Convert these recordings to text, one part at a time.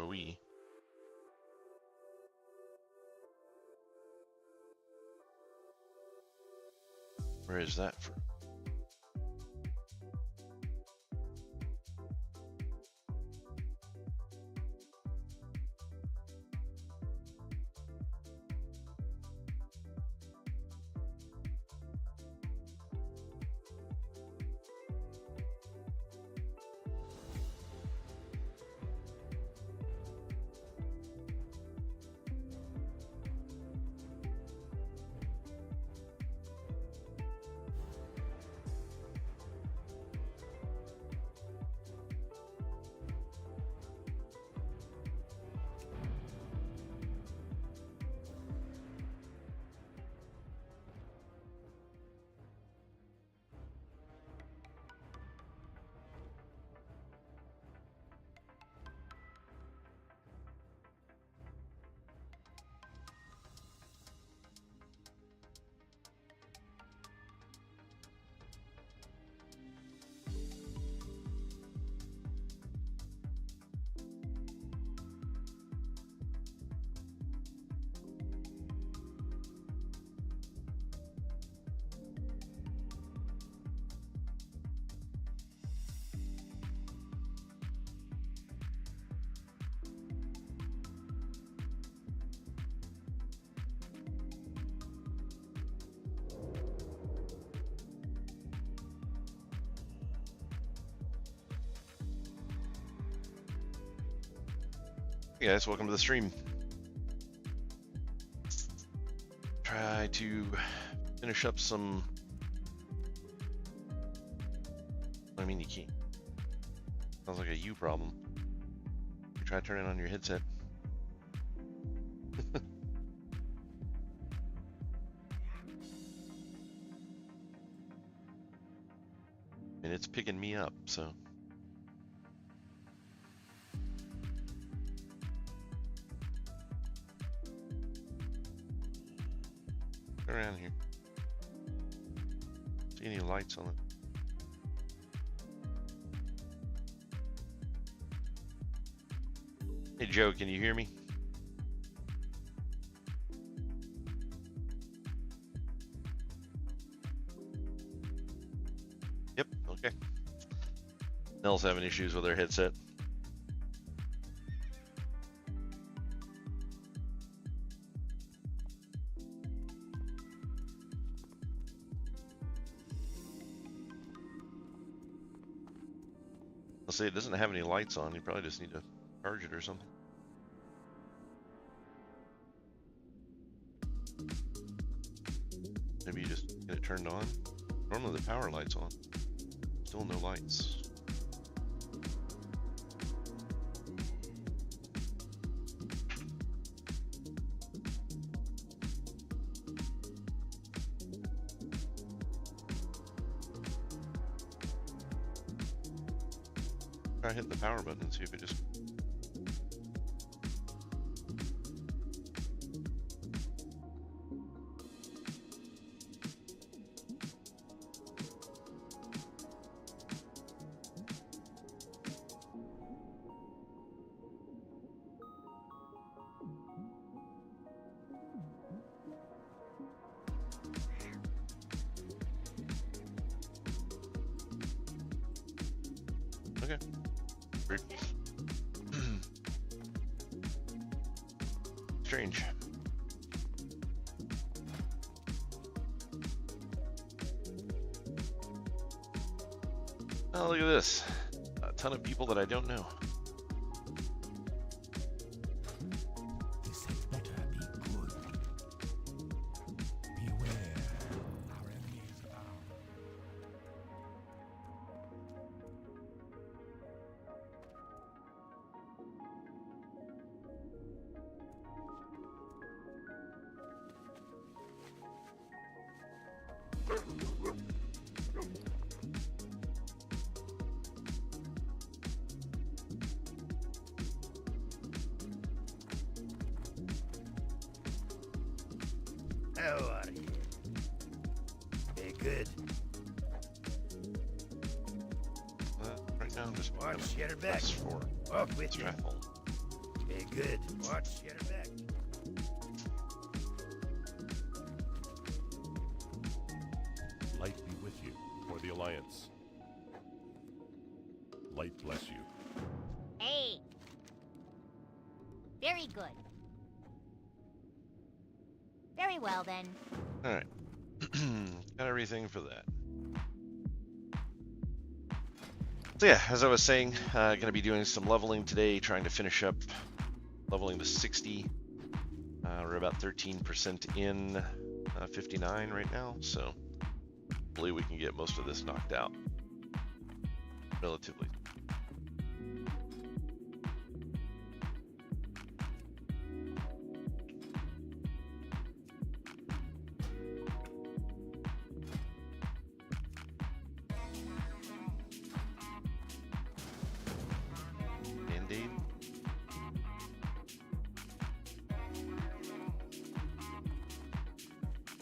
AoE. Where is that from? Hey guys, welcome to the stream. Try to finish up some. I mean, you can't. Sounds like a you problem. You try turning on your headset. And it's picking me up, so. Around here. See any lights on it? Hey Joe, can you hear me? Yep, okay. Nell's having issues with her headset. Let's say it doesn't have any lights on. You probably just need to charge it or something. Maybe you just get it turned on. Normally the power light's on. Still no lights. Try hitting the power button and see if it just. Okay. Weird. Strange. Oh, look at this. A ton of people that I don't know. This had better be good. Beware, our enemies abound. How are you? Very good. Right now, I'm just Watch your back. press for Off with you. travel. good. Watch, get her back. Light be with you, for the Alliance. Light bless you. Hey. Very good. Very well, then. Alright. Got everything for that. So yeah, as I was saying, gonna be doing some leveling today, trying to finish up leveling to 60. We're about 13% in, 59 right now, so hopefully we can get most of this knocked out relatively. Band-Aid.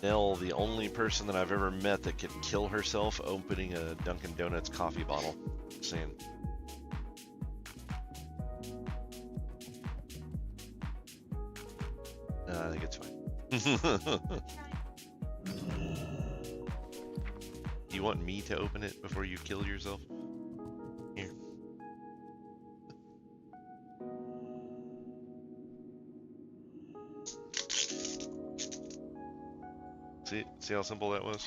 Nell, the only person that I've ever met that could kill herself opening a Dunkin' Donuts coffee bottle. Just saying. I think it's fine. Do you want me to open it before you kill yourself? Here. See how simple that was?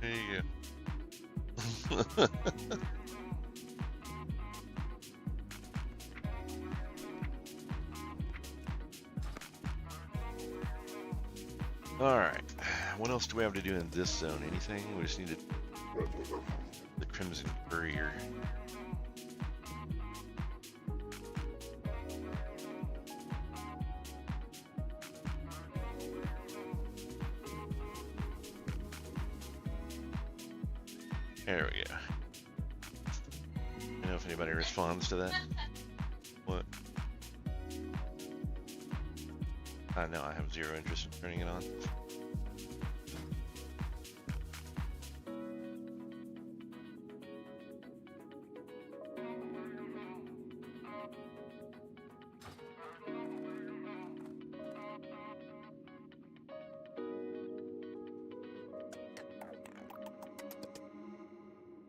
There you go. Alright, what else do we have to do in this zone? Anything? We just need the Crimson Courier. There we go. I don't know if anybody responds to that. What? No, I have zero interest in turning it on.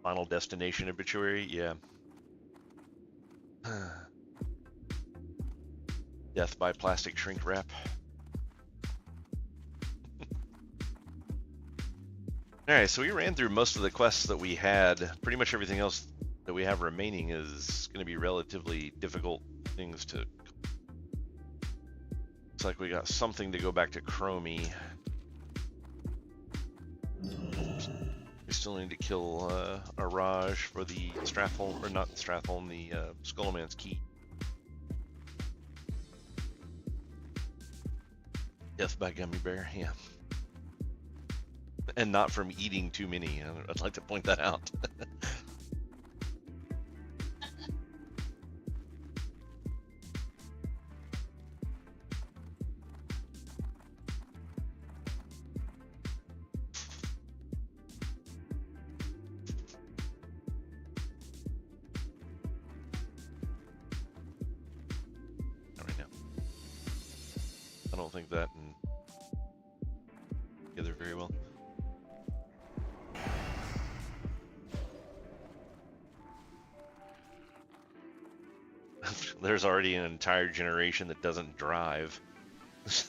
Final Destination obituary, yeah. Death by plastic shrink wrap. Alright, so we ran through most of the quests that we had. Pretty much everything else that we have remaining is going to be relatively difficult things to... Looks like we got something to go back to Chromie. We still need to kill Araj for the Strathholm, or not Strathholm, the Skullman's Key. Death by Gummy Bear, yeah. And not from eating too many. I'd like to point that out. Not right now. I don't think that and together very well. There's already an entire generation that doesn't drive. It's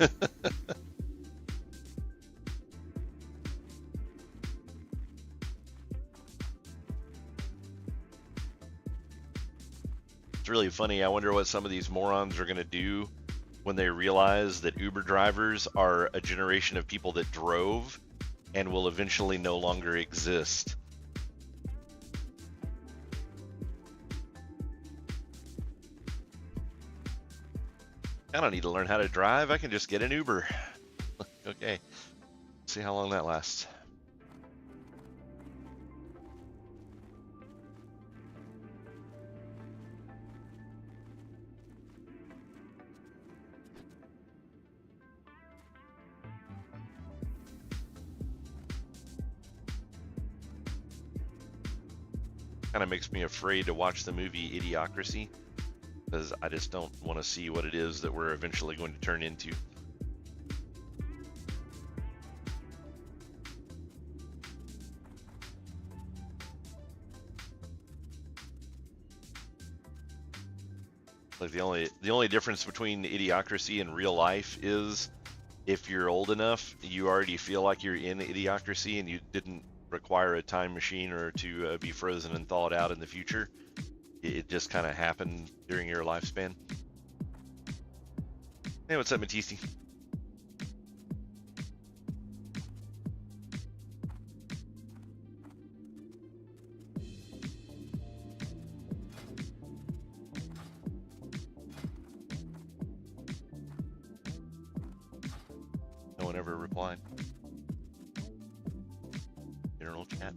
really funny. I wonder what some of these morons are going to do when they realize that Uber drivers are a generation of people that drove and will eventually no longer exist. I don't need to learn how to drive. I can just get an Uber. Okay. See how long that lasts. kind of makes me afraid to watch the movie Idiocracy, because I just don't want to see what it is that we're eventually going to turn into. Like the only difference between Idiocracy and real life is if you're old enough, you already feel like you're in Idiocracy and you didn't require a time machine or to be frozen and thawed out in the future. It just kind of happened during your lifespan. Hey, what's up, Matisse? No one ever replied. General chat.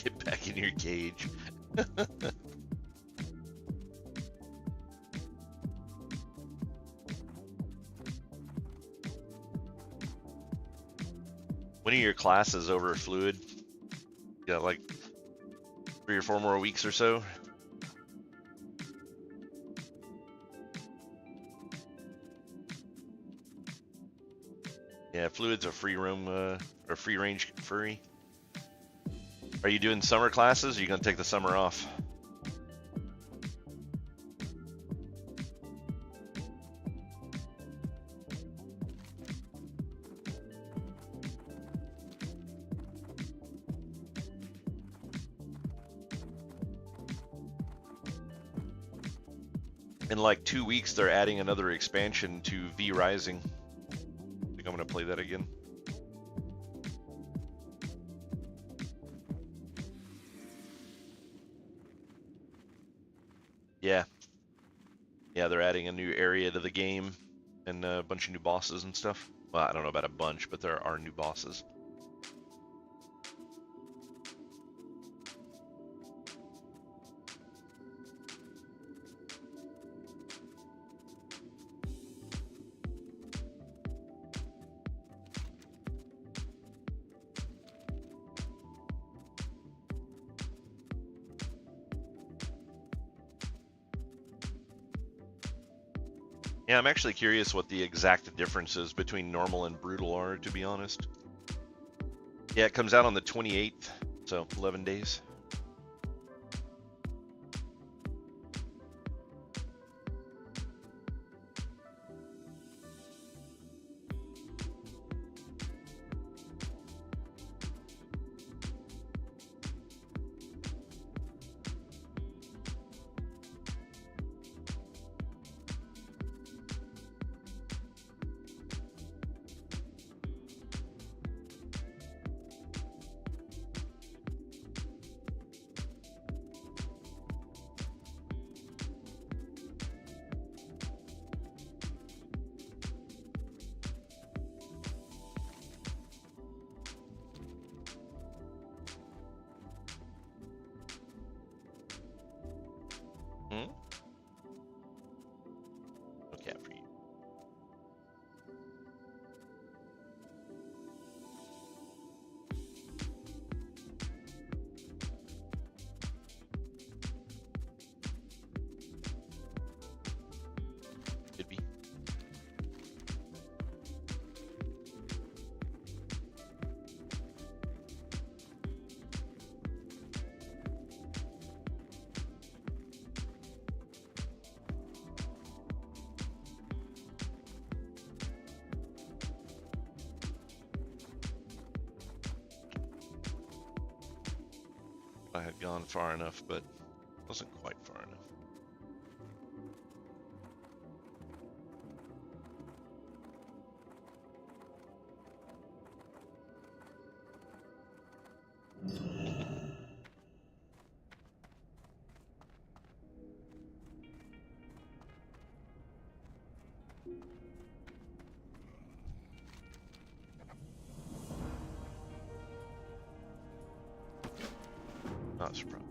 Get back in your cage. When are your classes over, Fluid? You got like 3 or 4 more weeks or so? Yeah, Fluid's a free roam or free range furry. Are you doing summer classes, or are you gonna take the summer off? In like 2 weeks, they're adding another expansion to V Rising. I think I'm gonna play that again. Yeah. Yeah, they're adding a new area to the game and a bunch of new bosses and stuff. Well, I don't know about a bunch, but there are new bosses. Yeah, I'm actually curious what the exact differences between normal and brutal are, to be honest. Yeah, it comes out on the 28th, so 11 days. I had gone far enough, but wasn't quite far enough. Not surprised.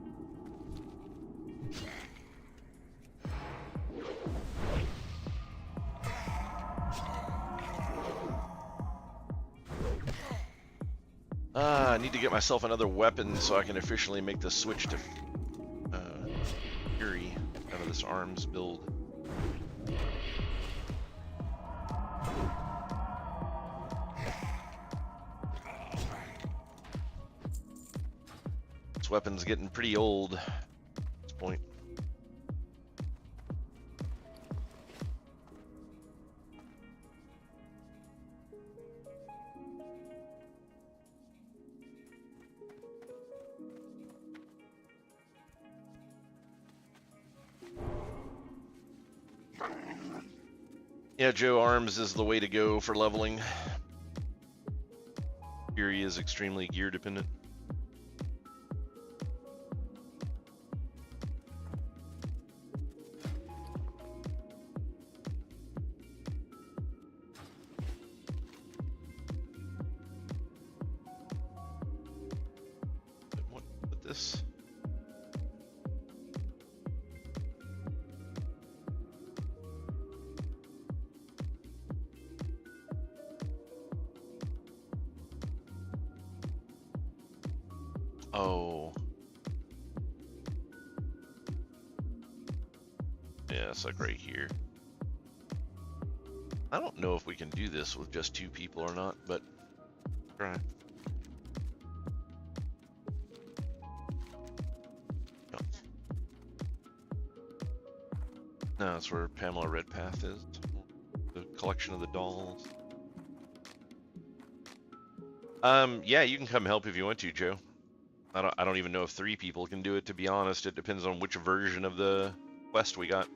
I need to get myself another weapon so I can officially make the switch to Fury out of this arms build. This weapon's getting pretty old at this point. Yeah, Joe, arms is the way to go for leveling. Fury is extremely gear dependent. What with this? Oh. Yeah, it's like right here. I don't know if we can do this with just 2 people or not, but try. No. No, that's where Pamela Redpath is. The collection of the dolls. Yeah, you can come help if you want to, Joe. I don't even know if 3 people can do it, to be honest. It depends on which version of the quest we got.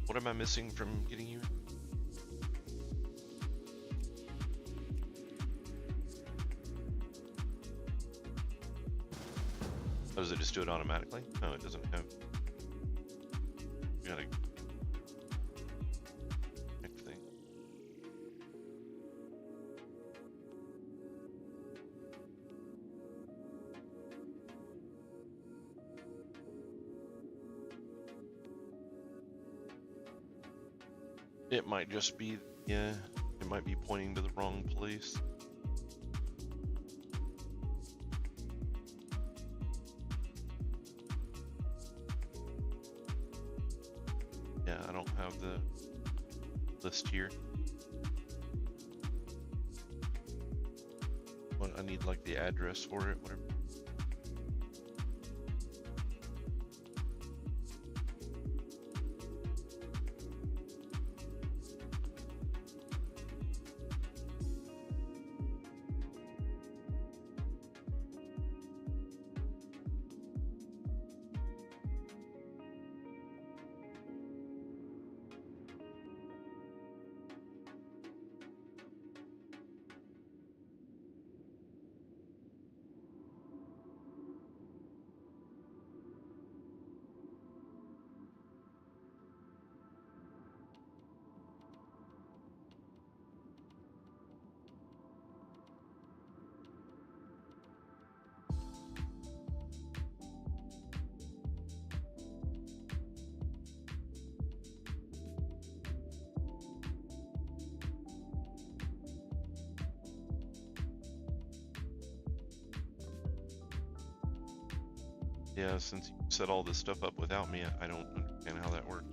What am I missing from getting you? Oh, does it just do it automatically? No, it doesn't have. You gotta pick thing. It might just be, yeah, it might be pointing to the wrong place. Yeah, I don't have the list here. But I need like the address for it, whatever. Yeah, since you set all this stuff up without me, I don't understand how that works.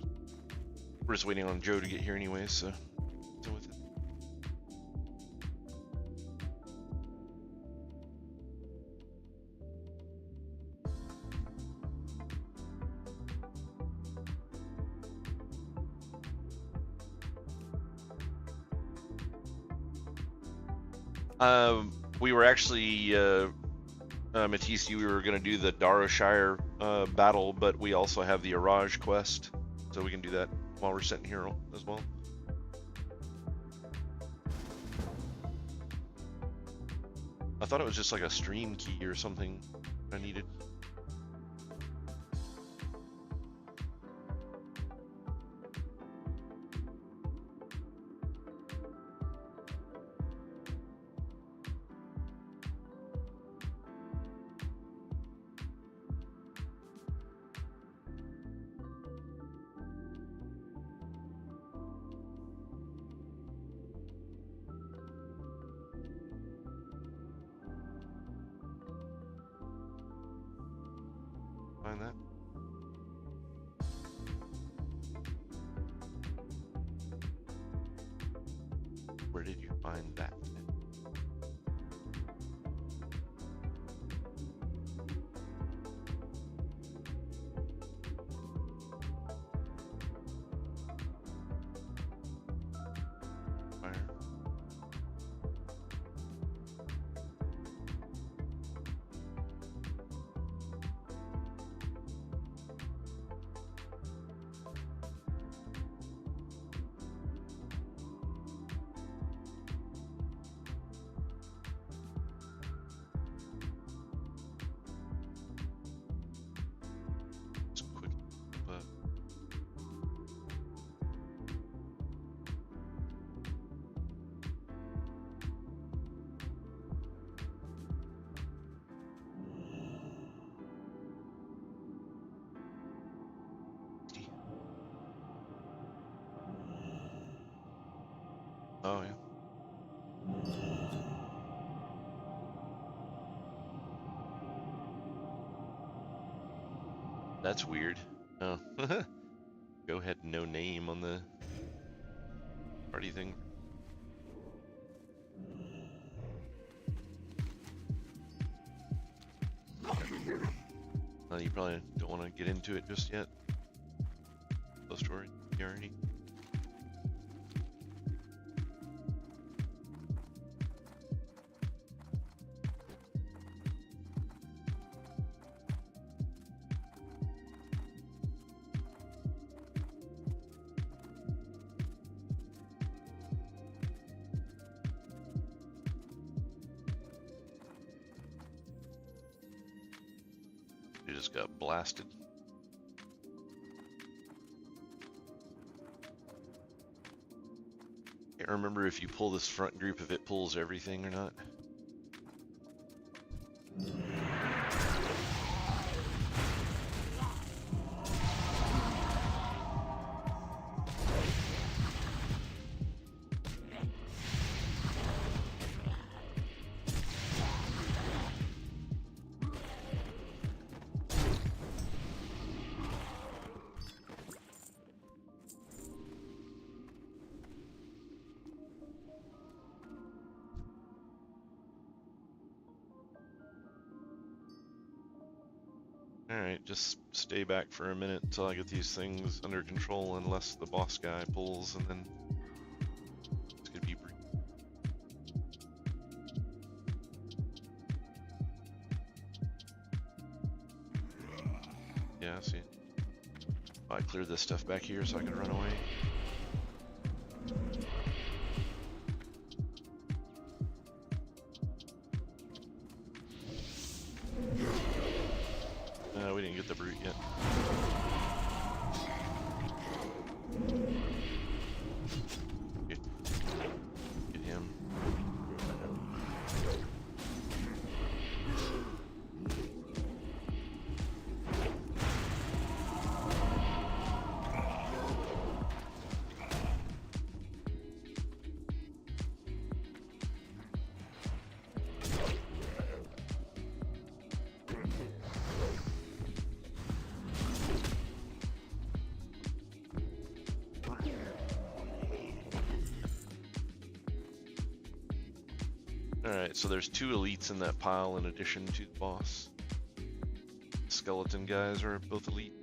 We're just waiting on Joe to get here anyway, so with it. We were actually Matisse, we were going to do the Darashire battle, but we also have the Araj quest, so we can do that while we're sitting here as well. I thought it was just like a stream key or something I needed. Find that. Where did you find that? Fire. Just quick, but oh yeah. That's weird. Oh. Go ahead, no name on the party thing. You probably don't want to get into it just yet. Close to already. You just got blasted. Can't remember if you pull this front group, if it pulls everything or not. Alright, just stay back for a minute until I get these things under control, unless the boss guy pulls, and then it's gonna be brief. Yeah, I see. I cleared this stuff back here so I can run away. We didn't get the brute yet. Get him. Alright, so there's 2 elites in that pile in addition to the boss. Skeleton guys are both elite.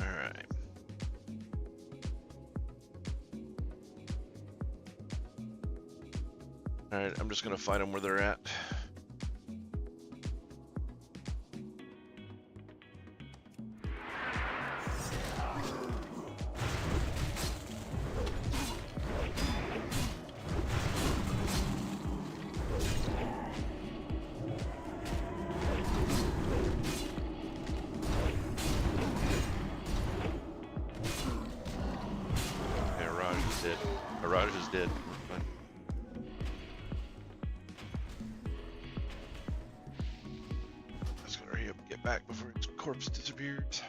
Alright. Alright, I'm just gonna fight them where they're at. Okay, Raj is dead. Raj is dead. Fine. I was gonna hurry up and get back before its corpse disappears.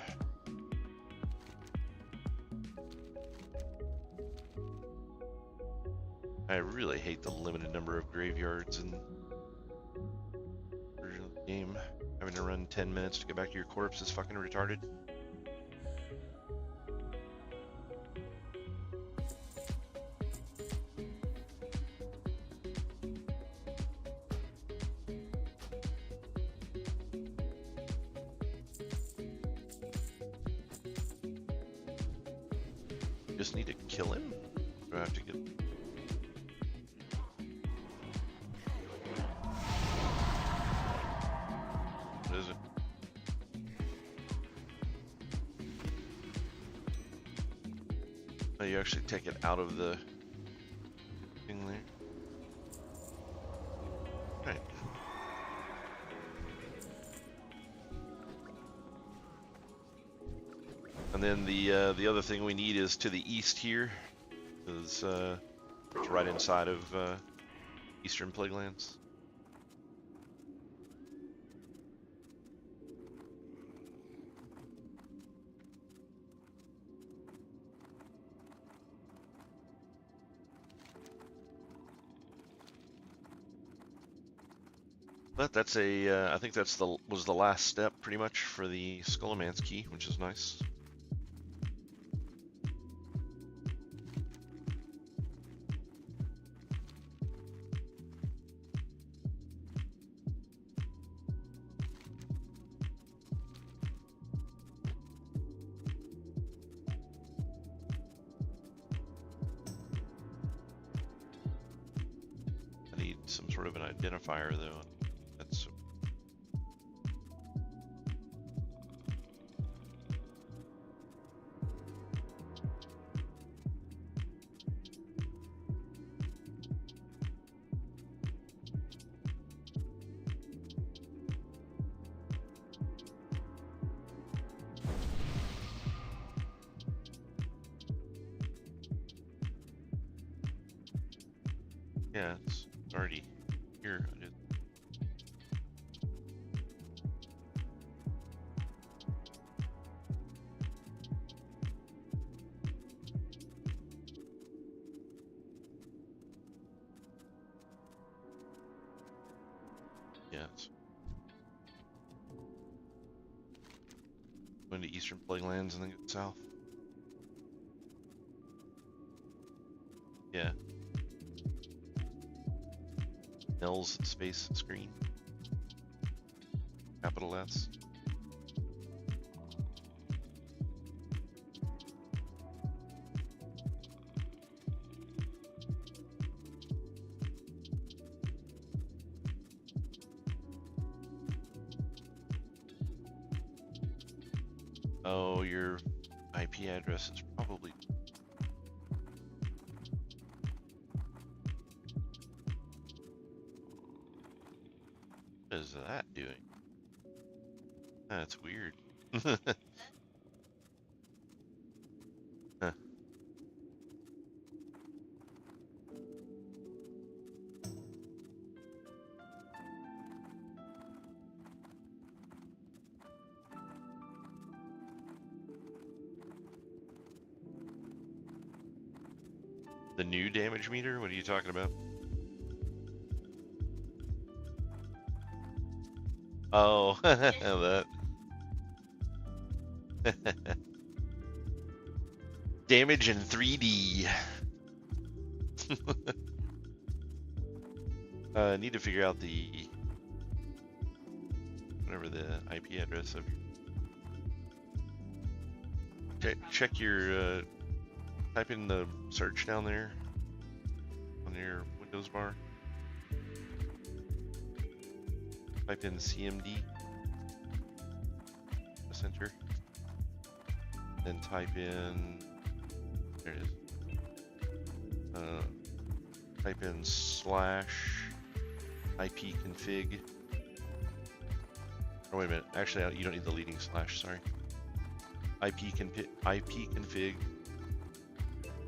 I really hate the limited number of graveyards in version of the game. Having to run 10 minutes to get back to your corpse is fucking retarded. Just need to kill him? Do I have to get... What is it? Oh, you actually take it out of the thing there. Right. And then the other thing we need is to the east here, is it's right inside of Eastern Plaguelands. But that's a, I think that's was the last step pretty much for the Skullman's key, which is nice. I need some sort of an identifier though. That's yeah, it's already here. I did. Yeah, it's going to Eastern Plaguelands and then go south. Yeah. Nels space screen. Capital S. Oh, your IP address is probably... What is that doing? That's weird. Huh. The new damage meter? What are you talking about? Oh, that. Damage in 3D. Need to figure out the whatever the IP address of. Check your. Type in the search down there on your Windows bar. Type in CMD. Press enter. Then type in. There it is. Type in /ipconfig. Oh, wait a minute. Actually, you don't need the leading slash. Sorry. ipconfig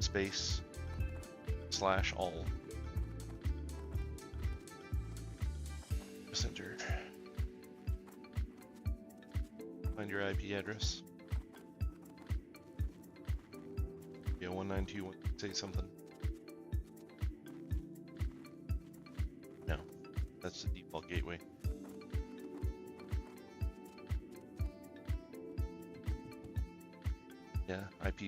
space /all. Press enter. Find your IP address. Yeah, 192. Say something. No, that's the default gateway. Yeah, IP.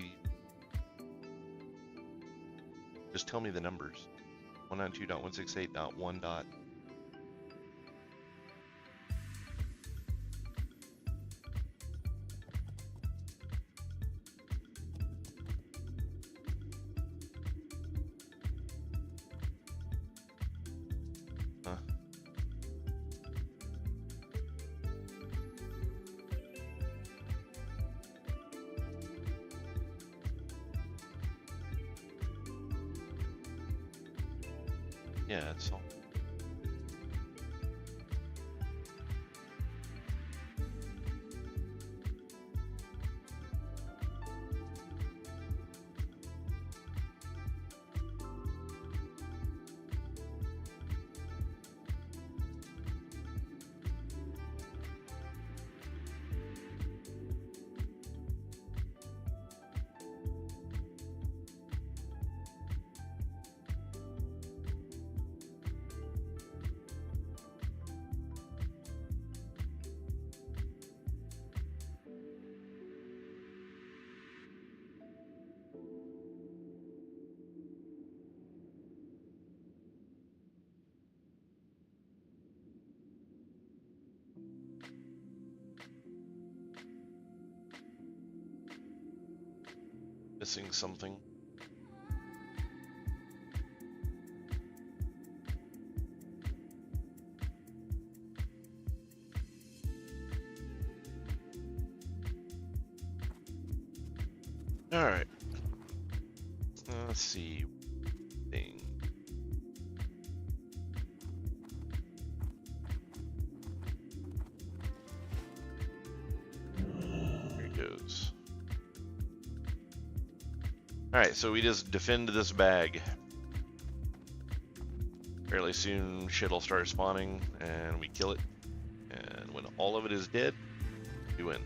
Just tell me the numbers. 192.168.1. Yeah, it's all. Missing something. All right. Let's see. Thing. There it goes. Alright, so we just defend this bag. Fairly soon shit'll start spawning and we kill it. And when all of it is dead, we win.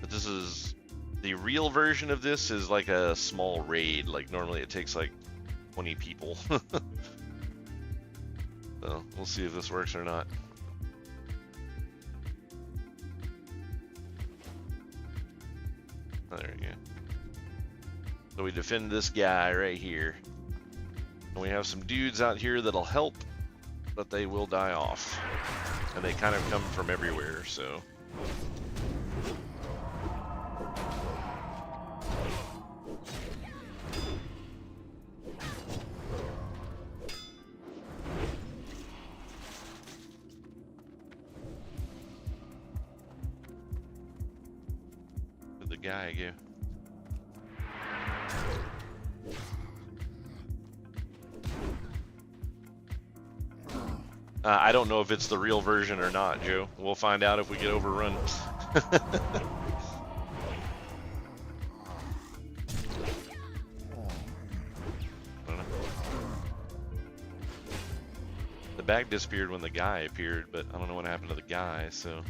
But this is the real version of this is like a small raid. Like normally it takes like 20 people. So we'll see if this works or not. There we go. So we defend this guy right here. And we have some dudes out here that'll help, but they will die off. And they kind of come from everywhere, so. Where'd the guy go? I don't know if it's the real version or not, Joe. We'll find out if we get overrun. The bag disappeared when the guy appeared, but I don't know what happened to the guy, so.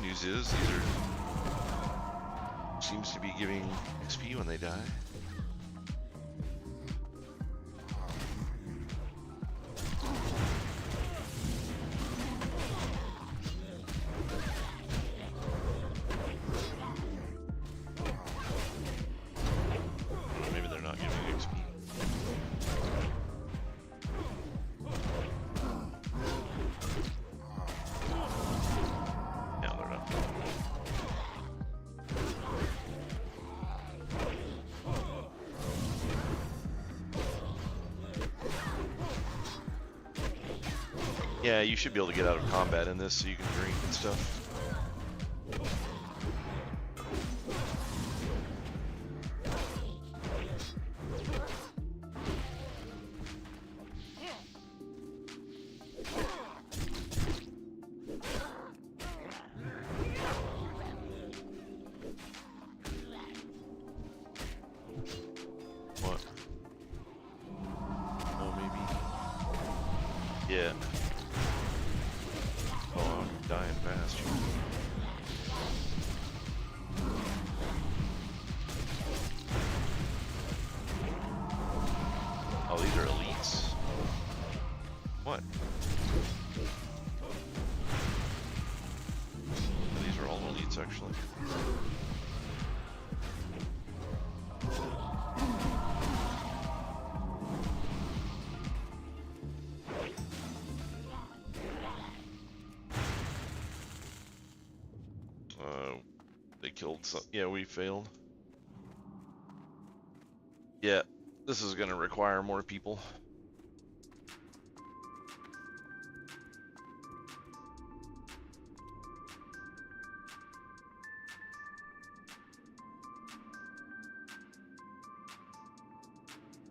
news is these are seems to be giving XP when they die. Maybe they're not giving XP. No, they're not. Yeah, you should be able to get out of combat in this so you can drink and stuff. What? Oh, maybe. Yeah. Oh, I'm dying fast. Oh, these are elites. What? These are all elites, actually. They killed some. Yeah, we failed. Yeah, this is going to require more people.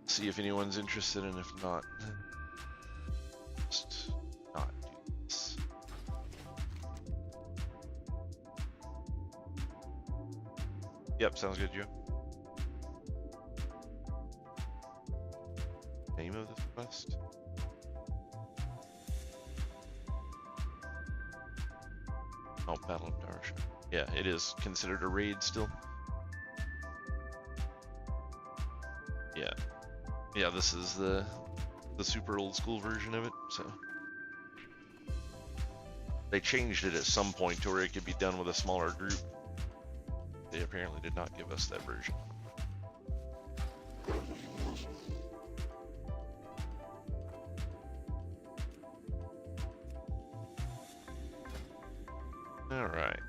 See if anyone's interested, and if not, then just not do this. Yep, sounds good, Joe. Name of this quest? Oh, Battle of Darsha. Yeah, it is considered a raid still. Yeah. Yeah, this is the super old school version of it, so. They changed it at some point to where it could be done with a smaller group. They apparently did not give us that version. All right.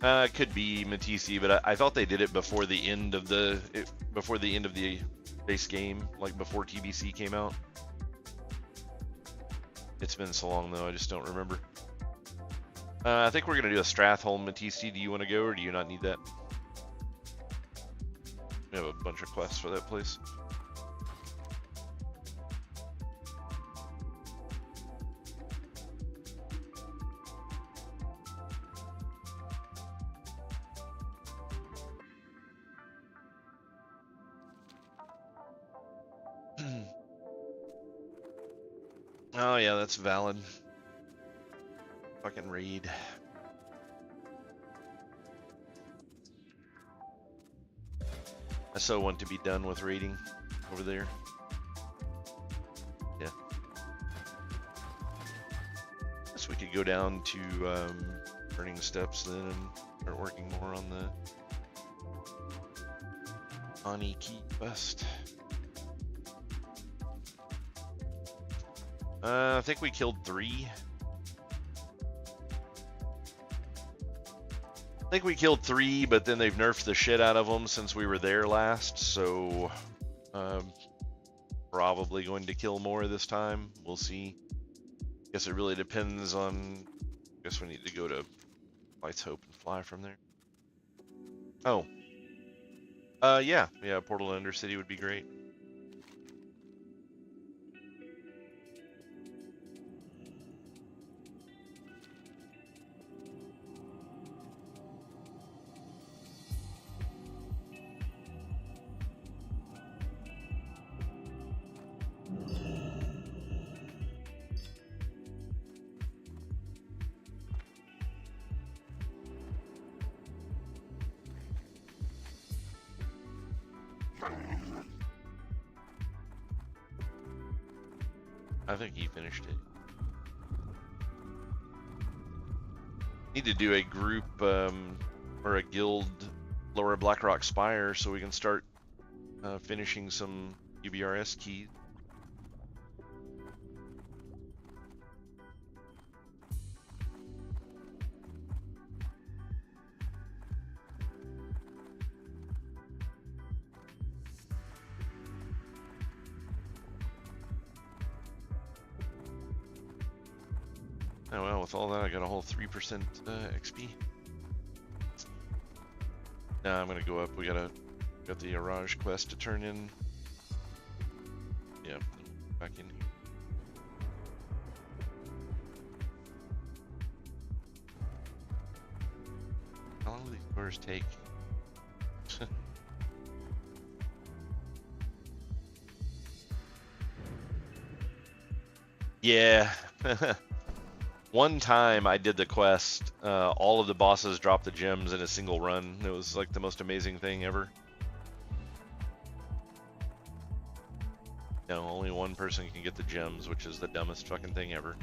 Now, it could be Matisse, but I thought they did it before the end of the base game, like before TBC came out. It's been so long though, I just don't remember. I think we're gonna do a Stratholme Matisse. Do you want to go, or do you not need that? We have a bunch of quests for that place. Oh yeah, that's valid. Fucking raid. I so want to be done with raiding over there. Yeah. Guess we could go down to Burning Steps then and start working more on the Ani Key quest. I think we killed 3. I think we killed 3, but then they've nerfed the shit out of them since we were there last, so probably going to kill more this time. We'll see. Guess it really depends on. Guess we need to go to Light's Hope and fly from there. Oh. Yeah, Portal to Undercity would be great. I think he finished it. Need to do a group or a guild Lower Blackrock Spire so we can start finishing some UBRS keys. Oh well, with all that, I got a whole 3% XP. Now I'm gonna go up. We got the Araj quest to turn in. Yeah, back in here. How long do these doors take? Yeah. One time I did the quest, all of the bosses dropped the gems in a single run. It was like the most amazing thing ever. No, only one person can get the gems, which is the dumbest fucking thing ever.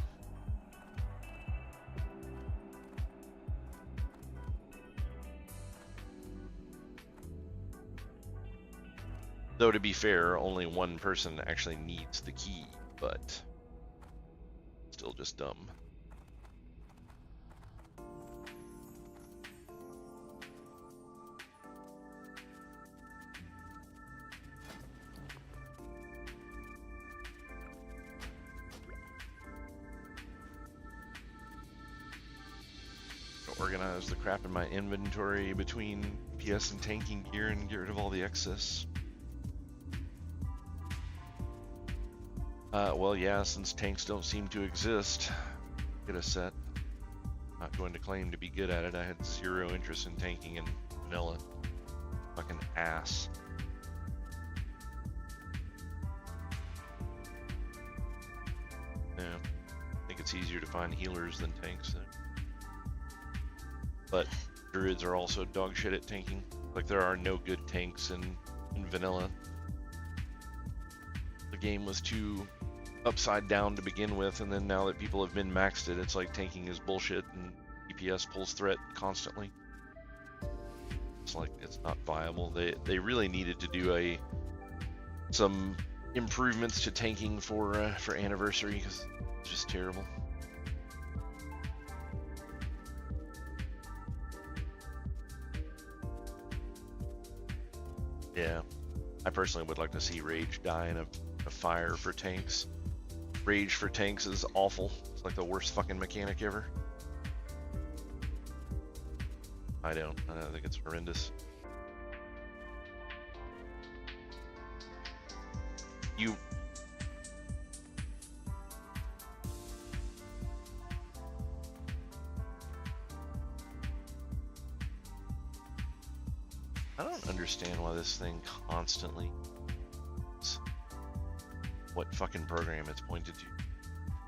Though to be fair, only one person actually needs the key, but still just dumb. Organize the crap in my inventory between PS and tanking gear and get rid of all the excess. Well, yeah, since tanks don't seem to exist, get a set. Not going to claim to be good at it. I had zero interest in tanking in vanilla. Fucking ass. Yeah, I think it's easier to find healers than tanks though. But druids are also dog shit at tanking. Like there are no good tanks in vanilla. The game was too upside down to begin with, and then now that people have min maxed it, it's like tanking is bullshit and DPS pulls threat constantly. It's like it's not viable. They really needed to do some improvements to tanking for Anniversary because it's just terrible. Yeah, I personally would like to see Rage die in a fire for tanks. Rage for tanks is awful. It's like the worst fucking mechanic ever. I don't think it's horrendous. I don't understand why this thing constantly what fucking program it's pointed to.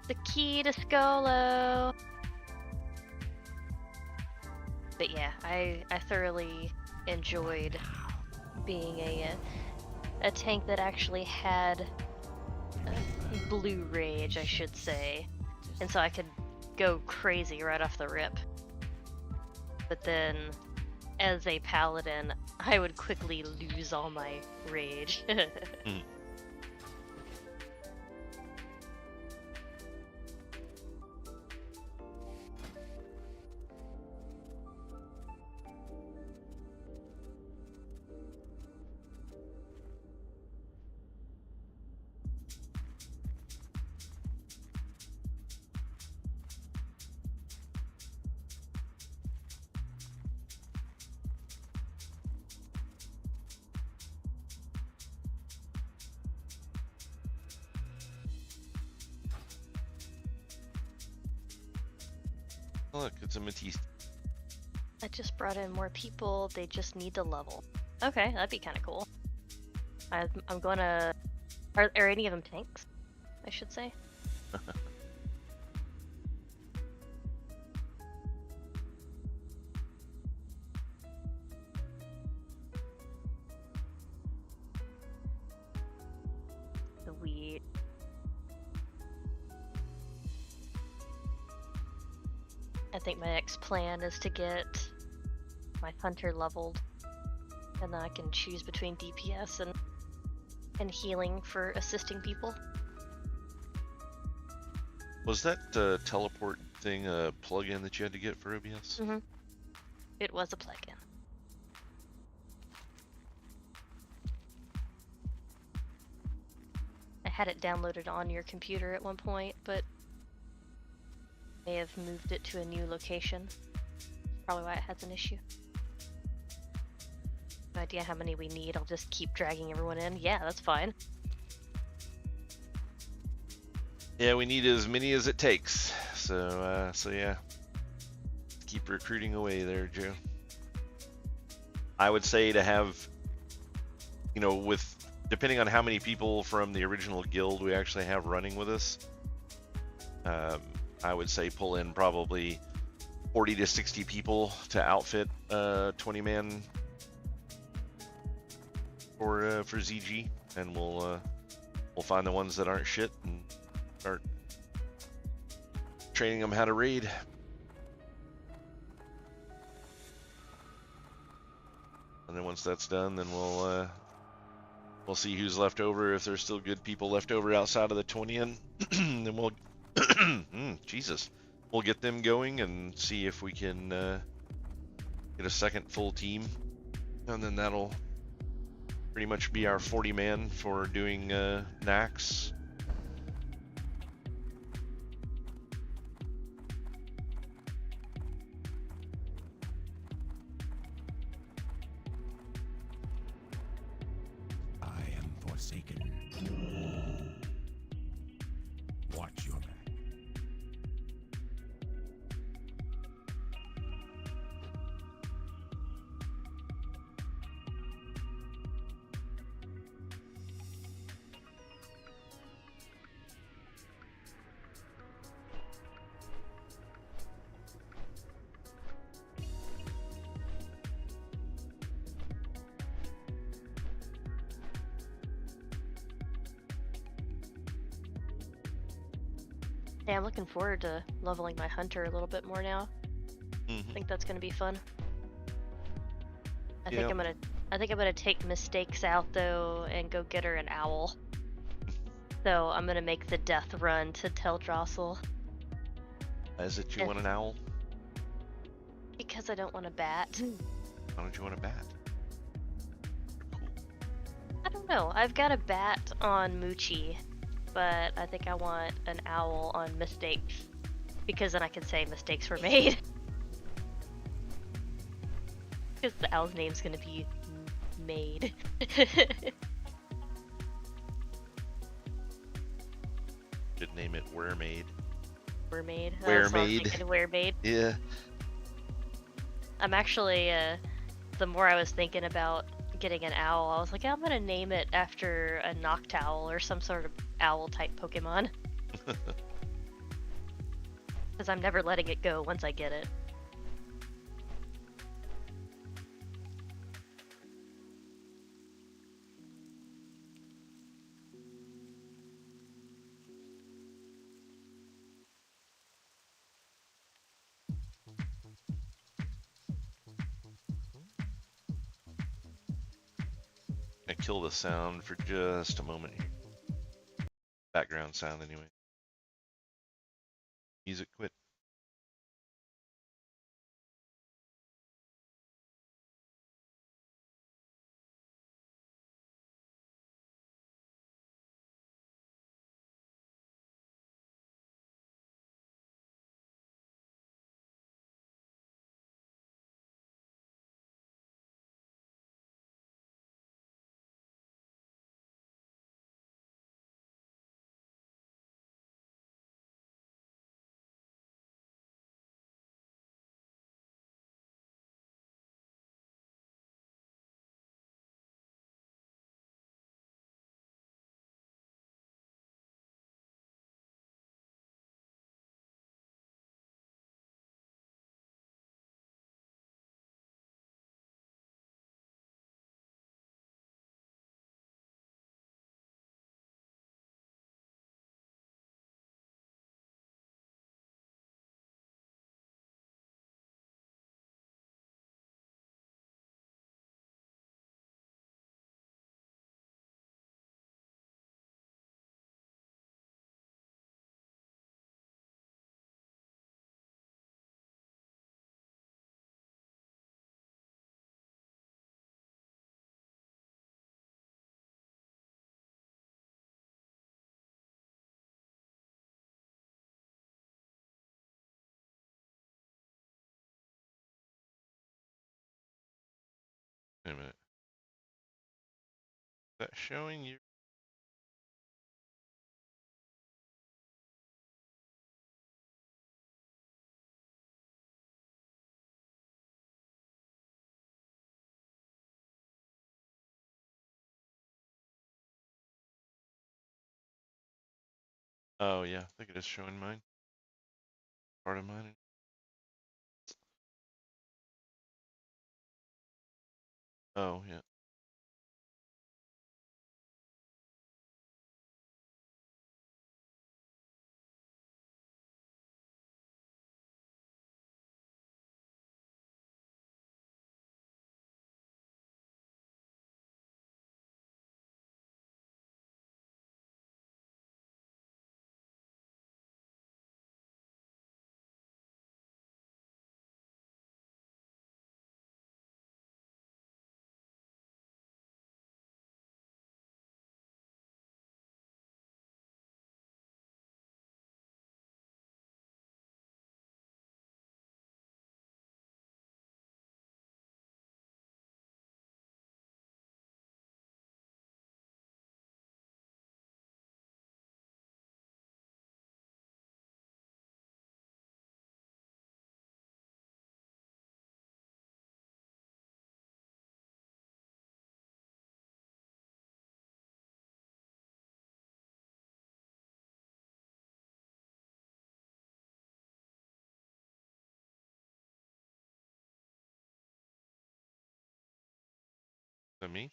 The key to Skolo. But yeah, I thoroughly enjoyed being a tank that actually had blue rage, I should say, and so I could go crazy right off the rip. But then, as a paladin, I would quickly lose all my rage. Look, it's a Matisse. I just brought in more people, they just need to level. Okay, that'd be kind of cool. I'm gonna... Are any of them tanks, I should say? Sweet. I think my next plan is to get my hunter leveled, and then I can choose between DPS and healing for assisting people. Was that teleport thing a plugin that you had to get for OBS? Mm-hmm. It was a plugin. I had it downloaded on your computer at one point, but may have moved it to a new location. Probably why it has an issue. No idea how many we need. I'll just keep dragging everyone in. Yeah, that's fine. Yeah, we need as many as it takes. So yeah, keep recruiting away there, Joe. I would say to have, you know, with depending on how many people from the original guild we actually have running with us, I would say pull in probably 40 to 60 people to outfit 20-man for ZG, and we'll find the ones that aren't shit and start training them how to raid. And then once that's done, then we'll see who's left over. If there's still good people left over outside of the 20, and then we'll Jesus, we'll get them going and see if we can get a second full team, and then that'll pretty much be our 40-man for doing Nax. I am forsaken. Watch your back. Yeah, I'm looking forward to leveling my hunter a little bit more now. I think that's gonna be fun. I think I'm gonna take mistakes out though and go get her an owl. So I'm gonna make the death run to tell Drossel. Is it you want an owl? Because I don't want a bat. Why don't you want a bat? Cool. I don't know. I've got a bat on Moochie, but I think I want an owl on mistakes. Because then I can say mistakes were made. Because the owl's name's gonna be Made. Should name it Weremaid. Weremaid. Weremaid. Weremaid. Yeah. I'm actually, the more I was thinking about getting an owl, I was like, I'm gonna name it after a Noctowl or some sort of owl type Pokemon. Because I'm never letting it go once I get it. I kill the sound for just a moment here. Background sound anyway. Music quit. that showing you? Oh yeah, I think it is showing mine. Part of mine. Oh yeah. Is that me?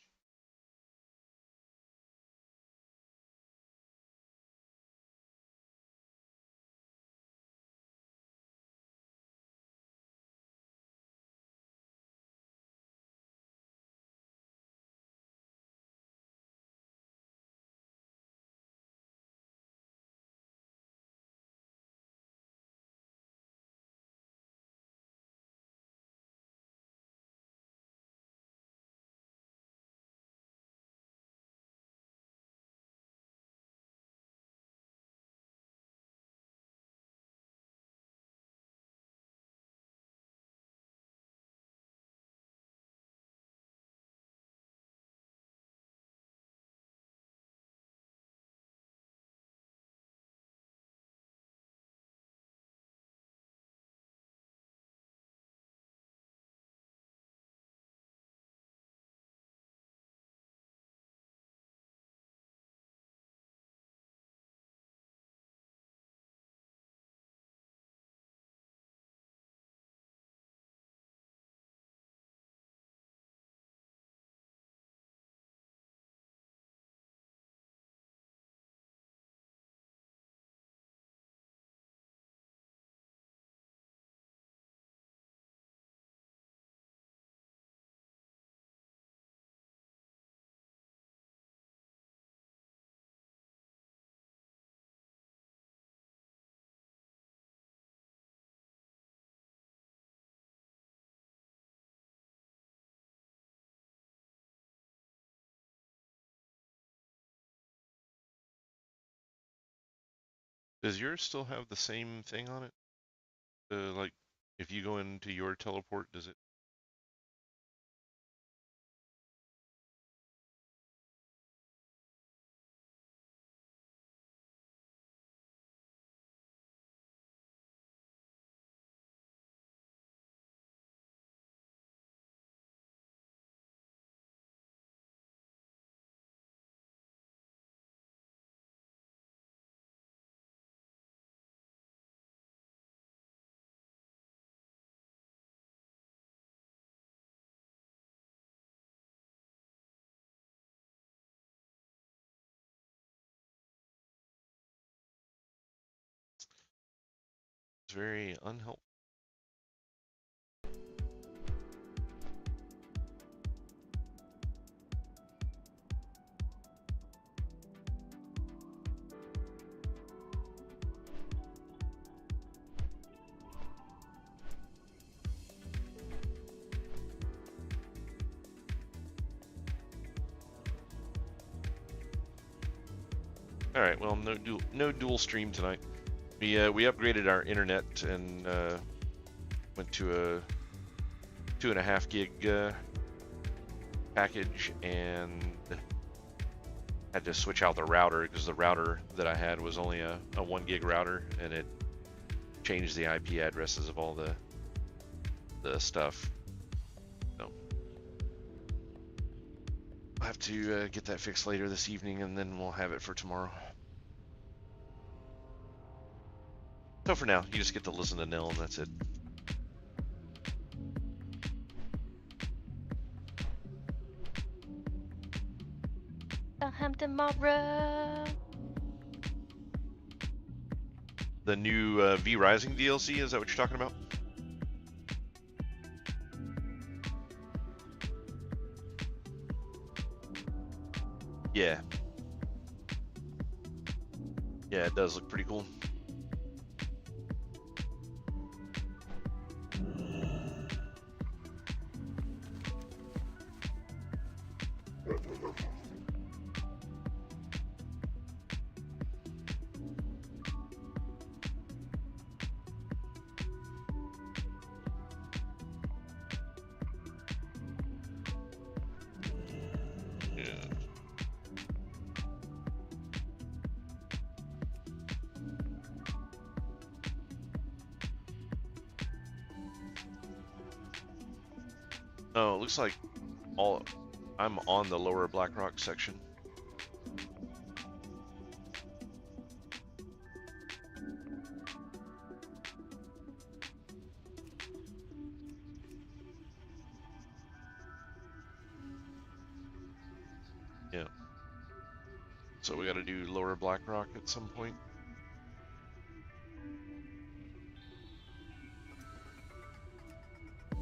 Does yours still have the same thing on it? Like, if you go into your teleport, does it? It's very unhelpful. All right, well, no dual stream tonight. We upgraded our internet and went to a 2.5 gig package, and had to switch out the router because the router that I had was only a 1 gig router, and it changed the IP addresses of all the stuff. So I'll have to get that fixed later this evening, and then we'll have it for tomorrow. So for now, you just get to listen to Nell, and that's it. Tomorrow. The new V Rising DLC, is that what you're talking about? Yeah. Yeah, it does look pretty cool. Oh, it looks like I'm on the lower Blackrock section. Yeah. So we got to do lower Blackrock at some point.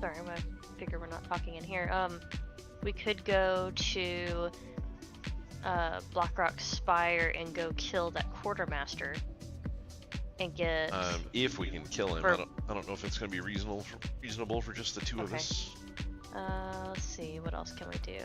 Sorry, I figure we're not talking in here. We could go to Blackrock Spire and go kill that quartermaster and get. If we can kill him, I don't know if it's going to be reasonable for just the two of us. Let's see, what else can we do?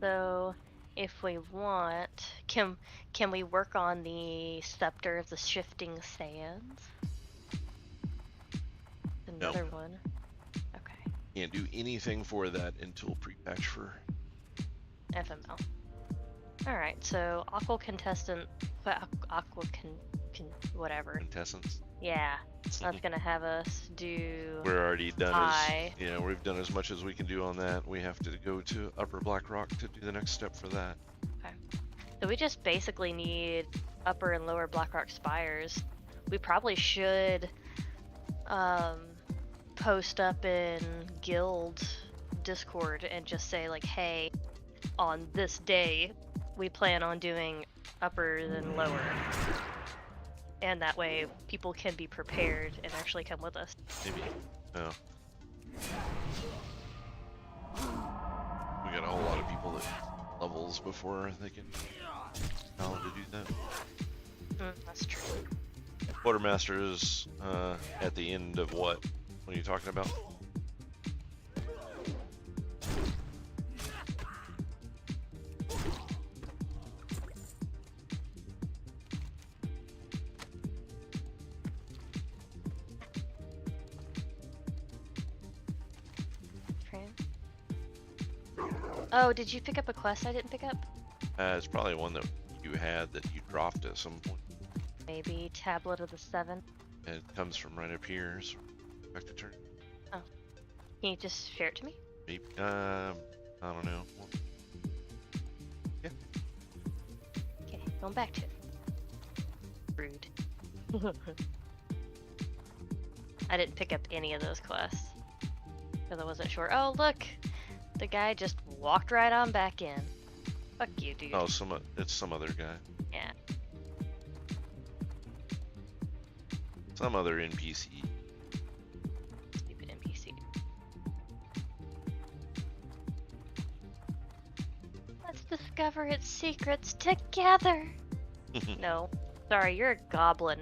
So, if we want, can we work on the Scepter of the Shifting Sands? Another one. Okay. Can't do anything for that until pre-patch for FML. Alright, so Aqua Contestant, whatever. Contestants. Yeah, that's gonna have us do. We're already done. High. We've done as much as we can do on that. We have to go to Upper Blackrock to do the next step for that. Okay. So we just basically need Upper and Lower Blackrock Spires. We probably should post up in Guild Discord and just say like, hey, on this day, we plan on doing Upper and Lower. And that way, people can be prepared and actually come with us. Maybe. Oh. We got a whole lot of people that levels before they can know to do that. That's true. Quartermaster is at the end of what? What are you talking about? Oh, did you pick up a quest I didn't pick up? It's probably one that you had that you dropped at some point. Maybe Tablet of the Seven. And it comes from right up here, so back to turn. Oh. Can you just share it to me? Maybe. I don't know. Yeah. Okay, going back to it. Rude. I didn't pick up any of those quests. Because I wasn't sure. Oh, look! The guy just walked right on back in. Fuck you, dude. Oh, it's some other guy. Yeah. Some other NPC. Stupid NPC. Let's discover its secrets together. No. Sorry, you're a goblin.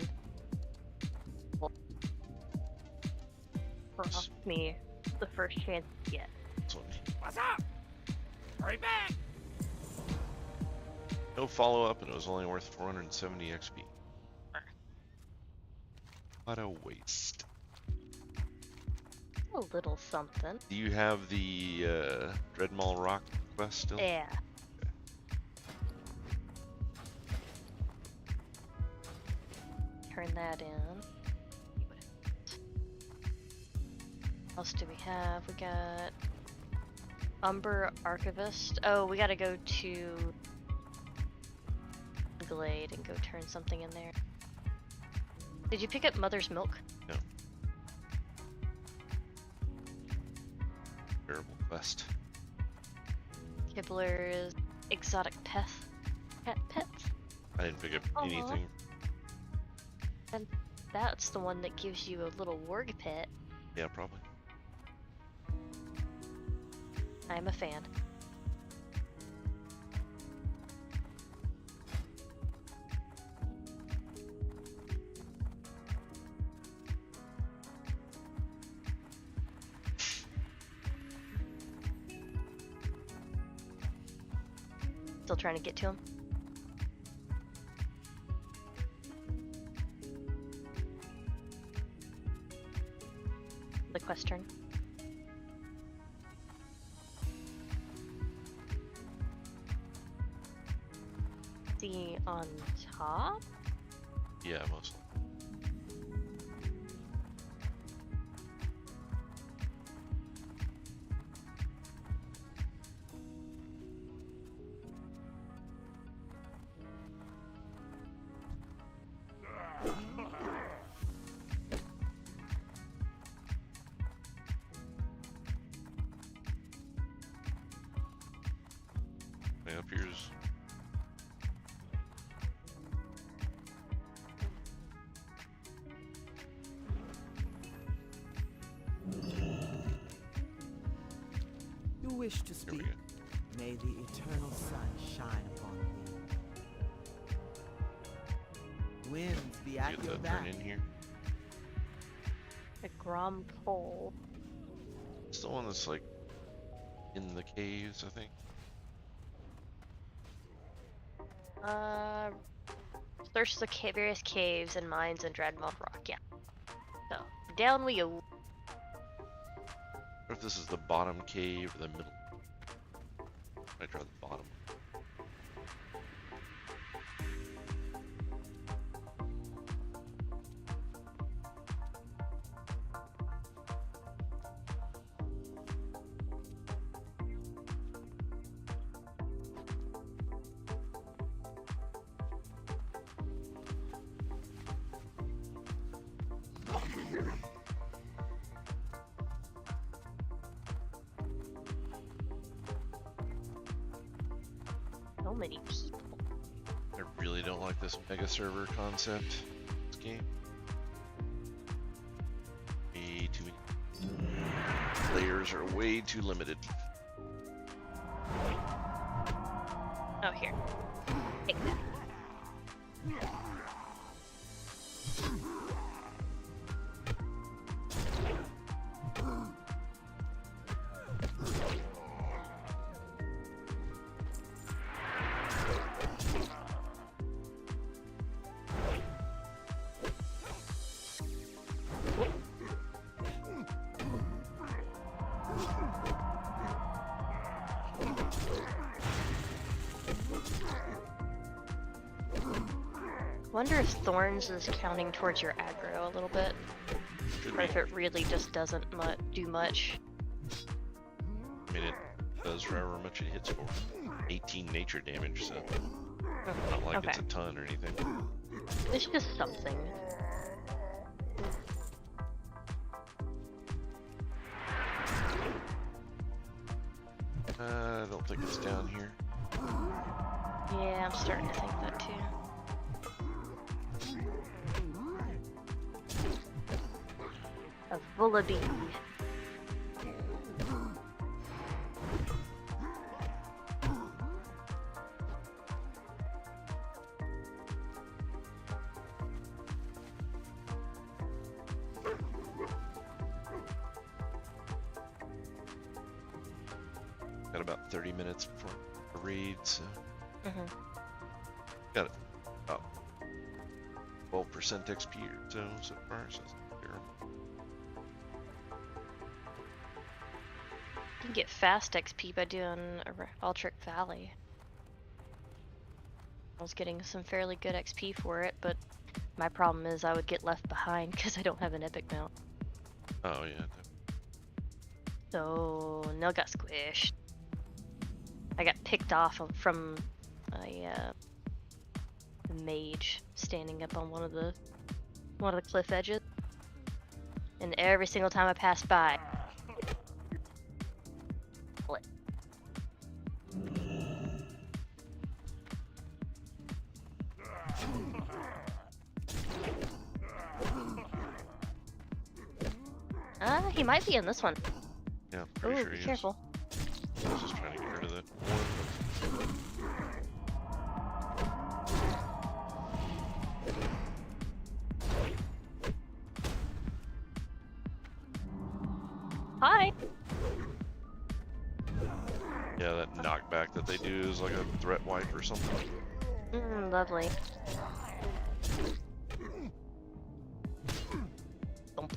Cross me the first chance you get. This one. What's up? Hurry back! No follow up, and it was only worth 470 XP. What a waste. A little something. Do you have the Dreadmaul Rock quest still? Yeah. Turn that in. What else do we have? We got Umber Archivist. Oh, we gotta go to Glade and go turn something in there. Did you pick up Mother's Milk? No. Terrible quest. Kibler's Exotic Pets. I didn't pick up Aw. anything. And that's the one that gives you a little warg pet. Yeah, probably. I'm a fan. Still trying to get to him. The quest turn. See on top? Yeah, mostly. Up here's You wish to here speak? we go. May the eternal sun shine upon thee. Winds be at Get your that back. turn in here. A Grom pole. It's the one that's like in the caves, I think. Search the various caves and mines in Dreadmouth Rock, yeah. So, down we go. Or if this is the bottom cave or the middle. I draw the bottom. So many people. I really don't like this mega server concept. This game. Way too many. Players are way too limited. Oh, here. Take that. Wonder if Thorns is counting towards your aggro a little bit, or if it really just doesn't do much. I mean, it does for however much it hits for. 18 nature damage, so not like it's a ton or anything. It's just something. I don't think it's down here. Yeah, I'm starting to think that too. A Vullaby. about 30 minutes before the raid, so Mm-hmm. got about 12% XP or so far. So it's not terrible. You can get fast XP by doing Altric Valley. I was getting some fairly good XP for it, but my problem is I would get left behind because I don't have an epic mount. Oh yeah. So Nell got squished. I got picked off from a mage standing up on one of the cliff edges, and every single time I passed by, he might be in this one. Yeah, pretty Ooh, sure be he careful. is. I was just trying to get rid of that one. Hi. Yeah, that knockback that they do is like a threat wipe or something. Lovely. Thump.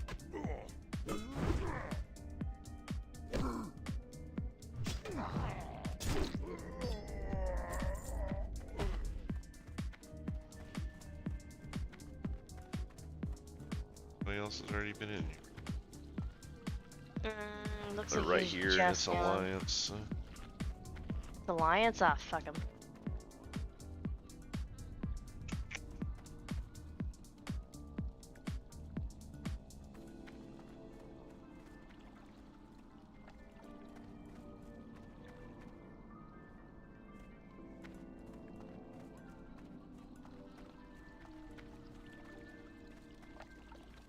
Somebody else has already been in here. Looks They're like right he's here in just this down. alliance. Alliance? Ah, fuck him.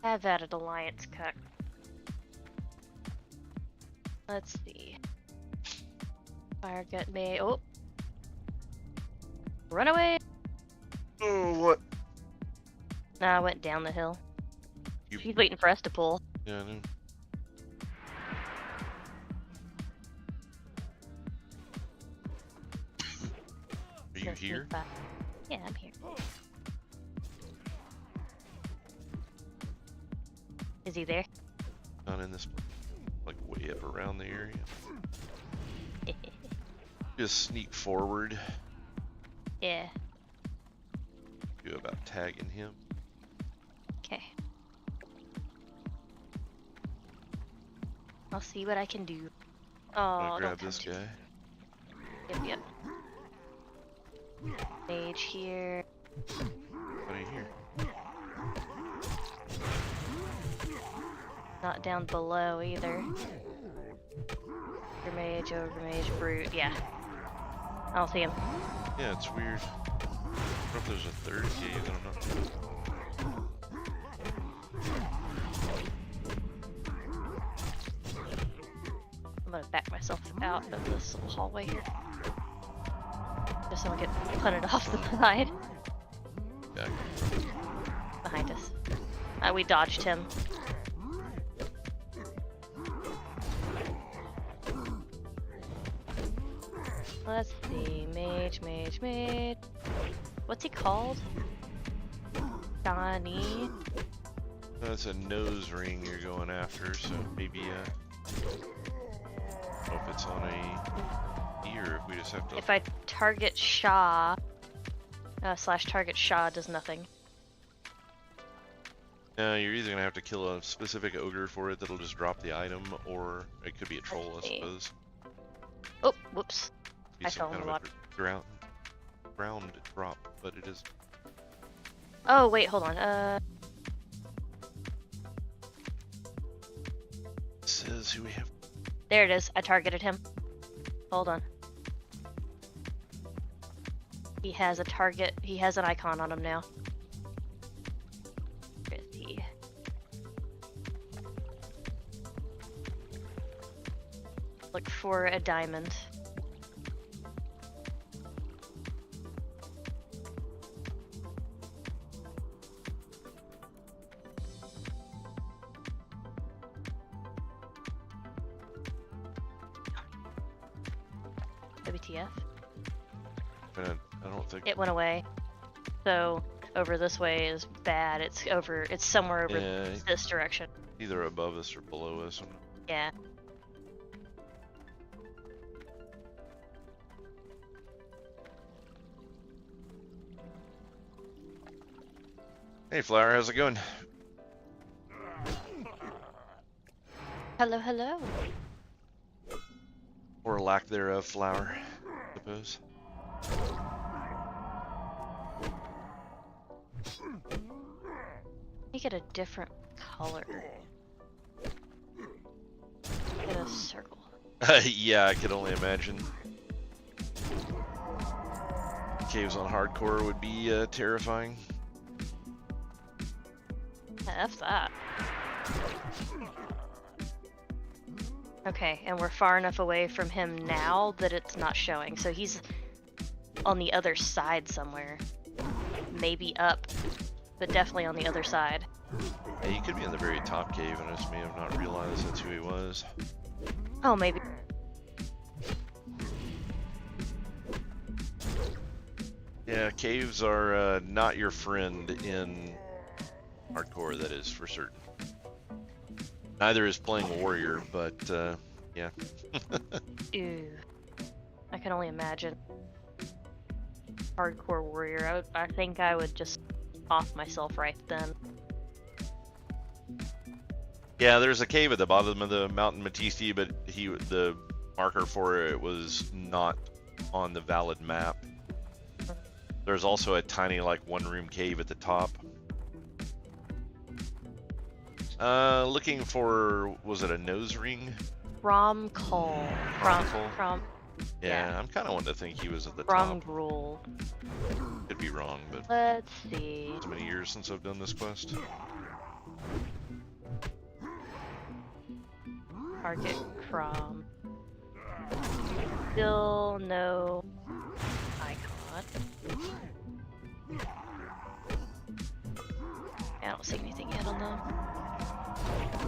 Have added alliance cuck. Let's see. Fire gut me. Oh. Run away! Oh, what? Nah, I went down the hill. You- She's waiting for us to pull. Yeah, I know. Are you Gonna sneak here? by. Yeah, I'm here. Is he there? Not in this, like way up around the area. Just sneak forward. Yeah. Do about tagging him. Okay. I'll see what I can do. Oh, I'm gonna grab don't this tempt guy. me. Yep. Mage here. What do you hear? Not down below either. Ogre mage, brute. Yeah. I don't see him. Yeah, it's weird. I don't know if there's a third cave. I don't know. I'm gonna back myself out of this little hallway here. Just so I don't get punted off the side. Yeah, Behind us. We dodged him. Let's see. Mage. What's he called? Johnny. that's a nose ring you're going after, so maybe I don't know if it's on a E or if we just have to. If I target Shaw, slash target Shaw does nothing. You're either gonna have to kill a specific ogre for it that'll just drop the item, or it could be a troll, I see. suppose. Oh, whoops. Be I some fell in kind the of water. a ground drop, but it is. Oh, wait, hold on. It says who we have. There it is. I targeted him. Hold on. He has a target. He has an icon on him now. Where is he? Look for a diamond. WTF? I don't think. It went away. So over this way is bad. It's somewhere over Yeah, this direction. either above us or below us. Yeah. Hey, Flower, how's it going? Hello, hello. Or lack thereof, Flower, I suppose. Make it a different color. Get a circle. Yeah, I could only imagine. Caves on hardcore would be terrifying. F that. Okay, and we're far enough away from him now that it's not showing. So he's on the other side somewhere. Maybe up, but definitely on the other side. Yeah, he could be in the very top cave and I just may have not realized that's who he was. Oh, maybe. Yeah, caves are not your friend in hardcore, that is for certain. Neither is playing warrior, but yeah. Ew. I can only imagine. Hardcore warrior. I think I would just off myself right then. Yeah, there's a cave at the bottom of the Mountain Matisse, but the marker for it was not on the valid map. There's also a tiny, like, one-room cave at the top. Looking for, was it a nose ring? Romcol. From Yeah, I'm kind of wanting to think he was at the From top. Grul. Could be wrong, but Let's see. it's many years since I've done this quest. Target Crom. Still no icon. I don't see anything yet on them.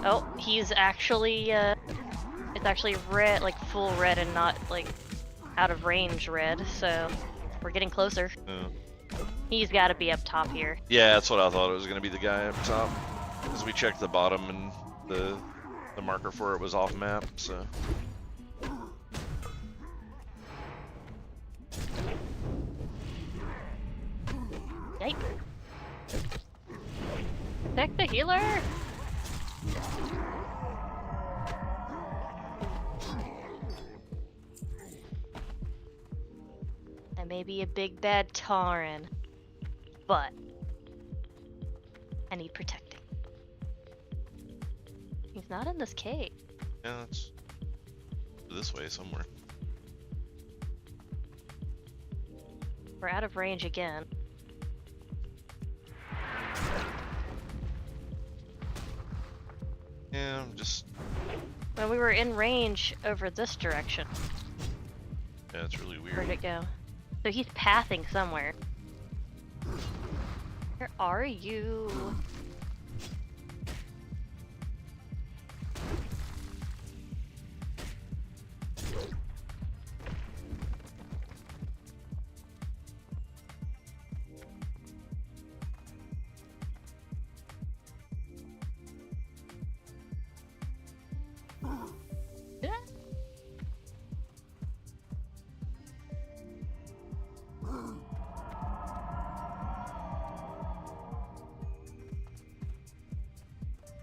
Oh, he's actually, it's actually red, like full red and not like out of range red, so we're getting closer. He's gotta be up top here. Yeah, that's what I thought. It was going to be the guy up top. Because we checked the bottom and the marker for it was off map, so. Yike. Protect the healer! I may be a big bad Tauren, but I need protecting. He's not in this cave. Yeah, it's this way somewhere. We're out of range again. Yeah, I'm just. Well, we were in range over this direction. Yeah, it's really weird. Where'd it go? So he's pathing somewhere. Where are you?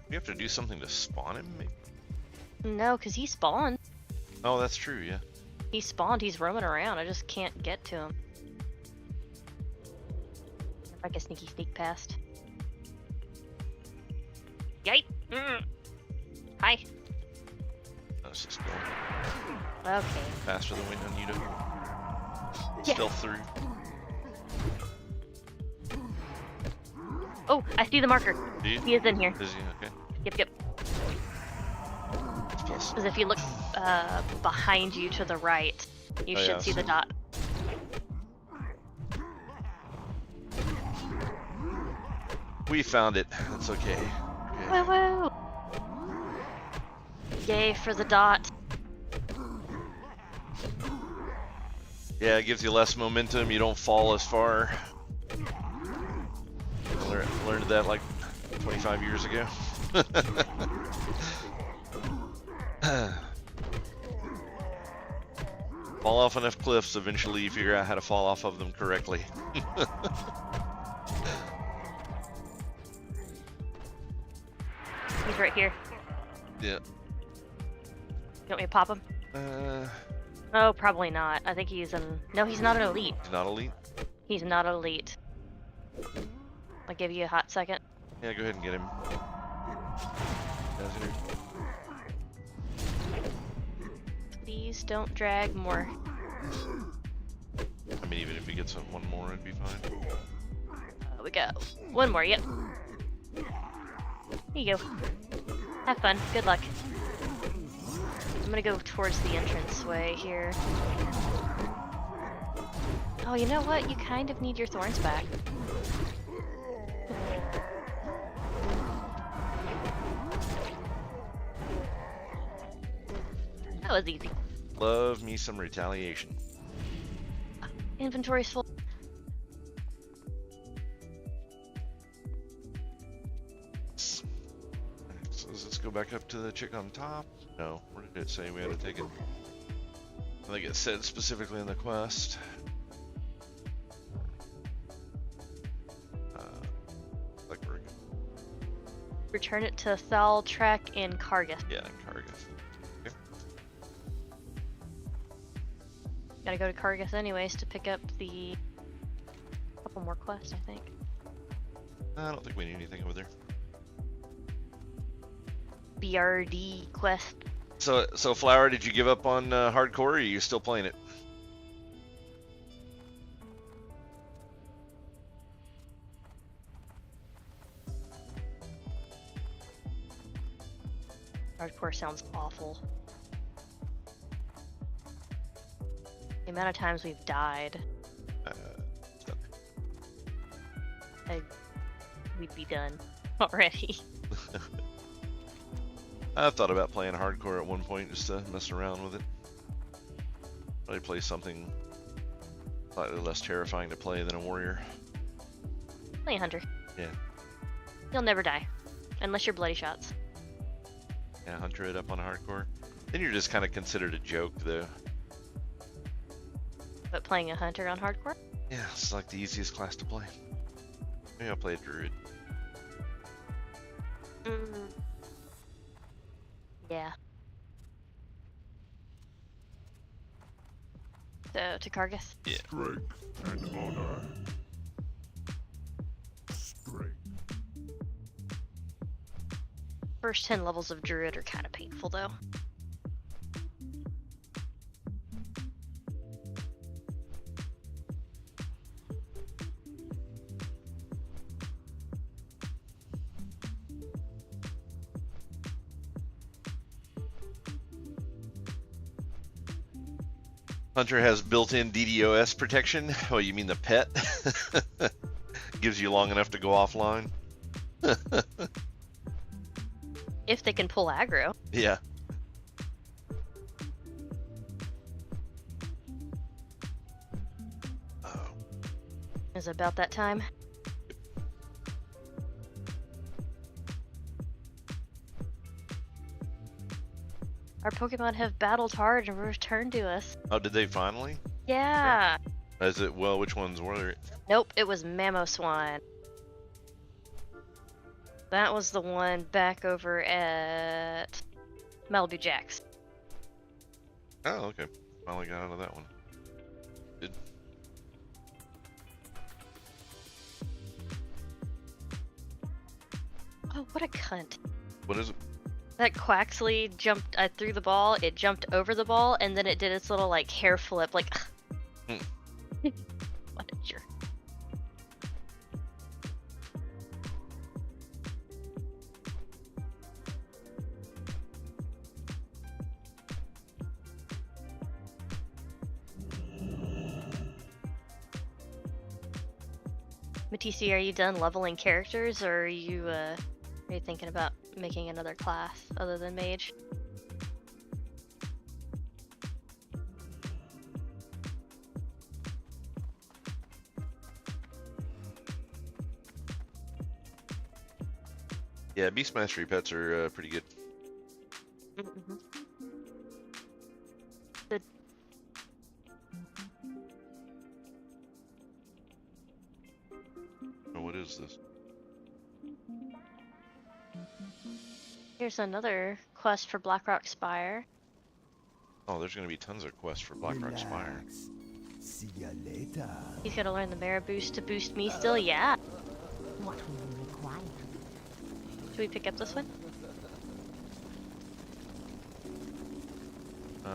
We have to do something to spawn him, maybe? No, because he spawned. Oh, that's true, yeah. He spawned, he's roaming around. I just can't get to him. I can sneak past. Yipe! Hi. Let's just go Okay. faster than we need to. Yeah. Stealth through. Oh, I see the marker. Do you? He is in here. Is he? Okay. Yep. Plus. Because if you look behind you to the right, you Oh, should yeah, see the so- dot. We found it. That's okay. Woo woo! Yay for the dot. Yeah, it gives you less momentum. You don't fall as far. Learned that like 25 years ago. Fall off enough cliffs, eventually you figure out how to fall off of them correctly. He's right here. Yeah. You want me to pop him? Uh, Oh, probably not. I think he's an... No, he's not an elite. he's not elite? He's not elite. I'll give you a hot second. Yeah, go ahead and get him. Please don't drag more. I mean, even if he gets one more, it'd be fine. We got one more, yep. Here you go. Have fun. Good luck. I'm gonna go towards the entranceway here. Oh, you know what? You kind of need your thorns back. That was easy. Love me some retaliation. Inventory's full. So let's go back up to the chick on top. No, where did it say we had to take it? I think it said specifically in the quest. Like we're Return it to Thal Trek in Kargath. yeah, in Cardiff. Okay. Gotta go to Kargath anyways to pick up the couple more quests, I think. I don't think we need anything over there. BRD quest. So Flower, did you give up on hardcore, or are you still playing it? Hardcore sounds awful. The amount of times we've died, Stuck. we'd be done already. I've thought about playing hardcore at one point just to mess around with it. Probably play something slightly less terrifying to play than a warrior. Play a hunter. Yeah. You'll never die. Unless you're bloody shots. Yeah, hunter it up on hardcore. Then you're just kind of considered a joke, though. But playing a hunter on hardcore? Yeah, it's like the easiest class to play. Maybe I'll play a druid. Yeah. So, to Kargath? Yeah. Strength and honor. Strength. First 10 levels of Druid are kind of painful, though. Hunter has built-in DDoS protection. Oh, you mean the pet? Gives you long enough to go offline. If they can pull aggro. Yeah. Oh. Is it about that time? Our Pokemon have battled hard and returned to us. Oh, did they finally? Yeah. Is it, well, which ones were it? Nope, it was Mamoswine. That was the one back over at Malibu Jack's. Oh, okay. Finally got out of that one. Good. Oh, what a cunt. What is it? That Quaxley jumped, I threw the ball, it jumped over the ball, and then it did its little, like, hair flip, like, what a jerk. Matisse, are you done leveling characters, or are you thinking about making another class other than mage? Yeah, Beast Mastery pets are pretty good. Mm-hmm. Oh, what is this? Here's another quest for Blackrock Spire. Oh, there's gonna be tons of quests for Blackrock Spire. Relax. See ya later. He's gotta learn the Mara boost to boost me still, yeah. What will you require? Should we pick up this one?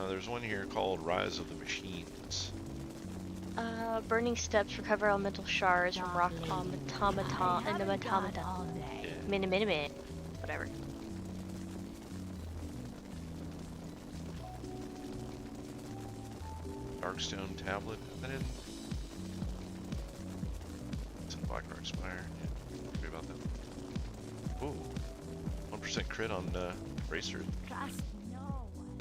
There's one here called Rise of the Machines. Burning Steps recover elemental shards from rock automaton and automata. Yeah. Minute. Whatever. Darkstone Tablet. That in? It's in Blackrock Spire. Yeah, sorry about that. Ooh, 1% crit on Bracer. Trust no one.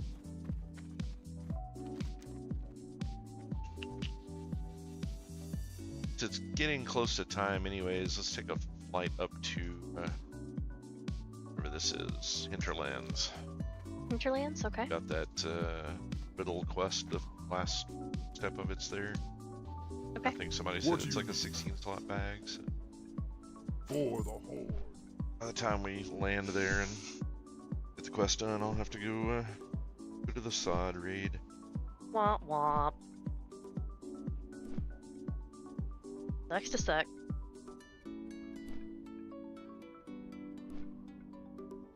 It's getting close to time, anyways. Let's take a flight up to wherever this is, Hinterlands. Hinterlands, okay. Got that riddle quest. The last step of it's there. Okay. I think somebody said What do it's you like a 16 slot bag. So For the Horde. by the time we land there and get the quest done, I'll have to go to the SoD Raid. Womp womp. Sucks to suck.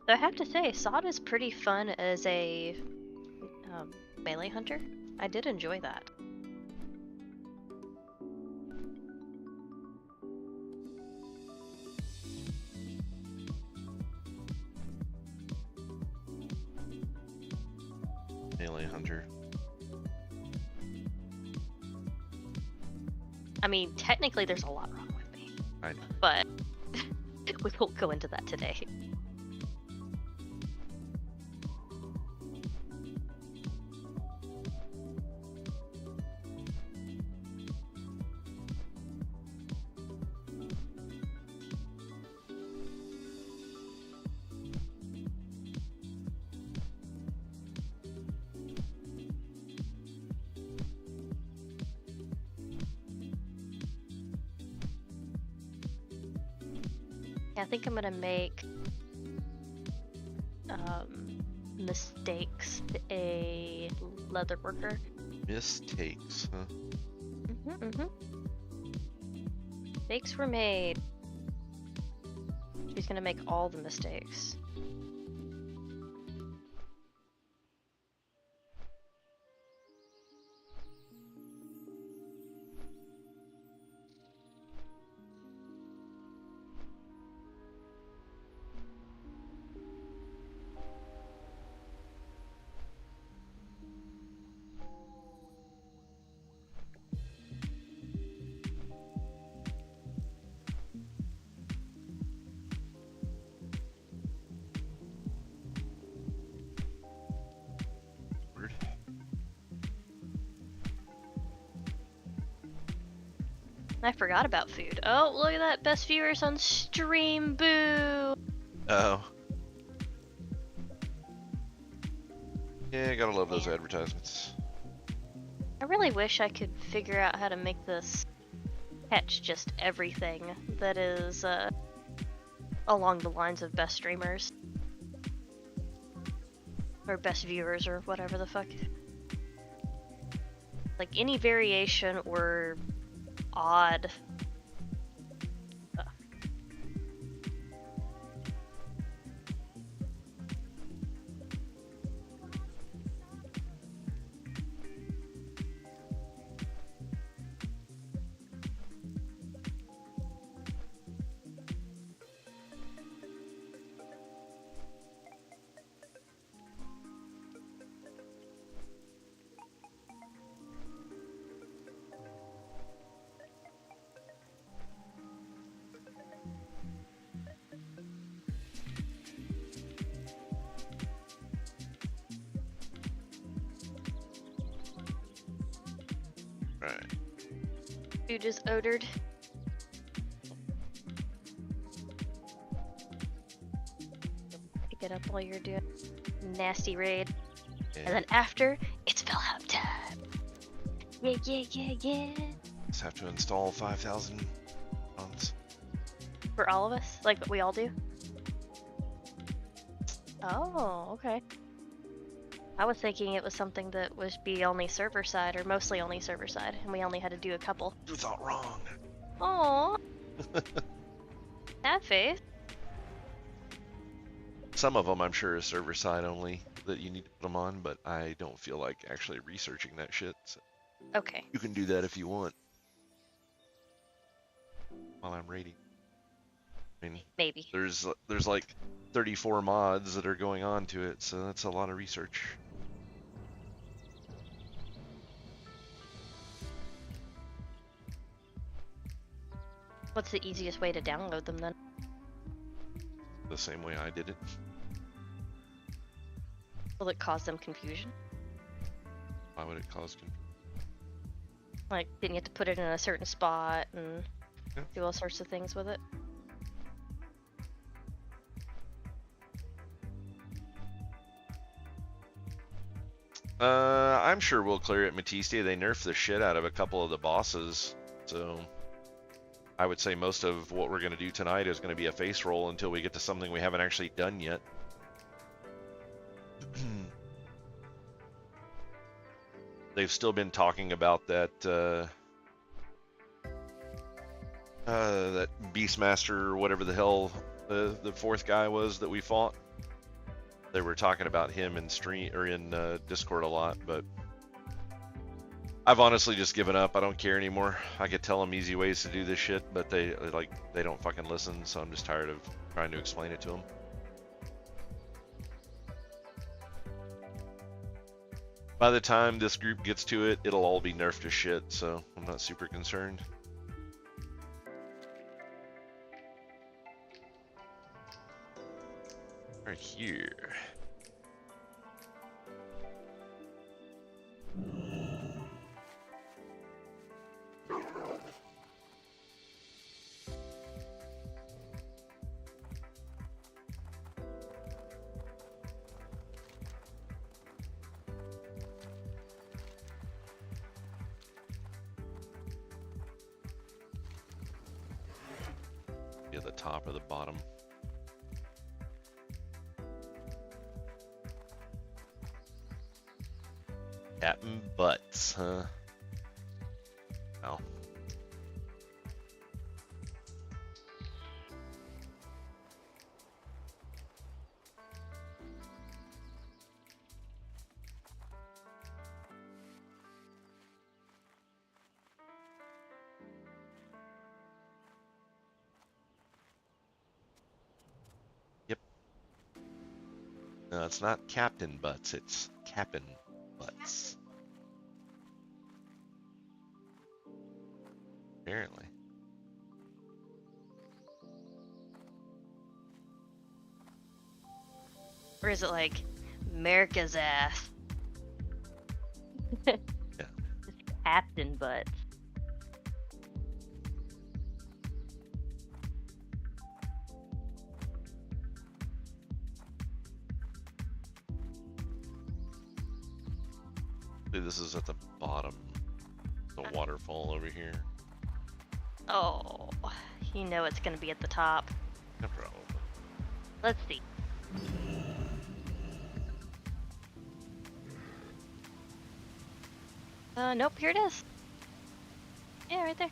So I have to say, SoD is pretty fun as a melee hunter. I did enjoy that. Melee hunter. I mean, technically there's a lot wrong with me, I know. but we won't go into that today. I think I'm gonna make mistakes a leather worker. Mistakes, huh? Mistakes were made. She's gonna make all the mistakes. Weird. I forgot about food. Oh, look at that. Best viewers on stream. Boo. Oh. Yeah, gotta love those advertisements. I really wish I could figure out how to make this catch just everything that is along the lines of best streamers. Or best viewers or whatever the fuck. Like any variation or odd stuff. Right. Food is odored. get up while you're doing nasty raid. Yeah. And then after, it's Valhalla time. Yeah, yeah, yeah, yeah. Just have to install 5,000 mods. For all of us? Like we all do? Oh, okay. I was thinking it was something that would be only server side, or mostly only server side, and we only had to do a couple. You thought wrong. Oh, have faith. Some of them I'm sure is server side only that you need to put them on, but I don't feel like actually researching that shit. So Okay. you can do that if you want while I'm raiding. I mean, Maybe. there's like 34 mods that are going on to it, so that's a lot of research. What's the easiest way to download them then? The same way I did it. Will it cause them confusion? Why would it cause confusion? Like, didn't you have to put it in a certain spot and Yeah. do all sorts of things with it? I'm sure we'll clear it, Matiste. They nerfed the shit out of a couple of the bosses, so I would say most of what we're going to do tonight is going to be a face roll until we get to something we haven't actually done yet. They've still been talking about that that Beastmaster or whatever the hell the fourth guy was that we fought. They were talking about him in stream or in Discord a lot, but I've honestly just given up. I don't care anymore. I could tell them easy ways to do this shit, but they don't fucking listen. So I'm just tired of trying to explain it to them. By the time this group gets to it, it'll all be nerfed to shit. So I'm not super concerned. Right here. At the top or the bottom. Captain Butts, huh? Oh. Yep. No, it's not Captain Butts, it's Cap'n Butts. Apparently. Or is it like America's ass? Yeah. Captain Butts. This is at the bottom. The waterfall over here. Oh, you know it's gonna be at the top. No problem. Let's see. Nope, here it is. Yeah, right there.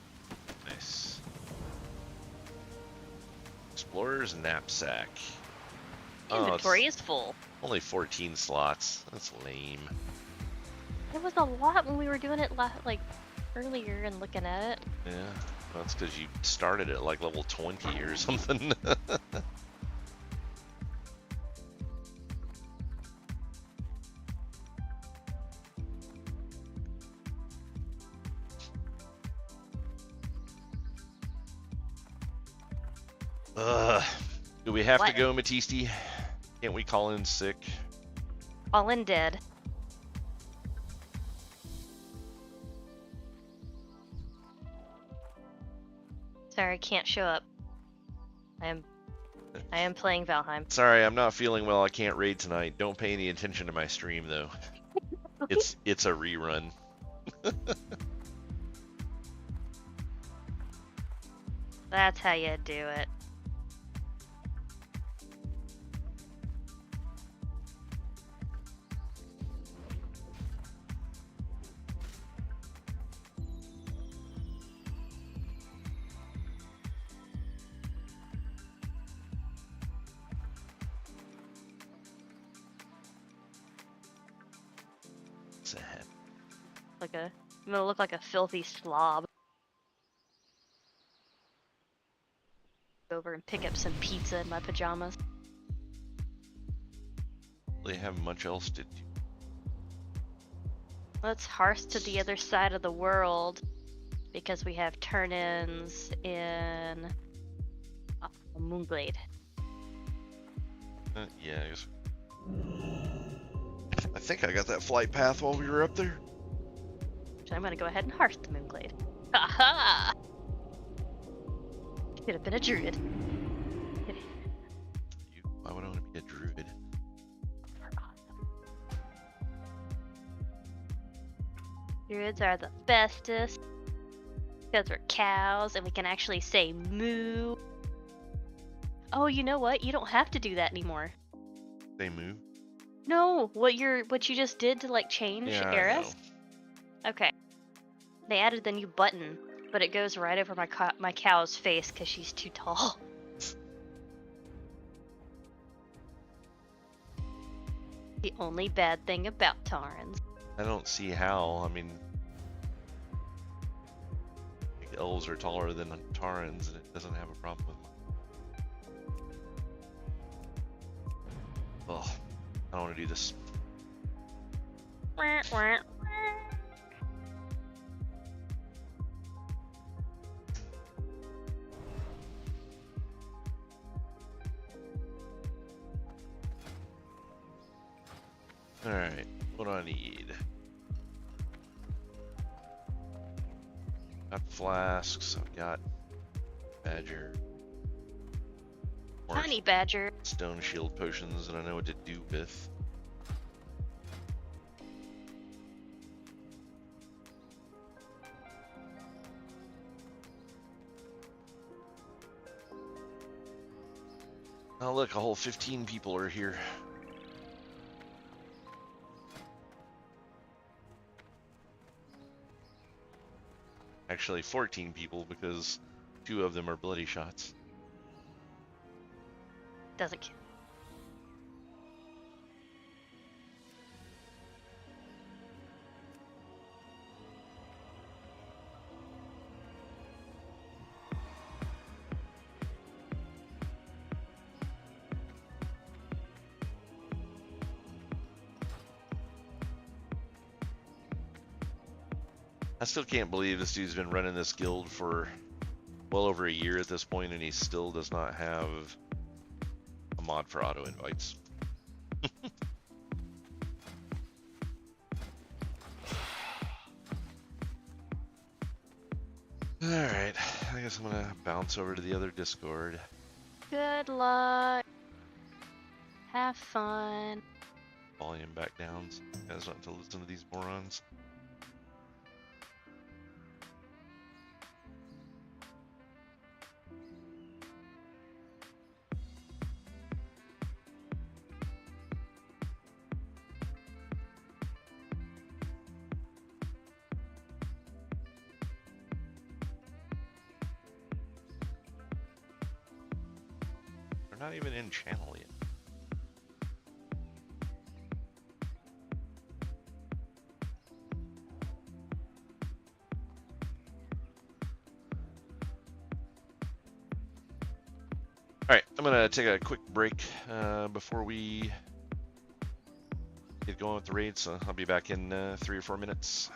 Nice. Explorer's knapsack. Inventory is full. Only 14 slots. That's lame. There was a lot when we were doing it like earlier and looking at it. Yeah, well, that's because you started at like level 20 or something. Do we have to What? go, Matiste? Can't we call in sick? All in dead. Sorry, I can't show up. I'm I am playing Valheim. Sorry, I'm not feeling well. I can't raid tonight. Don't pay any attention to my stream though. It's a rerun. That's how you do it. What's ahead? I'm gonna look like a filthy slob. Go over and pick up some pizza in my pajamas. They have much else to do. Let's hearth to the other side of the world because we have turn-ins in Moonglade. Yeah, I guess. I think I got that flight path while we were up there. So I'm gonna go ahead and hearth the Moonglade. Haha! Should have been a druid. Why would I want to be a druid? Druids are the bestest because we're cows and we can actually say moo. Oh, you know what? You don't have to do that anymore. They move. No, what you just did to like change Yeah, eras? Okay. They added the new button, but it goes right over my cow's face because she's too tall. The only bad thing about Taurens. I don't see how. I mean, like, elves are taller than Taurens, and it doesn't have a problem with them. Oh, I don't want to do this. Wah, wah. Alright, what do I need? Got flasks, I've got badger. More Honey badger. stone shield potions that I know what to do with. Oh look, a whole 15 people are here. Actually 14 people because 2 of them are bloody shots. Doesn't count. I still can't believe this dude's been running this guild for well over a year at this point, and he still does not have a mod for auto invites. Alright, I guess I'm gonna bounce over to the other Discord. Good luck. Have fun. Volume back down so you guys don't have to listen to these morons. They're not even in channel yet. Alright, I'm gonna take a quick break before we get going with the raid, so I'll be back in 3 or 4 minutes.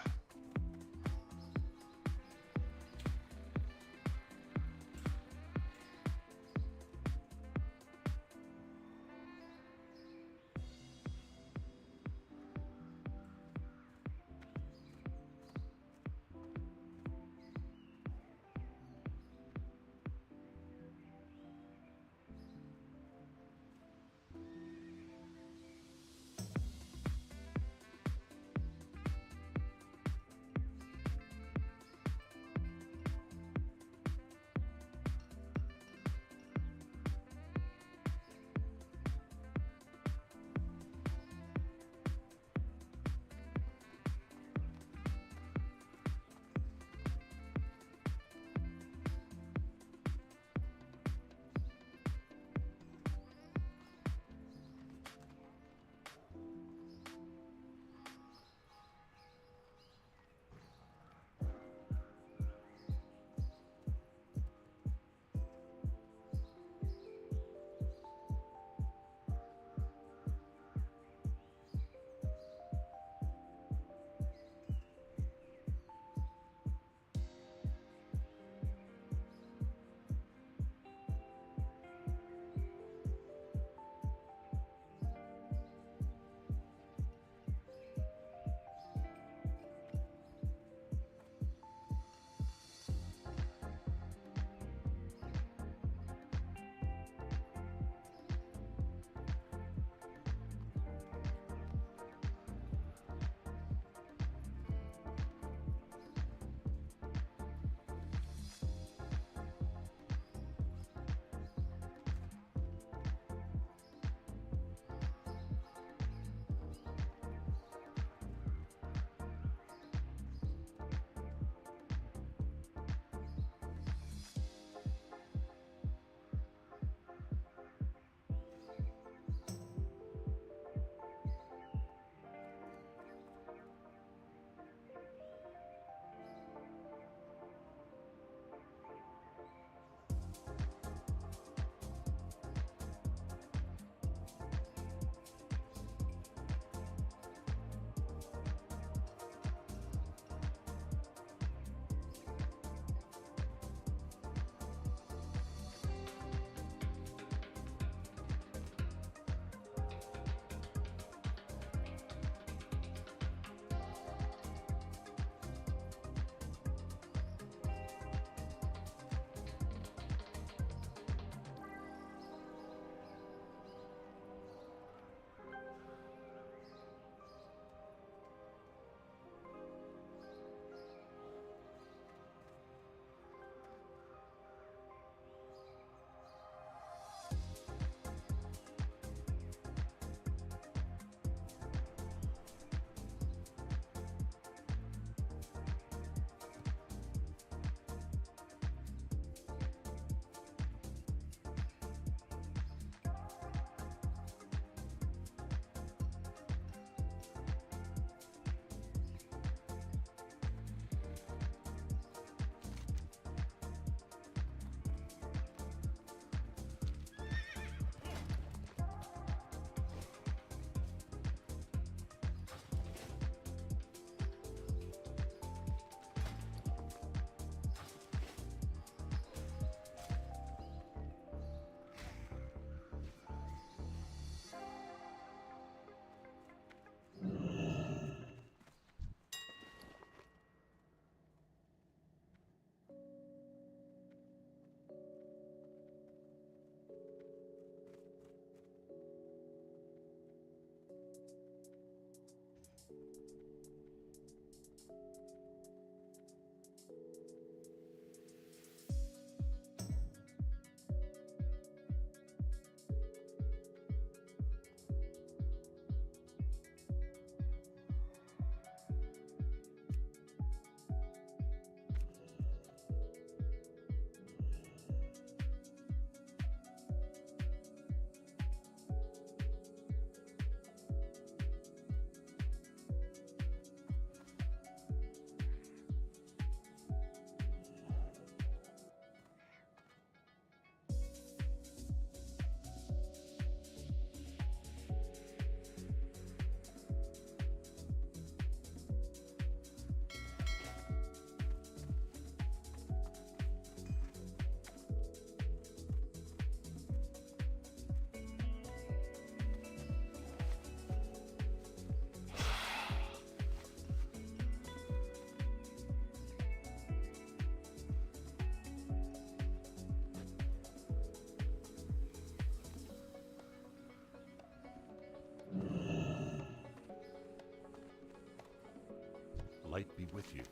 Light be with you.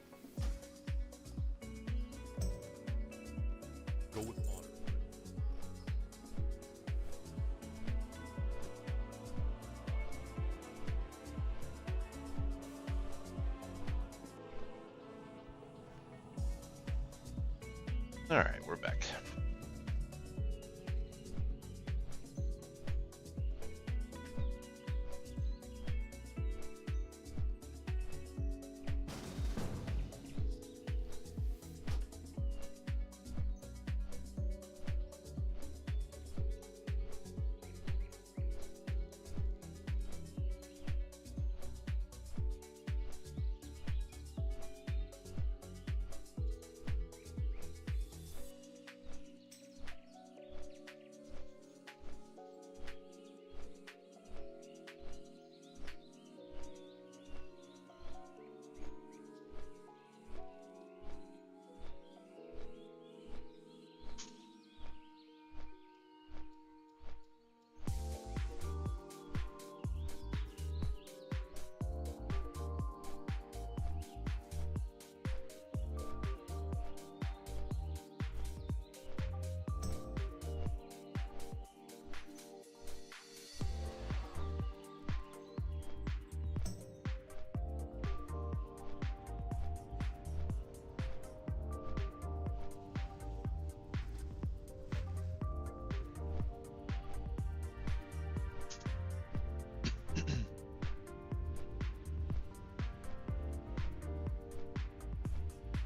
Go with honor. All right, we're back.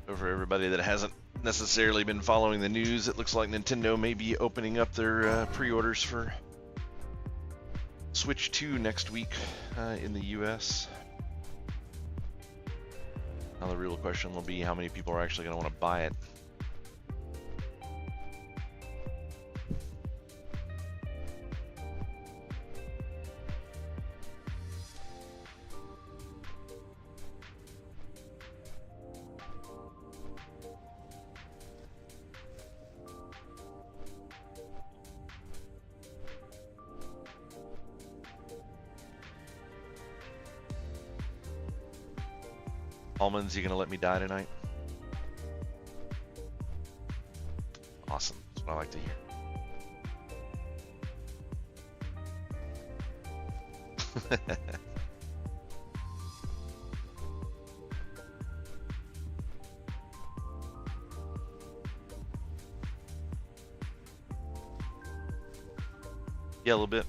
So for everybody that hasn't necessarily been following the news, it looks like Nintendo may be opening up their pre-orders for Switch 2 next week in the US. Now the real question will be how many people are actually going to want to buy it. Almonds, you gonna let me die tonight? Awesome. That's what I like to hear. Yeah, a little bit.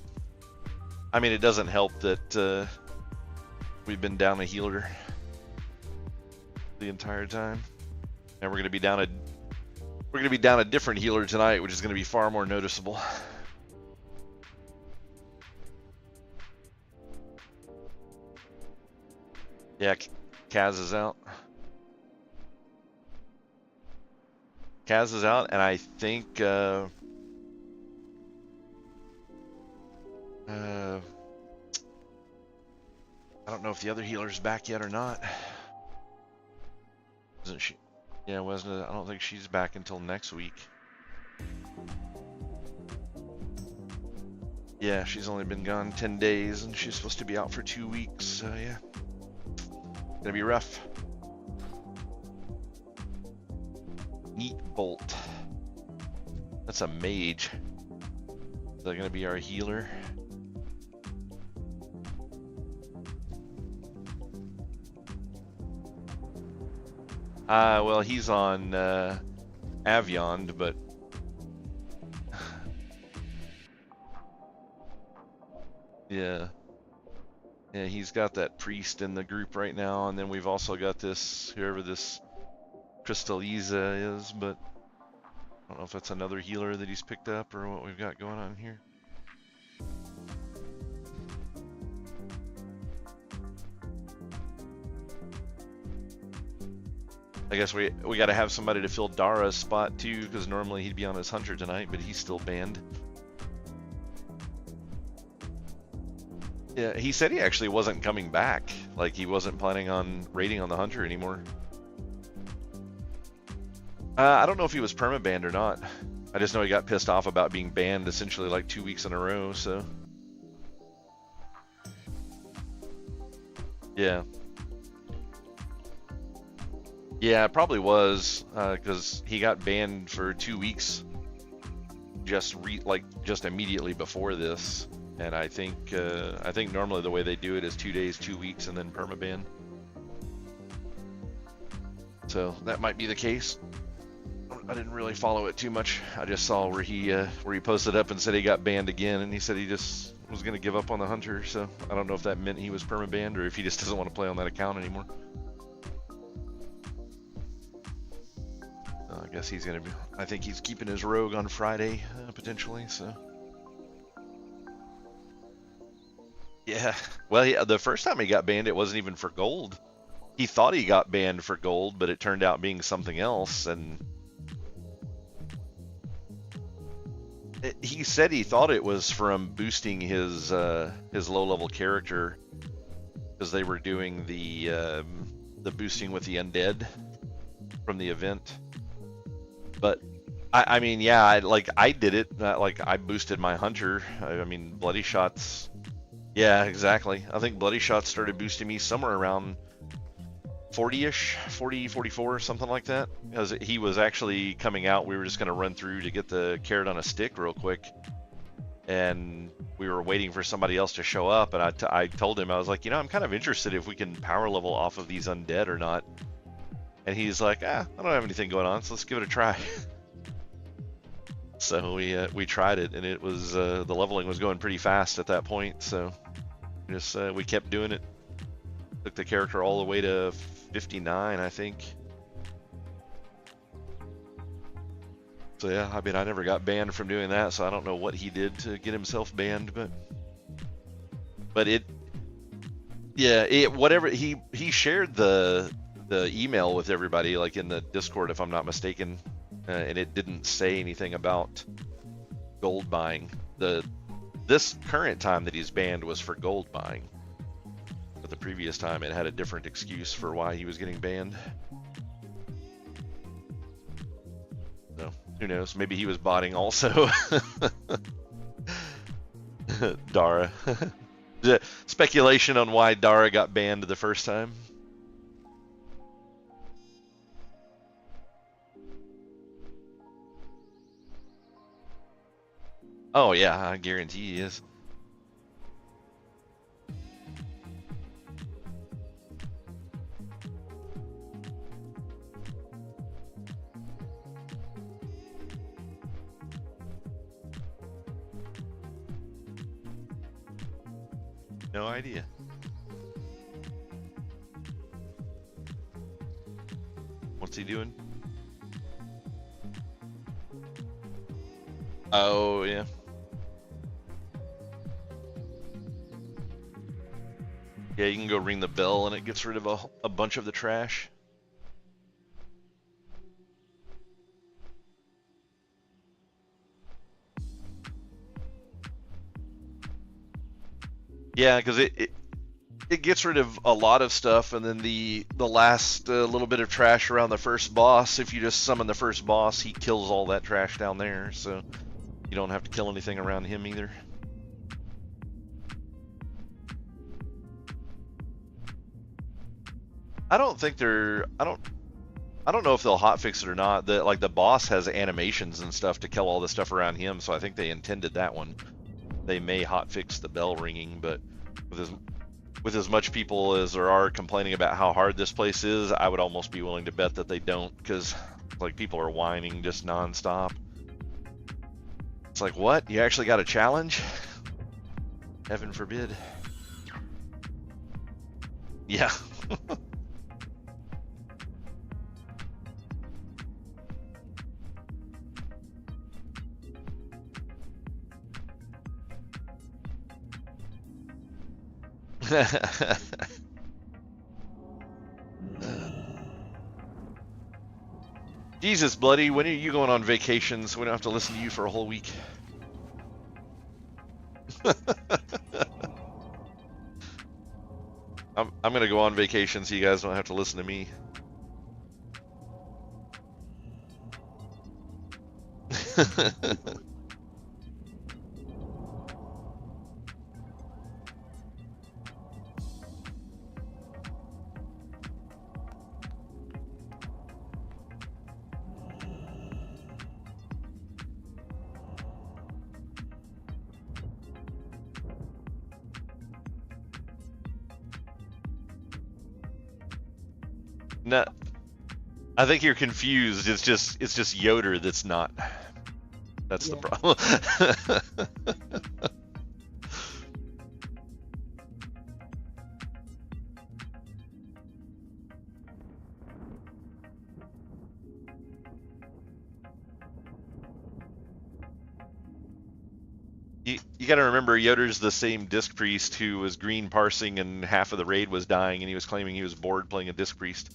I mean, it doesn't help that we've been down a healer the entire time, and we're gonna be down a different healer tonight, which is gonna be far more noticeable. Yeah, Kaz is out. Kaz is out, and I think I don't know if the other healer's back yet or not. Isn't she? Yeah, wasn't it? I don't think she's back until next week. Yeah, she's only been gone 10 days, and she's supposed to be out for 2 weeks. So yeah, gonna be rough. Neat Bolt. That's a mage. Is that gonna be our healer? Well, he's on Aviond, but yeah, he's got that priest in the group right now, and then we've also got this whoever this Crystalliza is, but I don't know if that's another healer that he's picked up or what we've got going on here. I guess we got to have somebody to fill Dara's spot too, because normally he'd be on his hunter tonight, but he's still banned. Yeah, he said he actually wasn't coming back. Like, he wasn't planning on raiding on the hunter anymore. I don't know if he was perma-banned or not. I just know he got pissed off about being banned essentially like 2 weeks in a row, so. Yeah. Yeah, it probably was, because he got banned for 2 weeks, just immediately before this, and I think normally the way they do it is 2 days, 2 weeks, and then permaban. So that might be the case. I didn't really follow it too much. I just saw where he posted up and said he got banned again, and he said he just was going to give up on the hunter. So I don't know if that meant he was permabanned or if he just doesn't want to play on that account anymore. I guess he's going to be. I think he's keeping his rogue on Friday potentially. So yeah. Well, the first time he got banned, it wasn't even for gold. He thought he got banned for gold, but it turned out being something else, and he said he thought it was from boosting his low-level character, because they were doing the boosting with the undead from the event. But I mean, yeah, I did it. I boosted my hunter. I mean, Bloody Shots. Yeah, exactly. I think Bloody Shots started boosting me somewhere around 40-ish, 40, 44, something like that. Because he was actually coming out. We were just going to run through to get the carrot on a stick real quick. And we were waiting for somebody else to show up. And I told him, I was like, I'm kind of interested if we can power level off of these undead or not. And he's like, I don't have anything going on, so let's give it a try. So we tried it, and it was the leveling was going pretty fast at that point. So we kept doing it. Took the character all the way to 59, I think. So yeah, I mean, I never got banned from doing that, so I don't know what he did to get himself banned, but whatever he shared the email with everybody, like in the Discord, if I'm not mistaken, and it didn't say anything about gold buying. This current time that he's banned was for gold buying. But the previous time it had a different excuse for why he was getting banned. So, who knows? Maybe he was botting also. Dara. Speculation on why Dara got banned the first time. Oh yeah, I guarantee he is. No idea. What's he doing? Oh, yeah. Yeah, you can go ring the bell and it gets rid of a bunch of the trash. Yeah, because it gets rid of a lot of stuff, and then the last little bit of trash around the first boss, if you just summon the first boss, he kills all that trash down there, so you don't have to kill anything around him either. I don't think they're. I don't know if they'll hotfix it or not. The boss has animations and stuff to kill all the stuff around him, so I think they intended that one. They may hotfix the bell ringing, but with as much people as there are complaining about how hard this place is, I would almost be willing to bet that they don't, because like people are whining just nonstop. It's like, what? You actually got a challenge? Heaven forbid. Yeah. Jesus, Bloody, when are you going on vacation so we don't have to listen to you for a whole week? I'm gonna go on vacation so you guys don't have to listen to me. No, I think you're confused. It's just Yoder that's not. That's the problem. You got to remember, Yoder's the same disc priest who was green parsing and half of the raid was dying, and he was claiming he was bored playing a disc priest.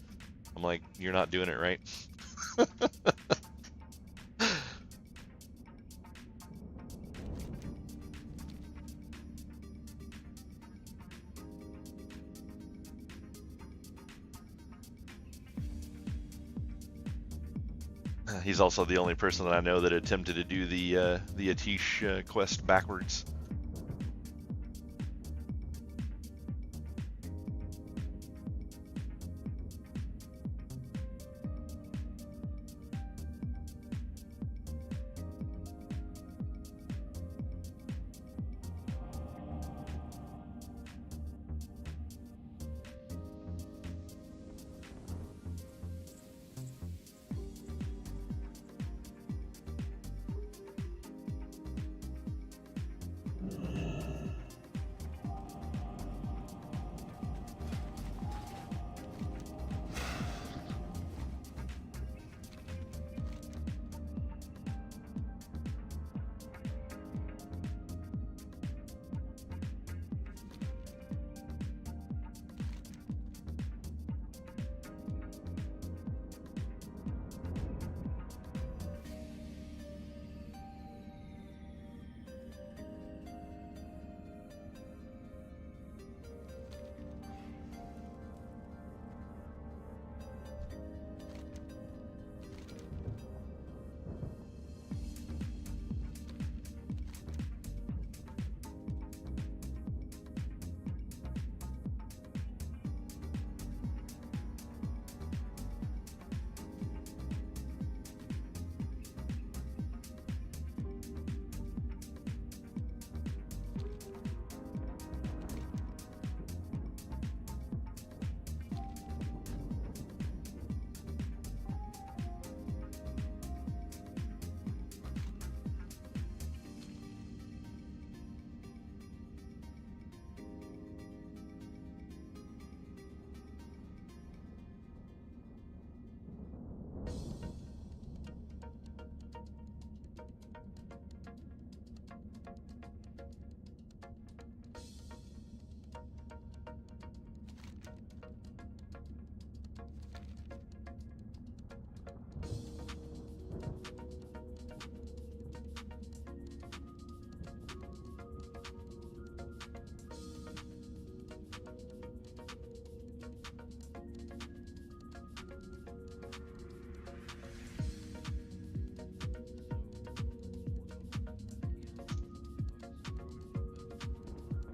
I'm like, you're not doing it right. He's also the only person that I know that attempted to do the Atish quest backwards.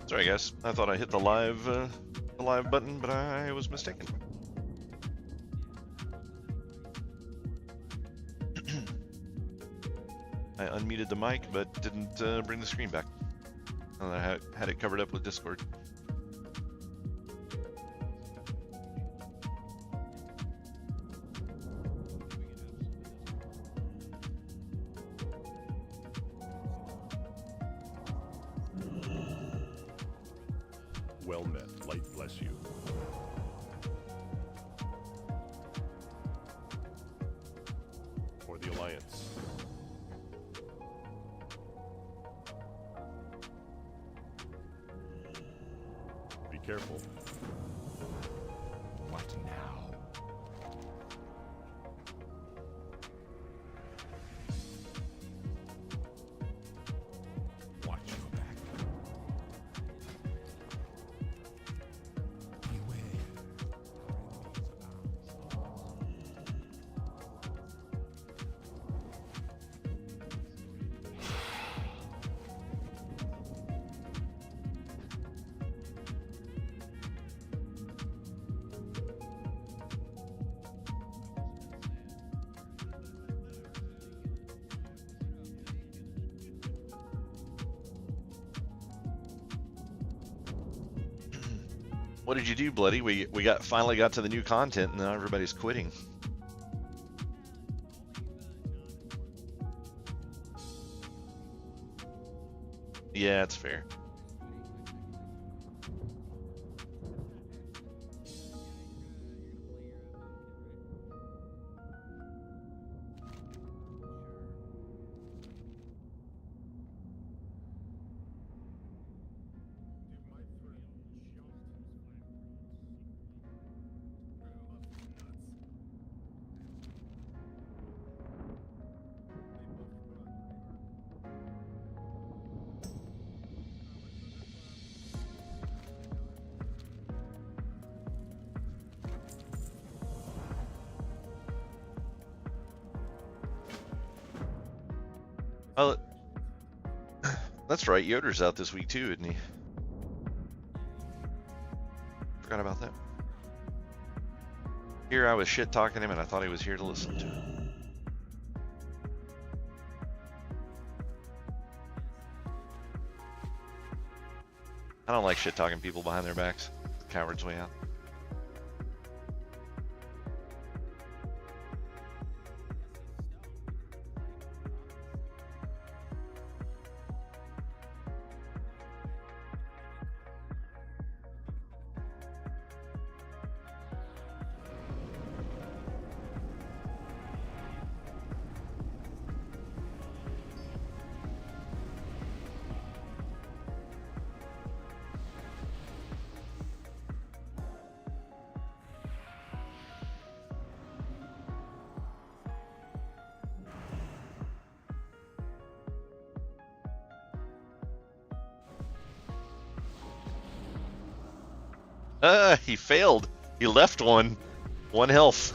Sorry guys, I thought I hit the live button, but I was mistaken. I unmuted the mic, but didn't bring the screen back. I had it covered up with Discord. Well met. Light bless you. For the Alliance. Be careful. What now? Watch your back. Beware. What did you do, Bloody? We finally got to the new content, and now everybody's quitting. Yeah, it's fair. Oh, that's right. Yoder's out this week too, isn't he? Forgot about that. Here I was shit talking him, and I thought he was here to listen to it. I don't like shit talking people behind their backs. The coward's way out. He failed. He left one health.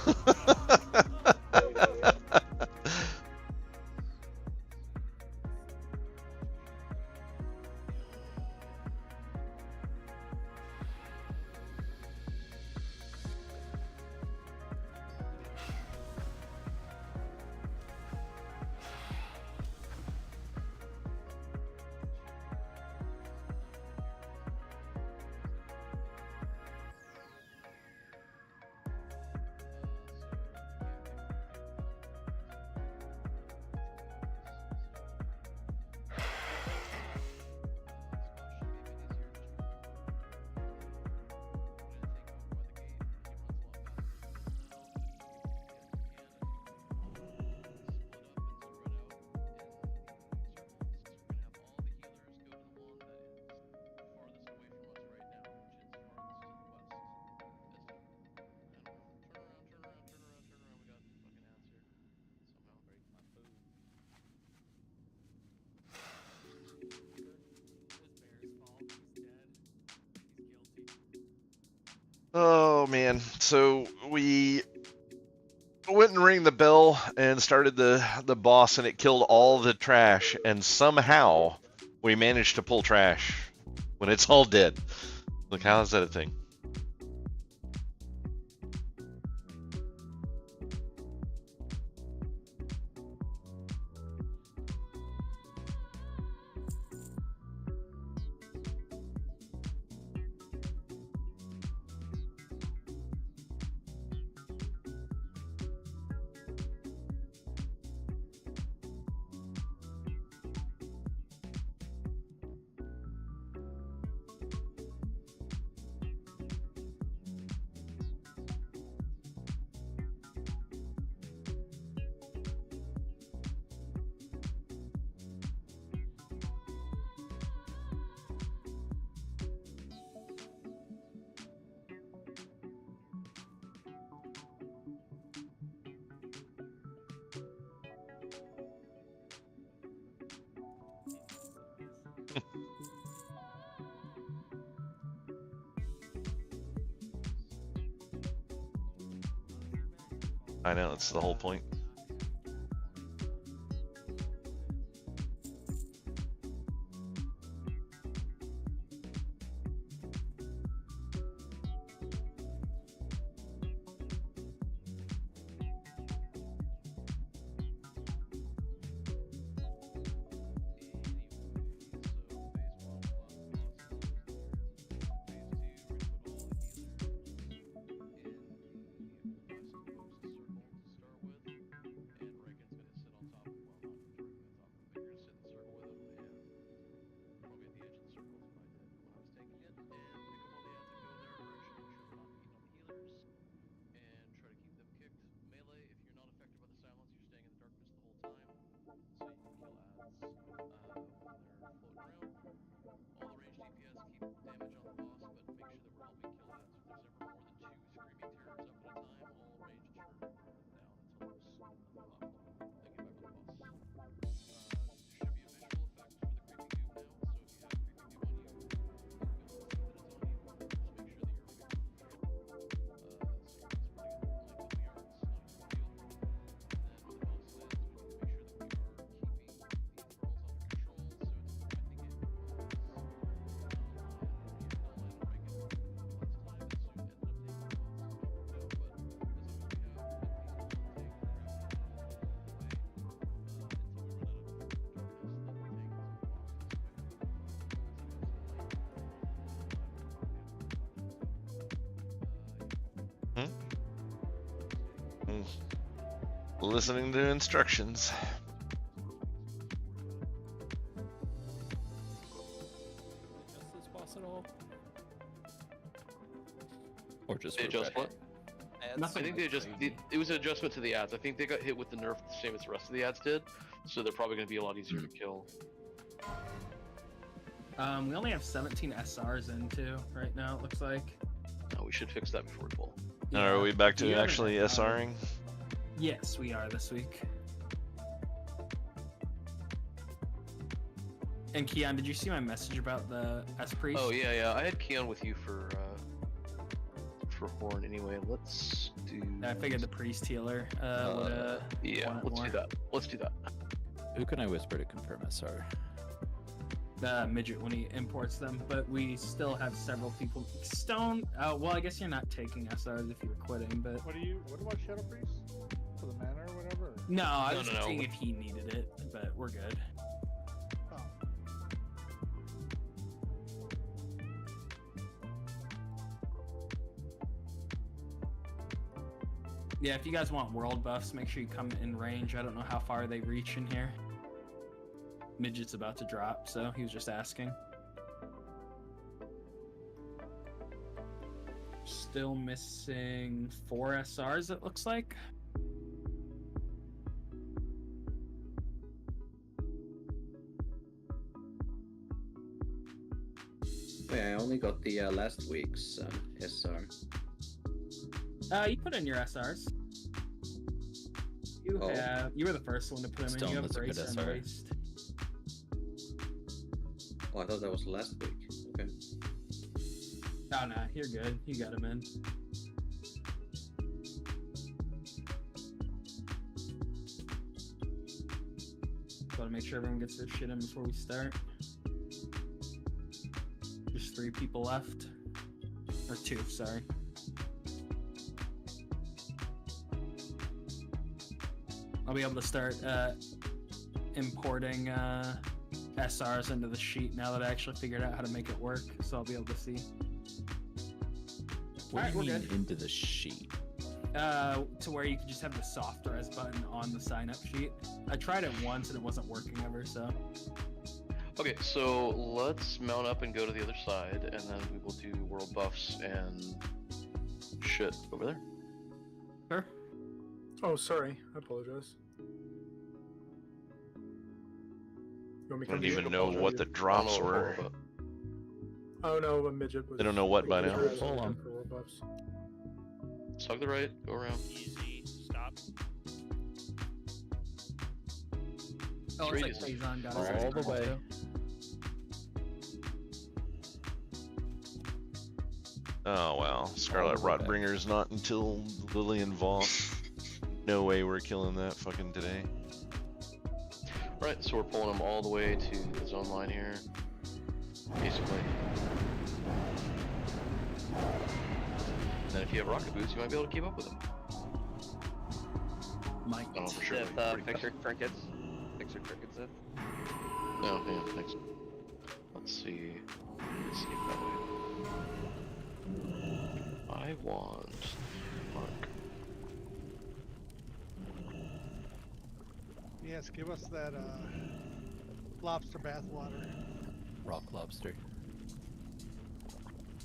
Oh man, so we went and rang the bell and started the boss, and it killed all the trash, and somehow we managed to pull trash when it's all dead. Look, how is that a thing? I know, that's the whole point. Listening to instructions. Adjust this boss at all? Or just They adjust what? I think they just it was an adjustment to the ads. I think they got hit with the nerf the same as the rest of the ads did, so they're probably going to be a lot easier to kill. We only have 17 SRs in too right now. It looks like. No, we should fix that before we pull. Are we back to You haven't actually had SRing? Yes, we are this week. And Keon, did you see my message about the S priest? Oh yeah. I had Keon with you for Horn anyway. Let's do. I figured the priest healer. Yeah, let's do that. Let's do that. Who can I whisper to confirm SR? The midget when he imports them, but we still have several people. Stone. Well, I guess you're not taking SRs if you're quitting, but. What about Shadow Priest? For the mana or whatever? No, I was No. seeing if he needed it, but we're good. Oh. Yeah, if you guys want world buffs, make sure you come in range. I don't know how far they reach in here. Midget's about to drop, so he was just asking. Still missing 4 SRs, it looks like. Yeah, I only got the last week's SR. You put in your SRs. You were the first one to put them in. Stone, You have that's a good Bracer and SR. Waste. Oh, I thought that was last week. Okay. Oh no, you're good. You got him in. Gotta make sure everyone gets their shit in before we start. There's 3 people left. Or 2, sorry. I'll be able to start importing SRs into the sheet now that I actually figured out how to make it work, so I'll be able to see. What Alright, do we're you mean good. into the sheet? To where you can just have the soft res button on the sign up sheet. I tried it once and it wasn't working ever, so. Okay, so let's mount up and go to the other side, and then we will do world buffs and shit over there. Sure. Oh, sorry. I apologize. You want me I don't to even come know to you? what the drops were. Oh no, a midget was. They don't know what by now. Hold on. For world buffs. Slug the right, go around. Easy. Stop. Oh, it's like radius. Phazon got All the way. Oh well, Scarlet All the way. Rotbringer's not until Lillian Voss. No way we're killing that fucking today. Right, so we're pulling them all the way to the zone line here. Basically. And then if you have rocket boots, you might be able to keep up with them. Might. I don't know for sure. If but pretty fix your fast. trinkets. Fix your trinkets if. No, yeah, thanks. Let's see. Let's see if that way. I want Mark. Yes, give us that lobster bathwater. Rock lobster.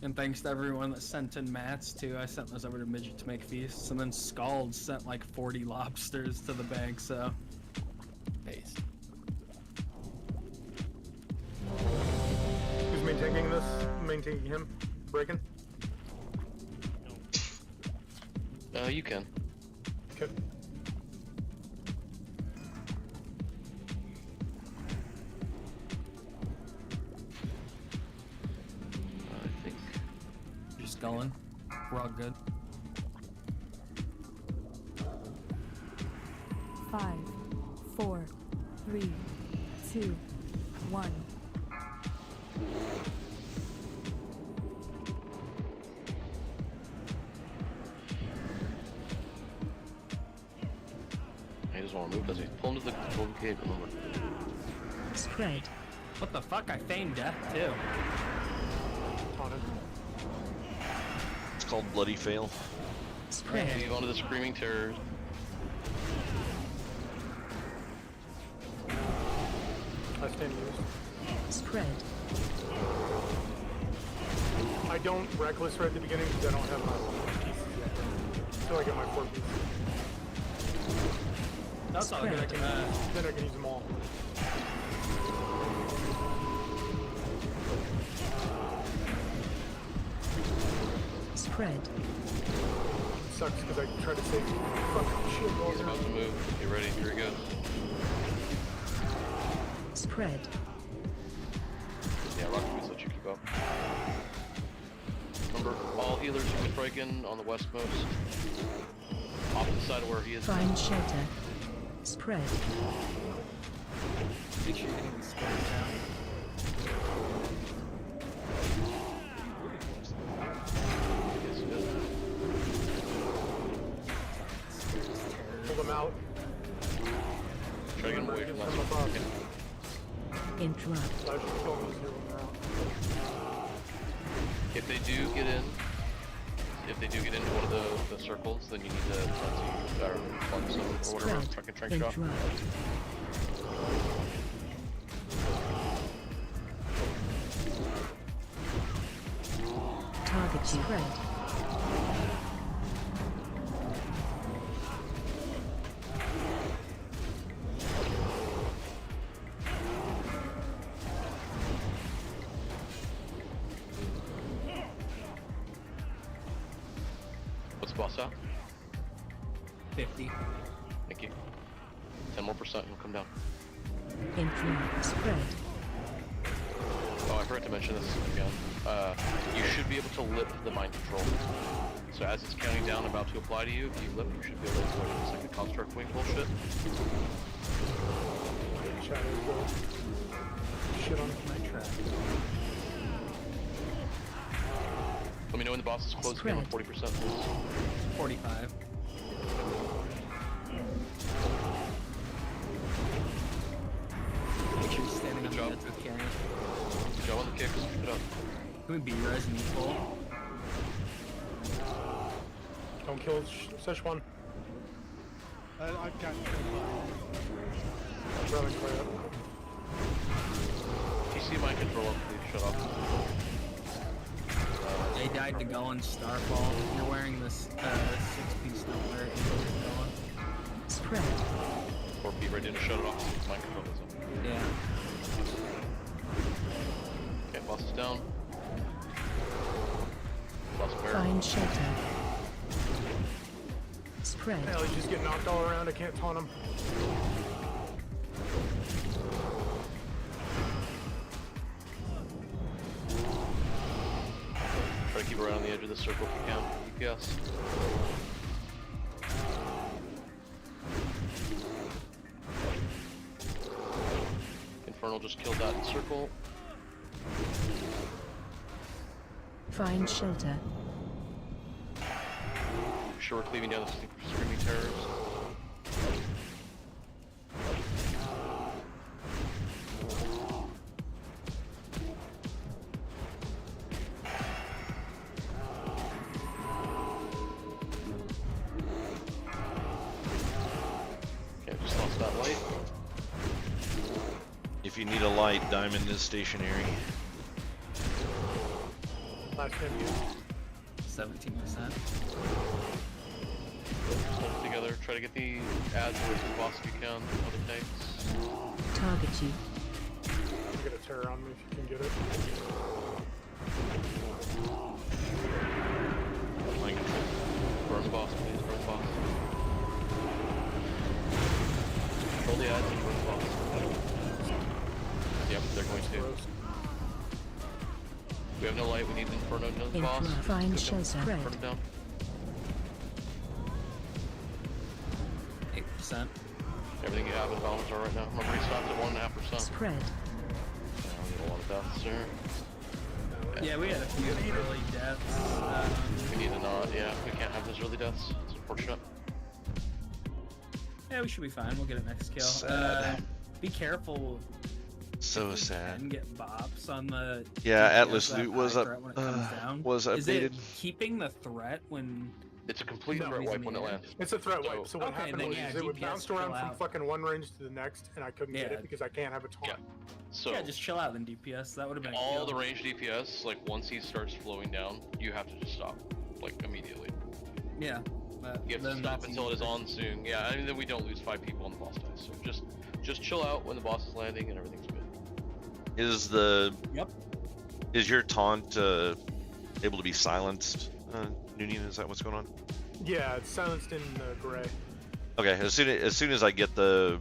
And thanks to everyone that sent in mats too. I sent those over to Midget to make feasts, and then Scald sent like 40 lobsters to the bank, so. Based. Who's maintaining this? Maintaining him? Breaking? You can. Okay. I think. Just going. We're all good. 5, 4, 3, 2, 1. He doesn't want to move, does he? Pull him to the golden cave, remember. Spread. What the fuck? I feigned death too. It's called Bloody Fail. Spread. Move onto the screaming terrors. last 10 used. Spread. I don't reckless right at the beginning because I don't have my pieces yet. Until I get my 4 pieces. That's all good. Then I can use them all. Spread. Sucks because I try to save fucking shit while He's about to move. Get ready. Here he goes. Spread. Yeah, rock please let you keep up. Remember, all healers are with Reagan on the westmost. Opposite side of where he is. Find shelter. Spread. Make sure you're getting the spread down. Yes, it is. Pull them out. Try to get him away from that. above. Interrupt. So I should kill these here when they're out. If they do get into one of the circles, then you need to plug some or whatever, Spread. truck and trank shot. Interrupt. Target spread. What's the boss at? 50. Thank you. 10% more and we'll come down. Interrupt. Spread. Oh, I forgot to mention this again. You should be able to lip the mind control. So as it's counting down about to apply to you, if you lip, you should be able to avoid it. It's like the construct wing bullshit. Shadows go. Shit on My trap. Let me know when the boss is close again with 40%, please. 45. Make sure you're standing on the edge with carrying. Good job on the kicks. Keep it up. Can we be res me full? Don't kill Szechuan. I've got Rather clear up. TC mind control up, please. Shut off. They died to Gullen Starfall. You're wearing this 6-piece, don't wear it. Gullen. Spread. Or be ready to shut it off. Mind control is up. Yeah. Okay, boss is down. Boss bear. Find shelter. Spread. Hell, he's just getting knocked all around. I can't taunt him. Try to keep around the edge of the circle if you can. EPS. Infernal just killed that circle. Find shelter. Sure, we're cleaving down the screaming terrors. Okay, just lost that light. If you need a light, Diamond is stationary. Last 10 used. 17%. Just hold it together. Try to get the ads away from the boss if you can. Other tanks. Target you. You get a terror on me if you can get it. Mind control. Burn the boss, please. Burn the boss. Control the ads and burn the boss. Yep, they're going to. We have no light. We need the Inferno to the boss. Find shelter. Burn him down. 8%. Everything you have in balance right now. Remember, he stopped at 1.5%. Spread. We get a lot of deaths there. Yeah, we had a few early deaths. We need to not. Yeah, we can't have those early deaths. It's unfortunate. Yeah, we should be fine. We'll get it next kill. Sad. Be careful. So We sad. can get bops on the. Yeah, TPS Atlas of that loot was high up. threat when it comes down. Was Is updated. it keeping the threat when It's a complete No, threat he's in wipe when the it air. lands. It's a threat wipe. So what Okay, happened then was yeah, it would DPS bounce chill around from out. fucking one range to the next, and I couldn't get Yeah. it because I can't have a taunt. So Yeah, just chill out then DPS. That would have been a all kill. the range DPS, like once he starts flowing down, you have to just stop, like immediately. Yeah. You have to then stop that's until it is easy. on soon. Yeah, and then we don't lose 5 people on the boss dice. So just chill out when the boss is landing and everything's good. Is the Yep. is your taunt able to be silenced, Noonian? Is that what's going on? Yeah, it's silenced in gray. Okay, as soon as I get the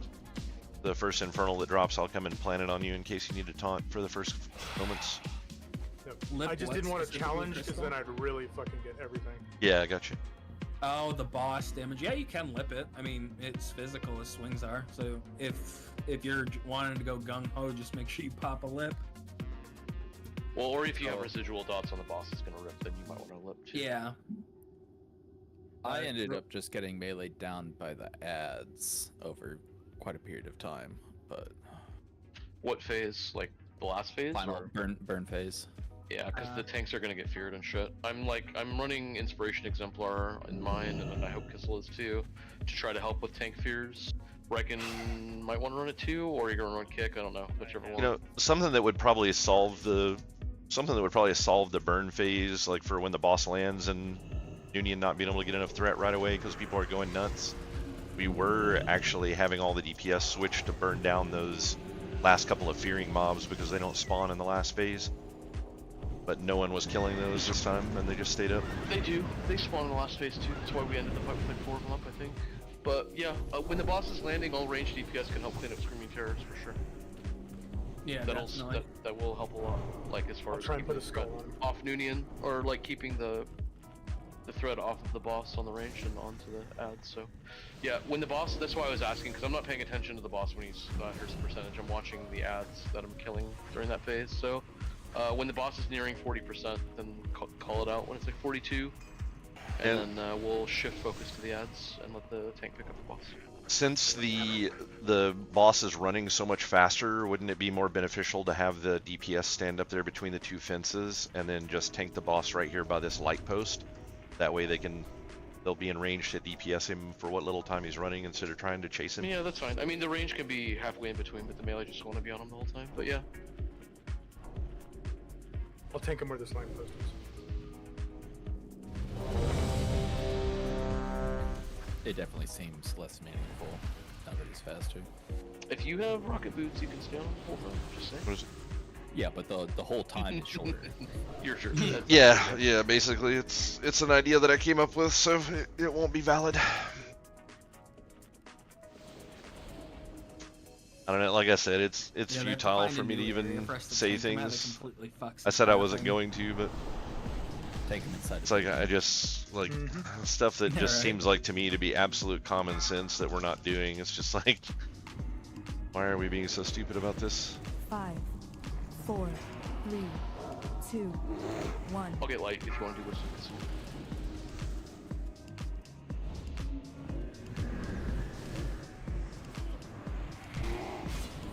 first infernal that drops, I'll come and plant it on you in case you need a taunt for the first moments. Yep. Lip I just what didn't want to specifically, challenge because Crystal? then I'd really fucking get everything. Yeah, I got you. Oh, the boss damage. Yeah, you can lip it. I mean, it's physical as swings are. So if you're wanting to go gung ho, just make sure you pop a lip. Well, or if you have residual dots on the boss that's gonna rip, then you might want to lip too. Yeah. I ended up just getting meleeed down by the ads over quite a period of time, but What phase? Like the last phase? final or? burn phase. Yeah, because the tanks are gonna get feared and shit. I'm running Inspiration Exemplar in mine, and I hope Kissel is too, to try to help with tank fears. Reckon might want to run it too, or you're gonna run Kick. I don't know, whichever one. You know, something that would probably solve the burn phase, like for when the boss lands and Union not being able to get enough threat right away because people are going nuts. We were actually having all the DPS switch to burn down those last couple of fearing mobs because they don't spawn in the last phase. But no one was killing those this time, and they just stayed up. They do. They spawn in the last phase too. That's why we ended the fight with like 4 of them up, I think. But yeah, when the boss is landing, all ranged DPS can help clean up Screaming Terrors for sure. Yeah, That will help a lot. Like as far I'll as try and keeping put a the threat skull on. off Noonian, or like keeping the thread off of the boss on the range and onto the ads. So yeah, when the boss, that's why I was asking, because I'm not paying attention to the boss when he's here's the percentage. I'm watching the ads that I'm killing during that phase. So when the boss is nearing 40%, then call it out when it's like 42, and then we'll shift focus to the ads and let the tank pick up the boss. Since the boss is running so much faster, wouldn't it be more beneficial to have the DPS stand up there between the two fences and then just tank the boss right here by this light post? That way they'll be in range to DPS him for what little time he's running instead of trying to chase him. Yeah, that's fine. I mean, the range can be halfway in between, but the melee just want to be on him the whole time. But yeah. I'll tank him where this line post is. It definitely seems less meaningful now that he's faster. If you have rocket boots, you can stay on the whole time. Just saying. What is it? Yeah, but the whole time is shorter. You're sure. Yeah, basically it's an idea that I came up with, so it won't be valid. I don't know, like I said, it's futile for me to even say things. I said I wasn't going to, but take him inside. It's like I just like stuff that just seems like to me to be absolute common sense that we're not doing. It's just like, why are we being so stupid about this? 5, 4, 3, 2, 1. I'll get light if you want to do this.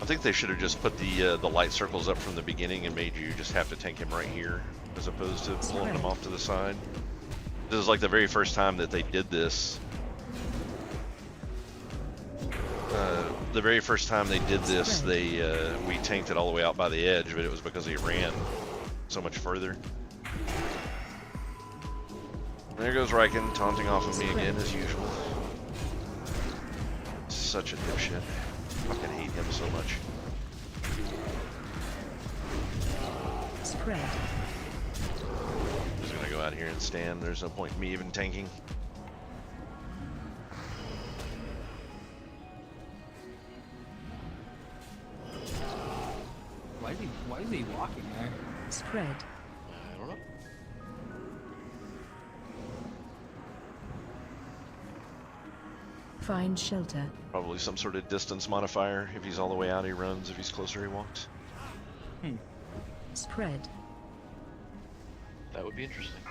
I think they should have just put the light circles up from the beginning and made you just have to tank him right here, as opposed to pulling him off to the side. This is like the very first time that they did this. The very first time they did this, we tanked it all the way out by the edge, but it was because he ran so much further. There goes Riken taunting off of me again as usual. Such a dipshit. Fucking hate him so much. Spread. Just gonna go out here and stand. There's no point in me even tanking. Why is he walking there? Spread. I don't know. Find shelter. Probably some sort of distance modifier. If he's all the way out, he runs. If he's closer, he walks. Spread. That would be interesting.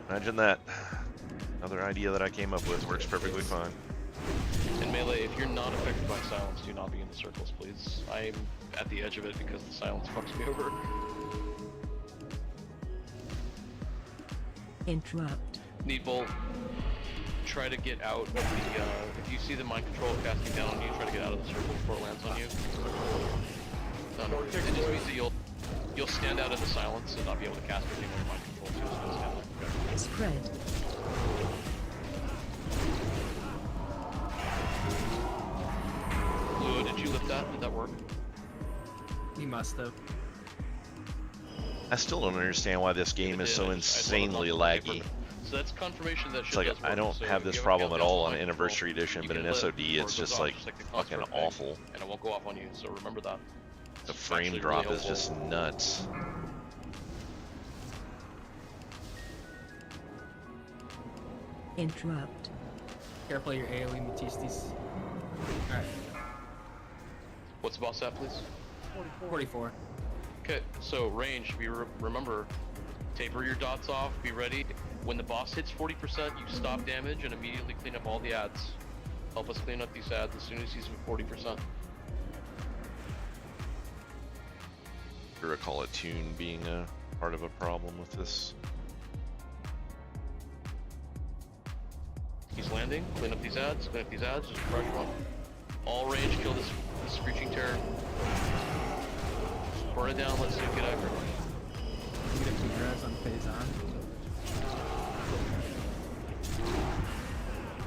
Imagine that. Another idea that I came up with works perfectly fine. In melee, if you're not affected by silence, do not be in the circles, please. I'm at the edge of it because the silence fucks me over. Interrupt. Need bolt. Try to get out of the, if you see the mind control casting down on you, try to get out of the circle before it lands on you. It just means that you'll stand out in the silence and not be able to cast anything with mind control, so you'll just stand there. Spread. Lua, did you lift that? Did that work? He must have. I still don't understand why this game is so insanely laggy. So that's confirmation that It's like, I don't have this problem at all on Anniversary Edition, but in SOD it's just like fucking awful. And it won't go off on you, so remember that. The frame drop is just nuts. Interrupt. Careful your AoE Matistis. Alright. What's the boss at, please? 44. Okay, so range, remember, taper your dots off, be ready. When the boss hits 40%, you stop damage and immediately clean up all the ads. Help us clean up these ads as soon as he's at 40%. I recall a tune being a part of a problem with this. He's landing, clean up these ads, just crush one. All range, kill this Screeching Terror. Burn it down, let's see him get aggro. I'm gonna keep your eyes on phase on.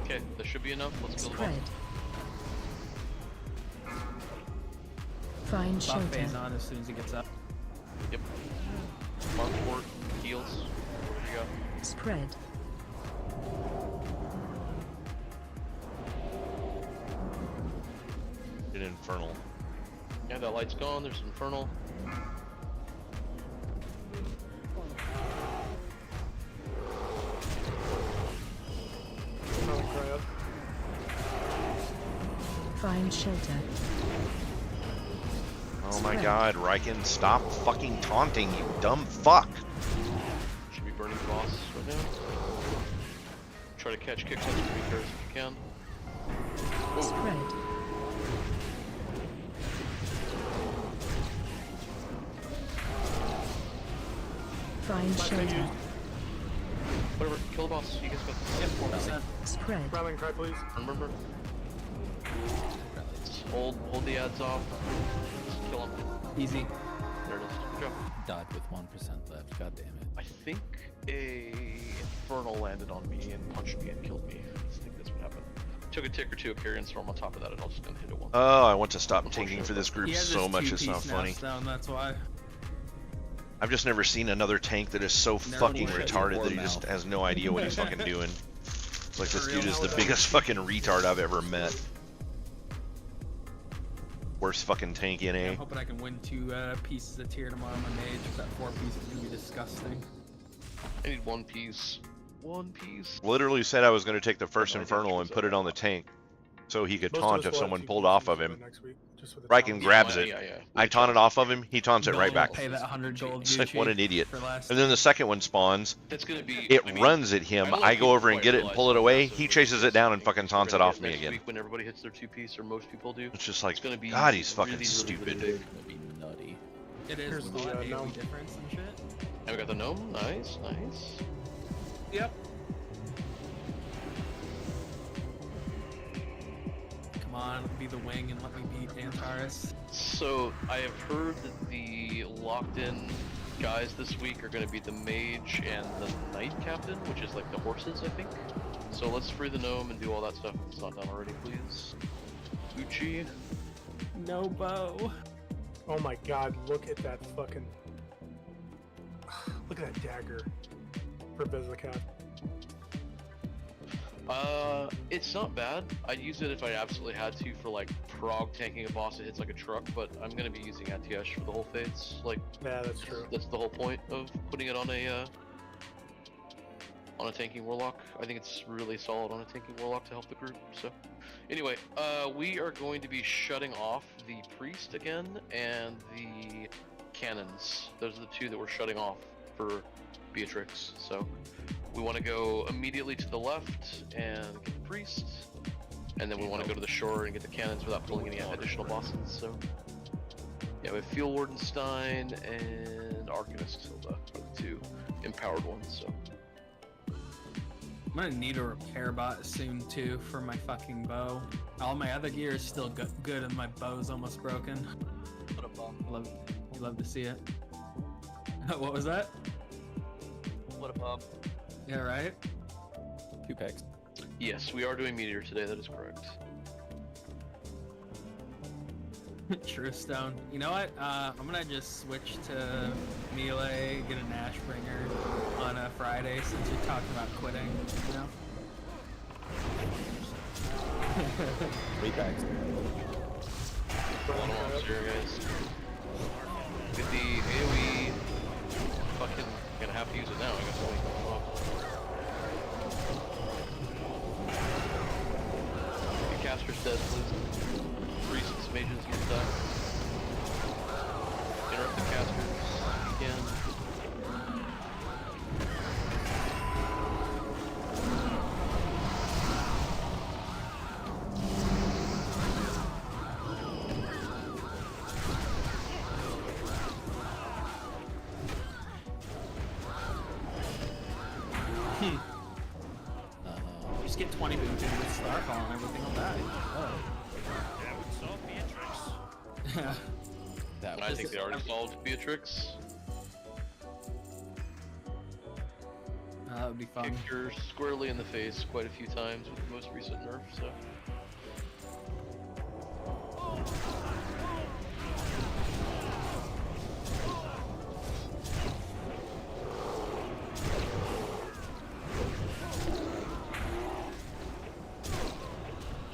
Okay, that should be enough, let's kill the boss. Find Buff shelter. phase on as soon as he gets up. Yep. Mark port, heals. There you go. Spread. An Infernal. Yeah, that light's gone, there's Infernal. Find shelter. Oh my god, Riken, stop fucking taunting, you dumb fuck! Should be burning the boss right now. Try to catch kicks on the creatures if you can. Spread. Find shelter. Whatever, kill the boss, you guys got this. 4%. Spread. Rallying cry, please. Remember. Just hold the ads off. Just kill him. Easy. There it is. Good job. Died with 1% left. God damn it. I think a Infernal landed on me and punched me and killed me. I think that's what happened. Took a tick or two of Carrion Storm on top of that, and I was just gonna hit it once. Oh, I want to stop tanking for this group He has so his much, it's two-piece not funny. down, that's why. I've just never seen another tank that is so fucking retarded that he just has no idea what he's fucking doing. It's like this dude is the biggest fucking retard I've ever met. Worst fucking tank in I'm A. hoping I can win 2 pieces of tier tomorrow on my mage. That 4 piece is gonna be disgusting. I need one piece. One piece. Literally said I was going to take the first Infernal and put it on the tank so he could Most taunt of us if will have someone 2 pulled pieces off of by him. next week, just with the Riken challenge. grabs it. Yeah. I taunt it off of him, he taunts it right back. Pay that 100 gold. It's like, what an idiot. for last And then the second one spawns, That's gonna be. it I mean, runs at him, I don't I think go over and quite get it and realize pull it how away, massive he this chases it down and thing fucking is taunts it gonna off get me next again. week when everybody hits their 2-piece, or most people do. It's just like, It's gonna be God, he's fucking really, stupid. really big. That'd be nutty. It is Here's with the, all that gnome. AoE difference and shit. And we got the gnome. Nice. Yep. Come on, be the wing and let me beat Antares. So I have heard that the locked-in guys this week are going to be the mage and the knight captain, which is like the horses, I think. So let's free the gnome and do all that stuff if it's not done already, please. Uchi. No bow. Oh my god, look at that fucking... Look at that dagger for Bezacat. It's not bad. I'd use it if I absolutely had to for like prog tanking a boss that hits like a truck, but I'm gonna be using Atiesh for the whole fates. Like, Yeah, that's true. that's the whole point of putting it on a tanking warlock. I think it's really solid on a tanking warlock to help the group. So, anyway, we are going to be shutting off the priest again and the cannons. Those are the 2 that we're shutting off for Beatrix. So we want to go immediately to the left and get the priest, and then we want to go to the shore and get the cannons without pulling any additional bosses. So yeah, we have Field Wardenstein and Arcanist Hilda are the 2 empowered ones. So I'm gonna need a repair bot soon too for my fucking bow. All my other gear is still good and my bow's almost broken. What a bum. You love to see it. What was that? What a bum. Yeah, right? 2 packs. Yes, we are doing Meteor today, that is correct. True stone. You know what? I'm gonna just switch to melee, get a Nash bringer on a Friday since you're talking about quitting, you know? 3 packs. One off here, guys. Get the AoE. Fucking gonna have to use it now. I guess only one off. Your caster's dead, please. Priests, mages, use that. Interrupt the casters again. Just get 20 boons in with Starfall and everything will die. That would solve Beatrix. That I was think they already solved Beatrix. That would be fun. Kicked her squarely in the face quite a few times with the most recent nerf, so.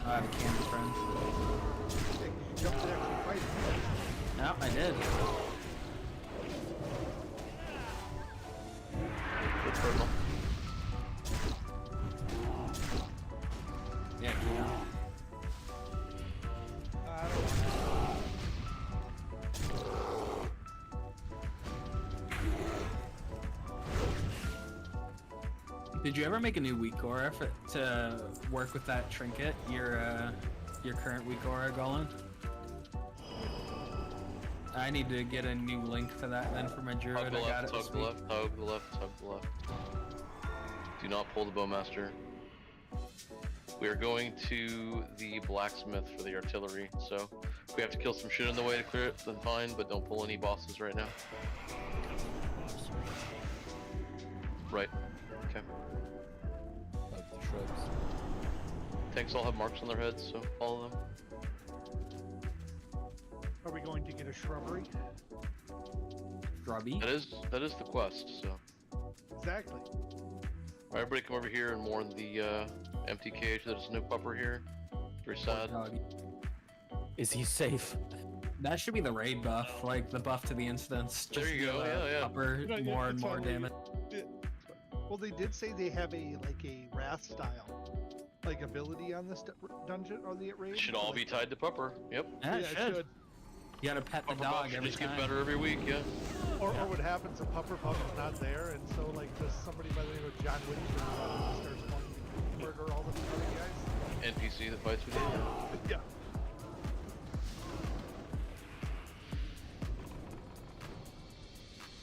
I have a candy friend. You jumped there to fight. Yep, I did. Good Cardinal. Yeah, you know. Did you ever make a new weak aura to work with that trinket? Your current weak aura, Golan? I need to get a new link for that then for my druid. Tug the I got left, it. tug the left, tug the left, tug the left. Do not pull the Bowmaster. We are going to the blacksmith for the artillery, so if we have to kill some shit on the way to clear it, then fine, but don't pull any bosses right now. Right. Okay. Of the shrubs. Tanks all have marks on their heads, so follow them. Are we going to get a shrubbery? Grubby? That is the quest, so. Exactly. Alright, everybody come over here and mourn the empty cage. There's no pupper here. Very sad. Is he safe? That should be the raid buff, like the buff to the instance. There you go, yeah. Upper Yeah, more and it's more already- damage. Well, they did say they have a wrath style, ability on this dungeon or the raid. It should all be tied to pupper. Yep. Yeah, it it should. You gotta pet the Pupper buff dog should every just time. get better every week, yeah. Or what happens? A pupper pup is not there, and so just somebody by the name of John Whitty starts wanting to murder all the other guys. NPC that fights with you. Yeah.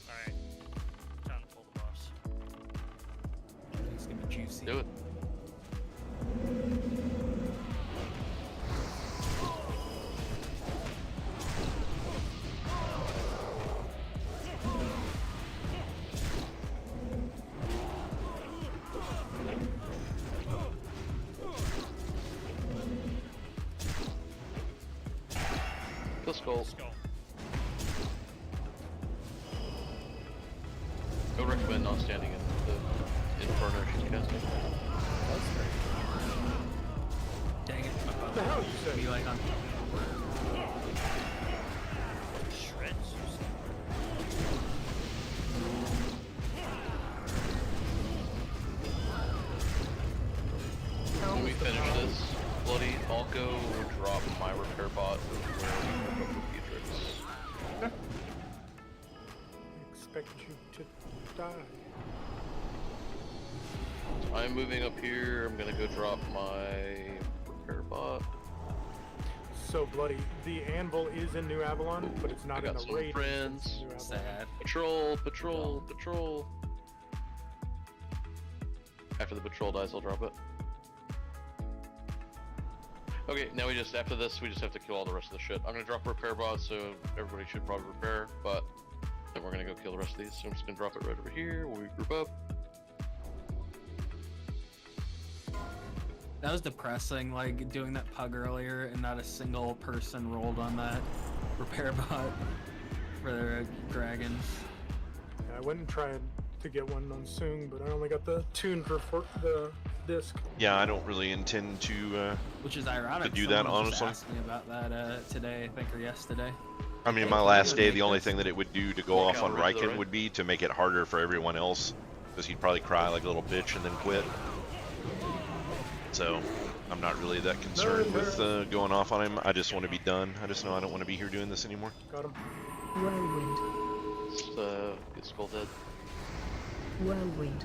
Alright. Time to pull the buffs. It's gonna be juicy. Do it. Kill Skull. Skull. I would recommend not standing in the inferno she's casting. Dang it. What the hell you say? Be like on. Shreds. When we finish this, Bloody, I'll go drop my repair bot where we hook up with Beatrix. Expect you to die. I'm moving up here. I'm gonna go drop my repair bot. So bloody. The anvil is in New Avalon, but it's I not in got the some raid. friends. It's in New Avalon. Sad. Patrol, patrol, patrol. After the patrol dies, I'll drop it. Okay, now after this, we just have to kill all the rest of the shit. I'm gonna drop a repair bot, so everybody should probably repair, but then we're gonna go kill the rest of these. So I'm just gonna drop it right over here when we group up. That was depressing, like doing that pug earlier and not a single person rolled on that repair bot for the dragons. Yeah, I went and tried to get one on Soong, but I only got the tune for the disc. Yeah, I don't really intend to. Which is ironic. To do that, Someone just honestly. asked me about that today, I think, or yesterday. I mean, my last day, the only thing that it would do to go off on Riken would be to make it harder for everyone else, because he'd probably cry like a little bitch and then quit. So, I'm not really that concerned with going off on him. I just want to be done. I just know I don't want to be here doing this anymore. Got him. Whirlwind. Get Skull dead. Whirlwind.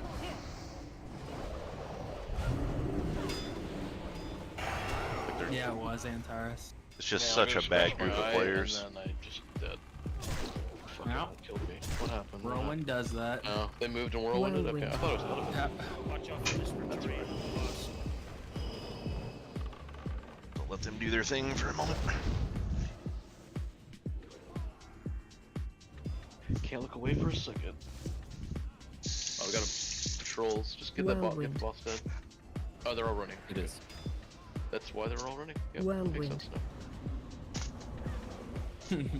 Yeah, it was Antares. It's just such a bad group of players. And then I just dead. Fucking Yep. killed me. What happened? Whirlwind does that. No, they moved and whirlwinded? Okay, I thought it was ahead of Yep. Watch out for this Praetorian boss. I'll let them do their thing for a moment. Can't look away for a second. Oh, we got patrols. Just get that get the boss dead. Oh, they're all running. It is. That's why they're all running? Yep, Whirlwind. makes sense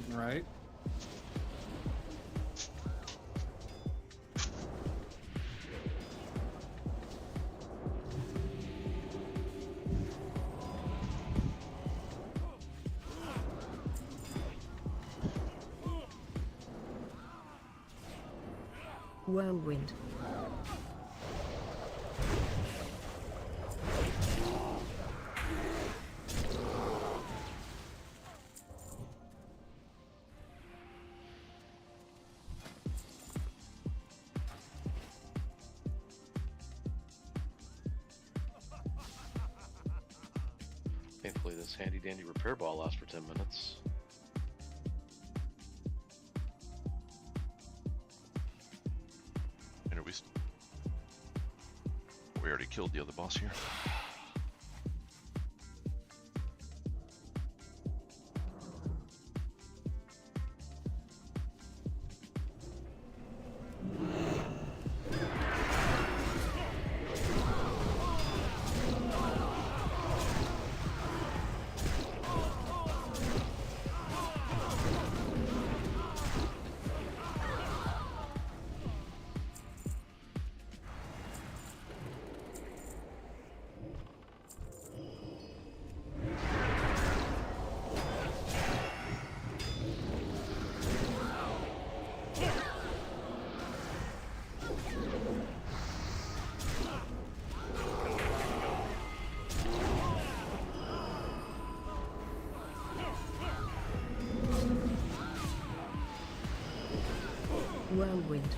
now. Right? Whirlwind. Thankfully, this handy dandy repair ball lasts for 10 minutes. And we already killed the other boss here. Whirlwind.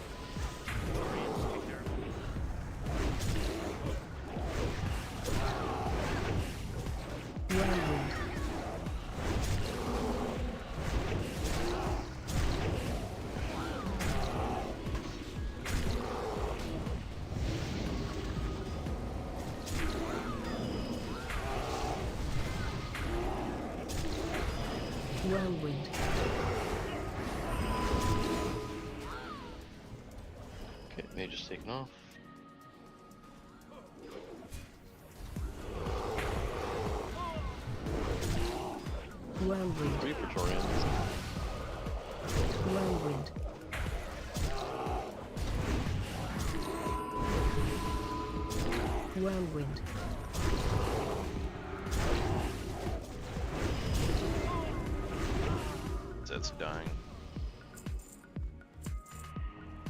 Whirlwind. Whirlwind. Okay, mage is taken off. Whirlwind. 3 Praetorians. Whirlwind. Whirlwind. That's dying.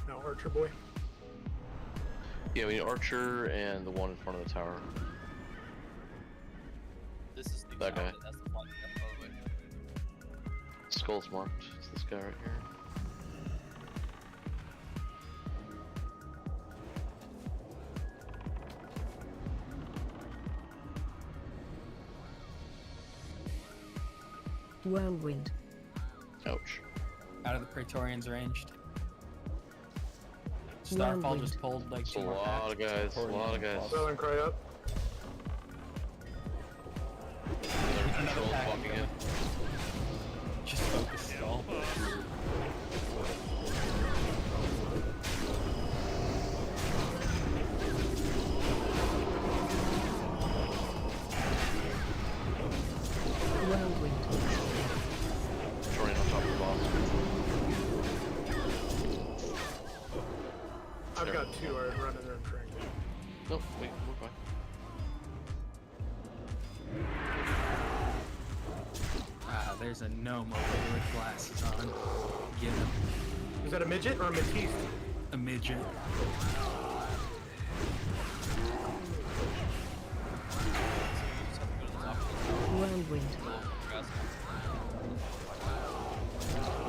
Now Archer boy. Yeah, we need Archer and the one in front of the tower. This is the That guy. captain, that's the one. Yep, oh, wait. Skull's marked. It's this guy right here. Whirlwind. Ouch. Out of the Praetorians ranged. Starfall just pulled like It's a 2 more lot packs. of guys. A lot of guys. Well, and cry up. Another Another patrol pack walking in. Just focus stall. Whirlwind. Trying on top of the boss. I've got 2. I'd run in there and train. No, wait, we're fine. Ah, there's a gnome over there with glasses on. Get him. Is that a midget or a Matisse? A midget. Whirlwind.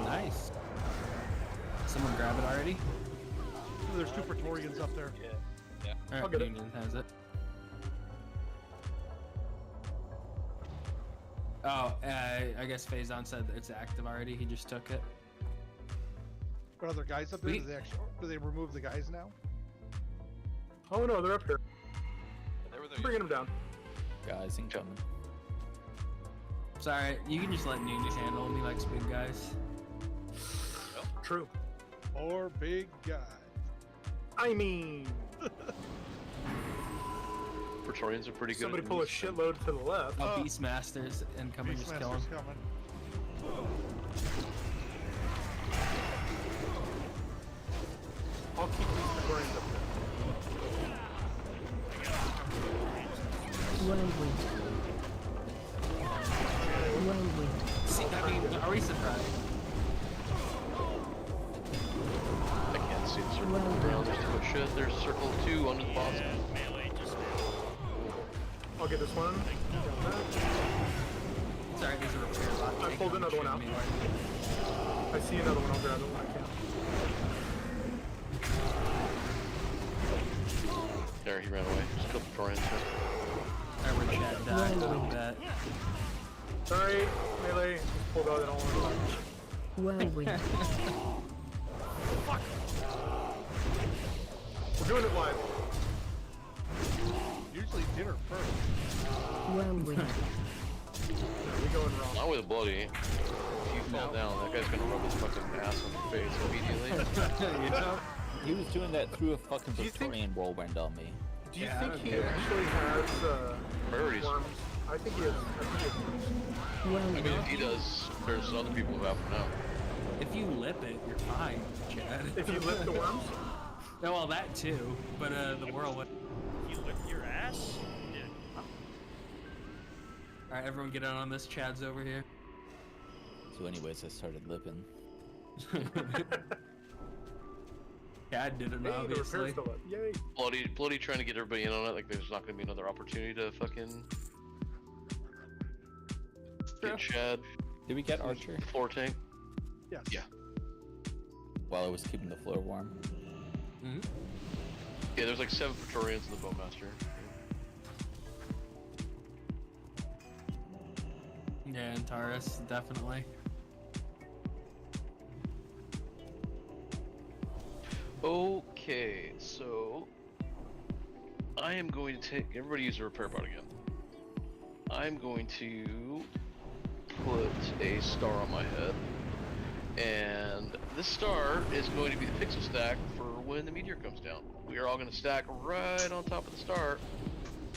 Nice. Someone grab it already? There's 2 Praetorians up there. Yeah. I'll Alright, get it. Union has it. Oh, I guess Phazon said that it's active already. He just took it. Are there guys up there? We- Do they remove the guys now? Oh no, they're up here. They were there I'm bringing them down. Guys incoming. Sorry, you can just let Nunez handle him. He likes big guys. True. Or big guy. I mean, Praetorians are pretty good. somebody at pull a moves. shitload to the left. Oh, Beastmasters incoming, just kill him. Beastmaster's coming. I'll keep these Praetorians up there. Whirlwind. Whirlwind. See, I mean, are we surprised? I can't see the circle on the ground. There's too much shit. There's a circle of 2 under the boss. Yeah, melee just I'll get this one. Got that. Sorry, there's a repair bot. I pulled another one out. I see another one. I'll grab it when I can. There, he ran away. Just killed Praetorians. Alright, we're Chad died. Look at that. Sorry, melee. Just pulled out that all one. Whirlwind. Fuck. We're doing it live. Usually dinner first. Whirlwind. We going wrong. Not with a bloody. If you fall down, that guy's gonna rub his fucking ass on your face immediately. You know? He was doing that through a fucking Do you think- Victorian whirlwind on me. Do you Yeah, I think don't he care. actually has Priorities. worms? I think he has. I think he has worms. I Whirlwind. mean, if he does, there's other people who have them now. If you lip it, you're fine, Chad. If you lift the worms, No, well, that too. But the whirlwind. you lick your ass? Yeah. Alright, everyone get on this. Chad's over here. So anyways, I started lipping. Chad did it, hey, the obviously. repair's still up. Yay! Bloody trying to get everybody in on it. Like, there's not gonna be another opportunity to fucking get Chad. Did we get Archer? Floor tank. Yes. Yeah. While I was keeping the floor warm. Mm-hmm. Yeah, there's like 7 Praetorians in the Bowmaster. Yeah, and Taurus, definitely. Okay, so I am going to take everybody use a repair bot again. I'm going to put a star on my head, and this star is going to be the pixel stack for when the meteor comes down. We are all going to stack right on top of the star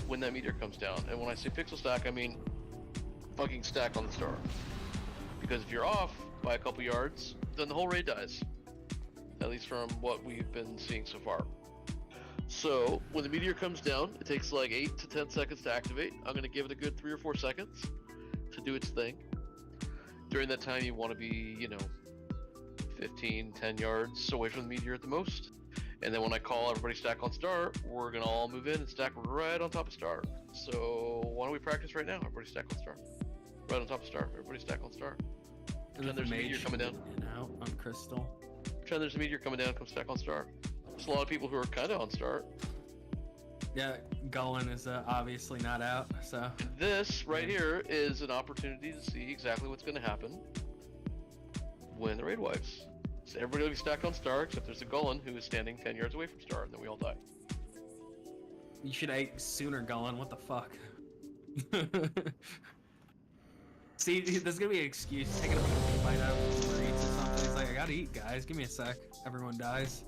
when that meteor comes down. And when I say pixel stack, I mean fucking stack on the star. Because if you're off by a couple yards, then the whole raid dies. At least from what we've been seeing so far. So, when the meteor comes down, it takes like 8 to 10 seconds to activate. I'm going to give it a good 3 or 4 seconds to do its thing. During that time, you want to be, 10 yards away from the meteor at the most. And then when I call everybody stack on star, we're going to all move in and stack right on top of star. So, why don't we practice right now? Everybody stack on star. Right on top of star. Everybody stack on star. Pretend there's a meteor coming down. In out on Crystal. Pretend there's a meteor coming down, come stack on star. There's a lot of people who are kind of on star. Yeah, Gullen is obviously not out, so. This right here is an opportunity to see exactly what's going to happen when the raid wipes. So everybody will be stacked on Star, except there's a Gullen who is standing 10 yards away from Star, and then we all die. You should have ate sooner, Gullen. What the fuck? See, there's gonna be an excuse. Taking a bite out of Uber Eats or something. He's like, I gotta eat, guys. Give me a sec. Everyone dies.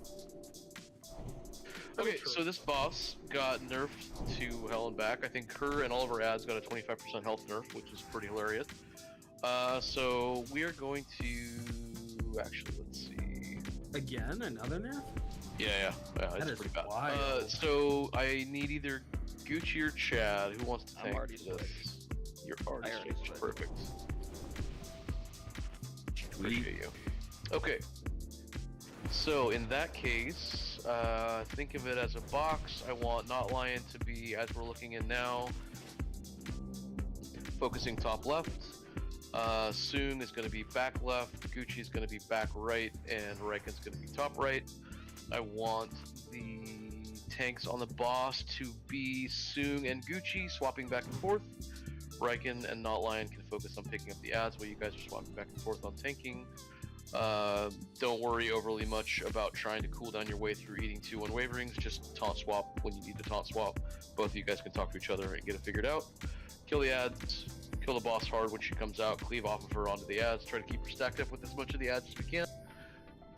Okay, so this boss got nerfed to hell and back. I think her and all of her ads got a 25% health nerf, which is pretty hilarious. So we are going to actually, let's see. Again, another nerf? Yeah, it's is pretty bad. wild. So I need either Gucci or Chad. Who wants to I'm tank already this? switched. You're already I already switched. switched. Perfect. Appreciate you. Okay. So in that case, think of it as a box. I want Not Lion to be, as we're looking in now, focusing top left. Soong is going to be back left, Gucci is going to be back right, and Raiken's going to be top right. I want the tanks on the boss to be Soong and Gucci swapping back and forth. Raiken and Not Lion can focus on picking up the ads while you guys are swapping back and forth on tanking. Don't worry overly much about trying to cool down your way through eating 2 unwaverings. Just taunt swap when you need to taunt swap. Both of you guys can talk to each other and get it figured out. Kill the ads, kill the boss hard when she comes out, cleave off of her onto the ads, try to keep her stacked up with as much of the ads as we can.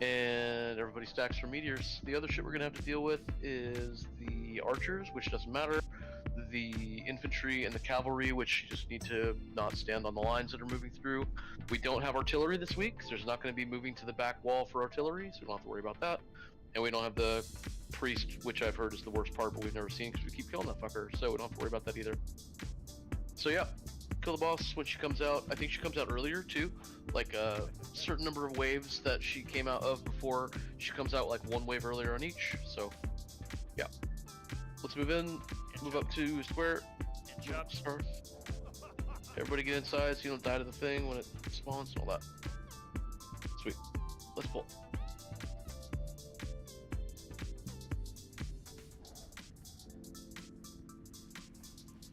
And everybody stacks for meteors. The other shit we're gonna have to deal with is the archers, which doesn't matter, the infantry and the cavalry, which just need to not stand on the lines that are moving through. We don't have artillery this week, so there's not going to be moving to the back wall for artillery, so we don't have to worry about that. And we don't have the priest, which I've heard is the worst part, but we've never seen because we keep killing that fucker, so we don't have to worry about that either. So yeah, kill the boss when she comes out. I think she comes out earlier too, like a certain number of waves that she came out of before. She comes out like 1 wave earlier on each, so yeah. Let's move in, move up to square, start. Everybody get inside so you don't die to the thing when it spawns and all that. Sweet. Let's pull.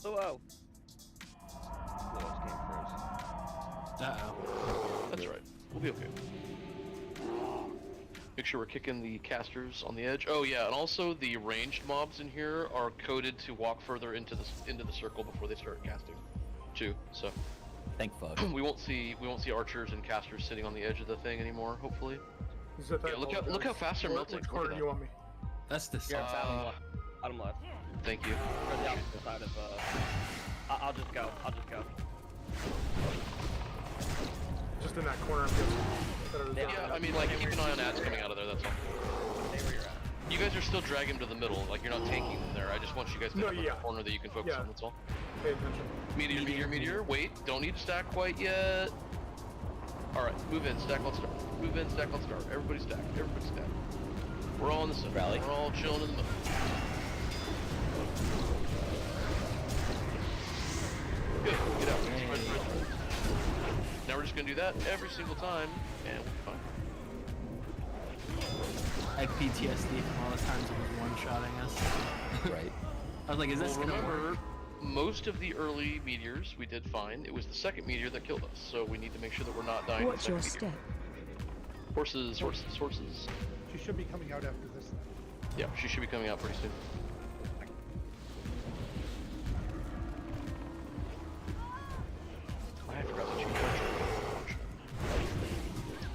Whoa. Uh-oh. That's right. We'll be okay. Make sure we're kicking the casters on the edge. Oh yeah, and also the ranged mobs in here are coded to walk further into the circle before they start casting, too. So, thank fuck. we won't see archers and casters sitting on the edge of the thing anymore. Hopefully. Is that Yeah, look how fast they're melting. Which corner do you want me? That's the Yeah, bottom left. Thank you. Or the opposite side of, I'll just go. Just in that corner. Yeah, I mean, like, keep an eye on ads coming out of there, that's all. Stay where you're at. You guys are still dragging them to the middle, like, you're not tanking them there. I just want you guys to have a corner that you can focus on, that's all. Pay attention. Meteor. Wait, don't need to stack quite yet. Alright, move in, stack on start. Move in, stack on start. Everybody stack. We're all in the center. Rally. We're all chilling in the middle. Good, get out. Spread. Now we're just gonna do that every single time, and we'll be fine. I had PTSD from all the times it was one-shotting us. Right. I was like, is this gonna work? Most of the early meteors we did fine. It was the second meteor that killed us, so we need to make sure that we're not dying. Watch your step. Horses. She should be coming out after this. Yeah, she should be coming out pretty soon. I forgot to change that.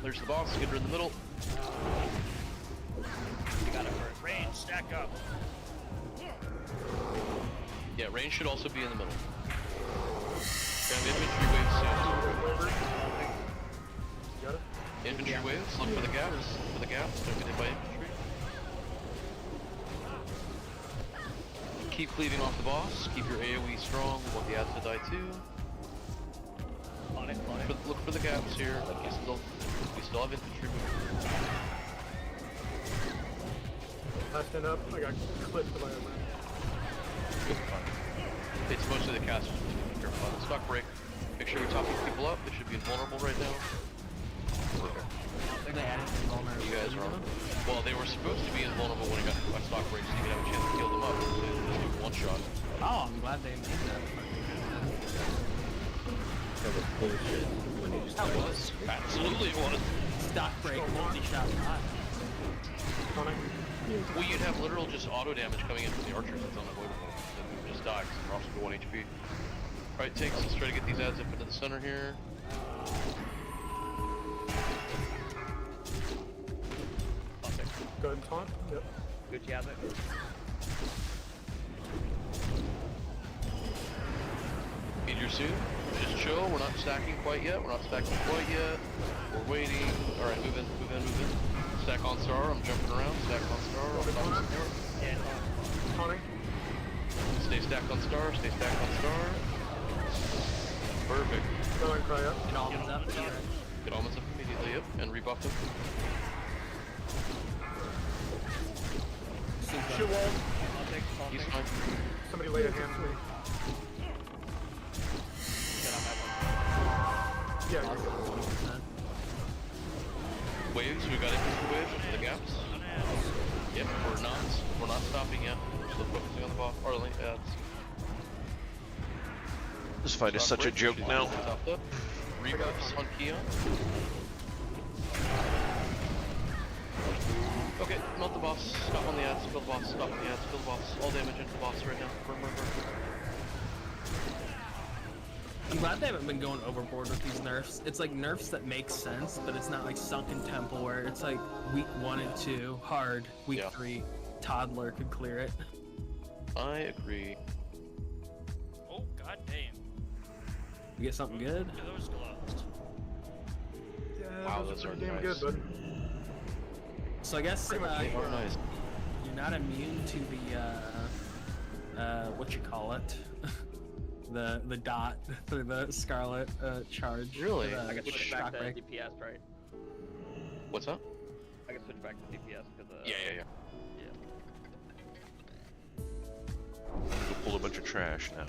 There's the boss, get her in the middle. You got it first. Range, stack up. Yeah, range should also be in the middle. Grab infantry waves soon. Got it? Infantry waves, look for the gaps. Don't get hit by infantry. Keep cleaving off the boss, keep your AoE strong, we want the ads to die too. On it. Look for the gaps here. We still have infantry moving. I stand up. I got clipped by a man. It's mostly the casters. Careful on the stock break. Make sure we top these people up. They should be invulnerable right now. You guys are on. Well, they were supposed to be invulnerable when it got to stock break, so you could have a chance to kill them up. So they just do one shot. Oh, I'm glad they made that. That was bullshit when it That was. Absolutely it was. Stock break, multi-shot bot. Well, you'd have literal just auto damage coming in from the archers. That's unavoidable. Then you just die because they're also to 1 HP. Alright, takes. Let's try to get these ads up into the center here. Go ahead and taunt. Yep. Good job. Meteor soon. Just chill. We're not stacking quite yet. We're waiting. Alright, move in. Stack on star. I'm jumping around. Stack on star. Yeah, Taunting. Stay stacked on star. Stay stacked on star. Perfect. Go and cry up. Get almonds up. Get almonds up immediately. Yep. And rebuff them. Shoot wall. He's fine. Somebody lay a hand to me. Yeah, you're good. Waves. We got into waves into the gaps. Yep. We're not stopping yet. We're still focusing on the ball. Or This fight is such a joke now. Rebuffs on Keon. Okay, melt the boss. Stop on the ads. Kill the boss. Stop on the ads. Kill the boss. All damage into the boss right now. Burn. I'm glad they haven't been going overboard with these nerfs. It's like nerfs that make sense, but it's not like Sunken Temple where it's like week 1 and 2 hard, week 3 toddler could clear it. I agree. Oh, god damn. You get something good? Look at those gloves. Yeah, Wow, those those are are pretty damn nice. good, bud. So I guess They are nice. you're not immune to the what you call it, the dot for the Scarlet charge. Really? The I can switch back to shock break. DPS, right? What's up? I can switch back to DPS because Yeah. Go pull a bunch of trash now.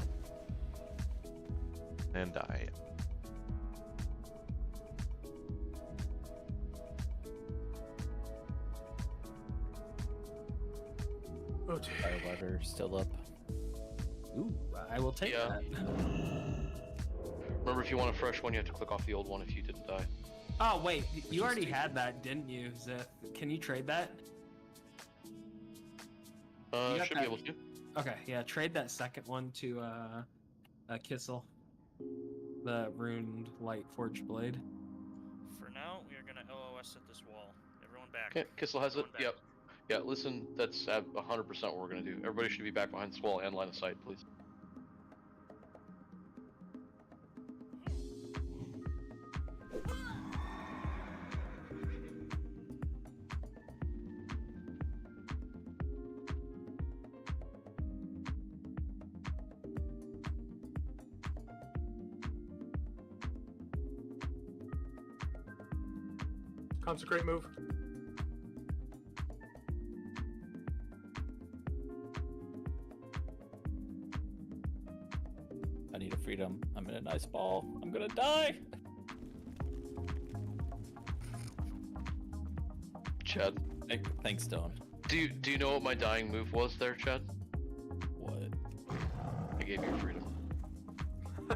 And die. Oh, dear. Firewater still up. Ooh, I will take that. Remember, if you want a fresh one, you have to click off the old one if you didn't die. Oh wait, you already had that, didn't you, Zith? Can you trade that? You got Should that- be able to. Okay, yeah, trade that second one to Kissel. The runed light forged blade. For now, we are gonna LOS at this wall. Everyone back. Okay, Kissel has it. Everyone back. Yep. Yeah, listen, that's 100% what we're gonna do. Everybody should be back behind this wall and line of sight, please. Consecrate move. I need a freedom. I'm in a nice ball. I'm gonna die. Chad. Thanks, Stone. Do you know what my dying move was there, Chad? What? I gave you freedom.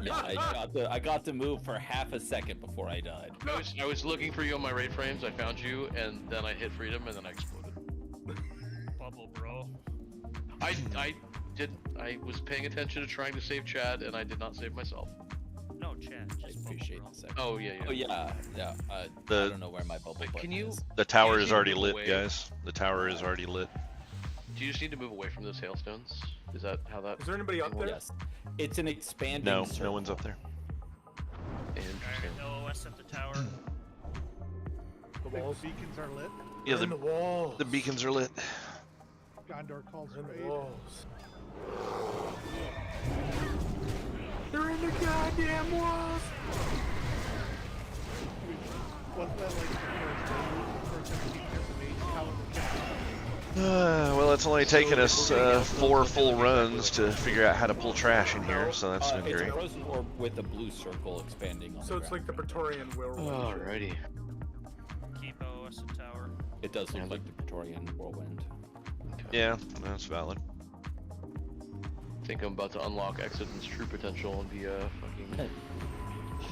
Yeah, I got to move for half a second before I died. I was looking for you on my raid frames. I found you, and then I hit freedom, and then I exploded. Bubble, bro. I was paying attention to trying to save Chad, and I did not save myself. No, chat. I appreciate the second. Oh yeah. Oh yeah. I The don't know where my bubble button Can you? is. the tower You is need already to move lit, away. guys. The tower is already lit. Do you just need to move away from those hailstones? Is that how that? Is there anybody up there? Yes. It's an expanding No, circle. no one's up there. Interesting. LOS at the tower. The walls. Beacons are lit. Yeah, In the walls. the beacons are lit. Gondor calls In raid. the walls. They're in the goddamn walls. Wasn't that like the first mage tower? Well, it's only taken us 4 full runs to figure out how to pull trash in here, so that's been It's a great. frozen orb with a blue circle expanding on So the it's like ground. the Praetorian whirlwind. Alrighty. Keep LOS at tower. It does look like the Praetorian whirlwind. Yeah, that's valid. I think I'm about to unlock Exodus' true potential and be fucking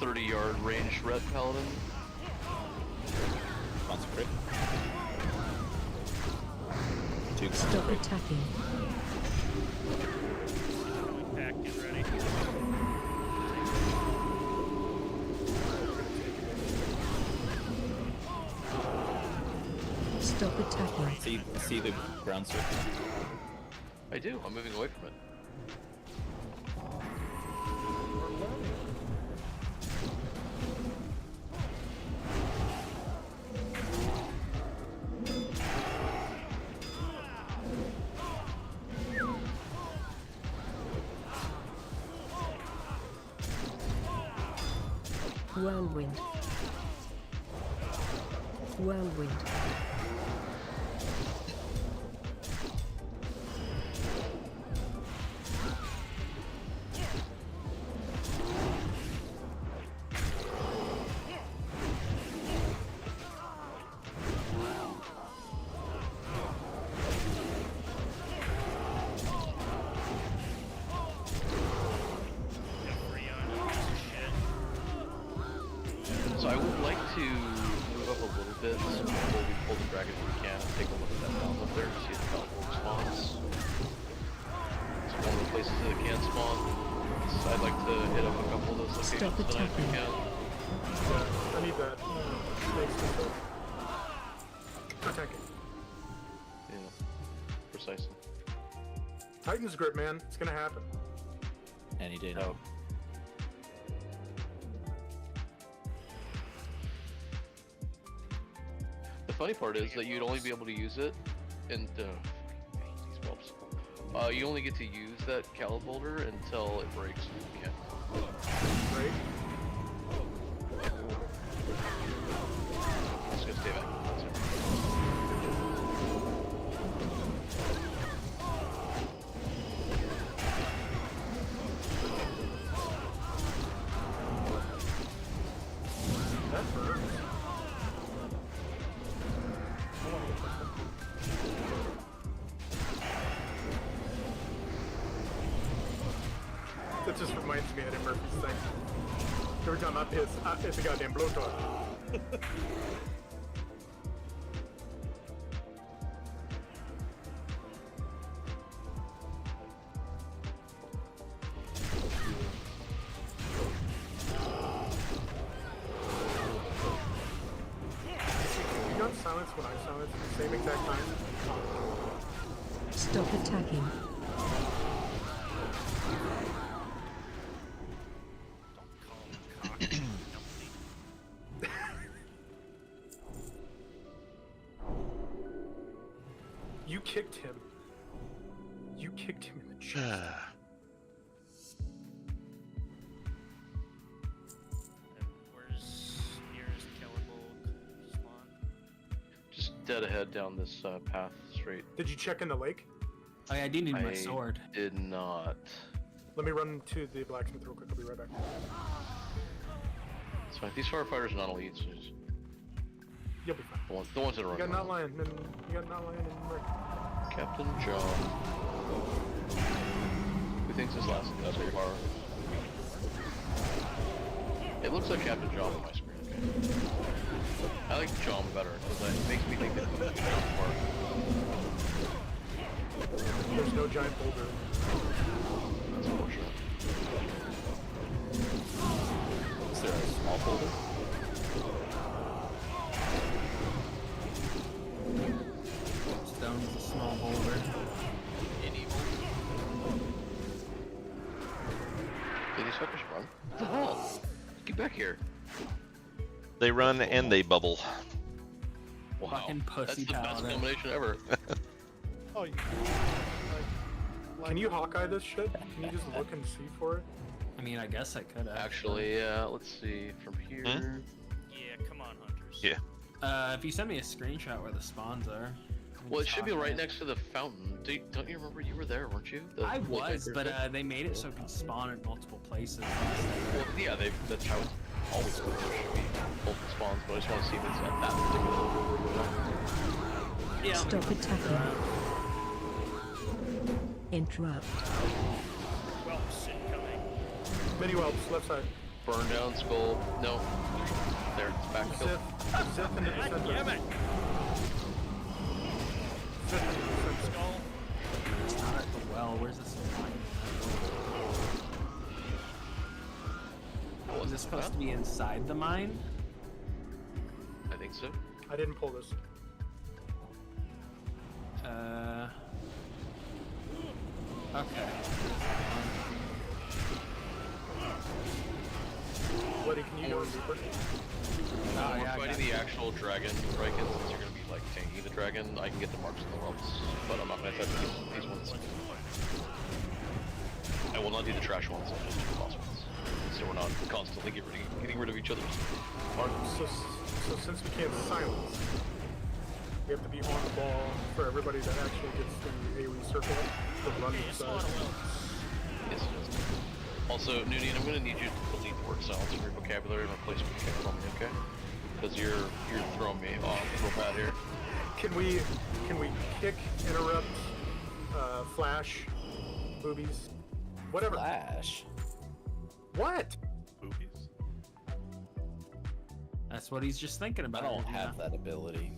30-yard range red paladin. Consecrate. Stop attacking. Pack, get ready. Stop attacking. See the ground surface? I do. I'm moving away from it. Whirlwind. Whirlwind. So I would like to move up a little bit so before we pull the dragon if we can and take a look at that mountain up there to see if the California spawns. It's one of the places that it can spawn. So I'd like to hit up a couple of those locations tonight if we can. Yeah, I need that. Makes me feel protected. Yeah, precisely. Titan's grip, man. It's gonna happen. Any day now. The funny part is that you'd only be able to use it in the these bulbs. You only get to use that Calib boulder until it breaks. You can't. Right? Just gonna stay back. That's it. That hurts. That just reminds me of Eddie Murphy's thing. Every time I piss, it's a goddamn blowtorch. You got silence when I silence at the same exact time. Stop attacking. You kicked him. You kicked him in the chest. Where's nearest Kellerbolg spawn? Just dead ahead down this path straight. Did you check in the lake? Oh yeah, I do need my sword. Did not. Let me run to the blacksmith real quick. I'll be right back. It's fine. These firefighters are not elites. So just You'll be fine. the ones that are You got running. an outline, and you got an outline and Rick. Captain John. Who thinks this lasted so far? It looks like Captain John on my screen. Okay. I like John better because it makes me think that it's John part. There's no giant boulder. That's unfortunate. Is there a small boulder? Stone's a small boulder. Any Did these fuckers run? What the hell? Get back here. They run and they bubble. Wow. Fucking pussy That's the best paladin. combination ever. Oh, you Can you Hawkeye this shit? Can you just look and see for it? I mean, I guess I could Actually, yeah, let's see. From here. Yeah, come on, hunters. Yeah. If you send me a screenshot where the spawns are. Well, it should be right next to the fountain. Don't you remember you were there, weren't you? I was, but they made it so it can spawn at multiple places. Well, yeah, that's how it's always been. There should be multiple spawns, but I just want to see if it's at that particular. Yeah. Stop attacking. Interrupt. Whelps incoming. Mini whelps, left side. Burn down skull. No. There, it's back. Kill. Sith into the center. Damn it! Sith into the center. Skull. It's not at the well. Where's this mine? Is this supposed to be inside the mine? I think so. I didn't pull this. Okay. Buddy, can you go and Reaper? Oh, We're yeah, I fighting got the actual dragon, right? Since you're gonna be like tanking the dragon, I can get the marks in the whelps, but I'm not gonna touch these ones. I will not do the trash ones, I'll just do the boss ones. So we're not constantly getting rid of each other's marks. So since we can't silence, we have to be on the ball for everybody that actually gets the AoE circle to run the side. Yes, it is. Also, Noonien, I'm gonna need you to delete the word silence from your vocabulary and replace it with kick from me, okay? Because you're throwing me off real bad here. Can we kick, interrupt, flash, boobies, whatever? Flash. What? Boobies? That's what he's just thinking I about. don't have that ability.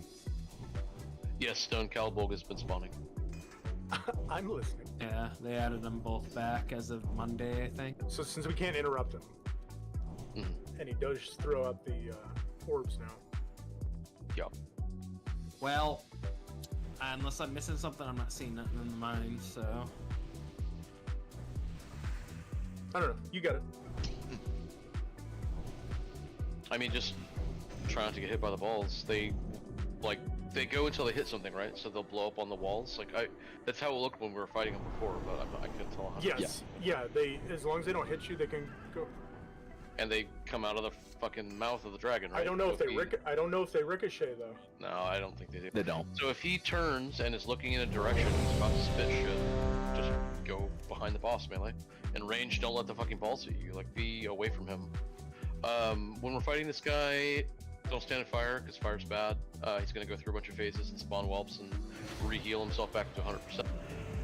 Yes, Stone Calbog has been spawning. I'm listening. Yeah, they added them both back as of Monday, I think. So since we can't interrupt him, and he does throw up the orbs now. Yup. Well, unless I'm missing something, I'm not seeing nothing in the mine, so... I don't know. You got it. I mean, just try not to get hit by the balls. They go until they hit something, right? So they'll blow up on the walls. That's how it looked when we were fighting them before, but I couldn't tell how. Yes. Yeah. They, as long as they don't hit you, they can go. And they come out of the fucking mouth of the dragon, right? I don't know So I don't know if they ricochet though. No, I don't think they do. They don't. So if he turns and is looking in a direction, he's about to spit shit. Just go behind the boss, melee. In range, don't let the fucking balls hit you. Like, be away from him. When we're fighting this guy, don't stand in fire, because fire's bad. He's going to go through a bunch of phases and spawn whelps and re-heal himself back to 100%.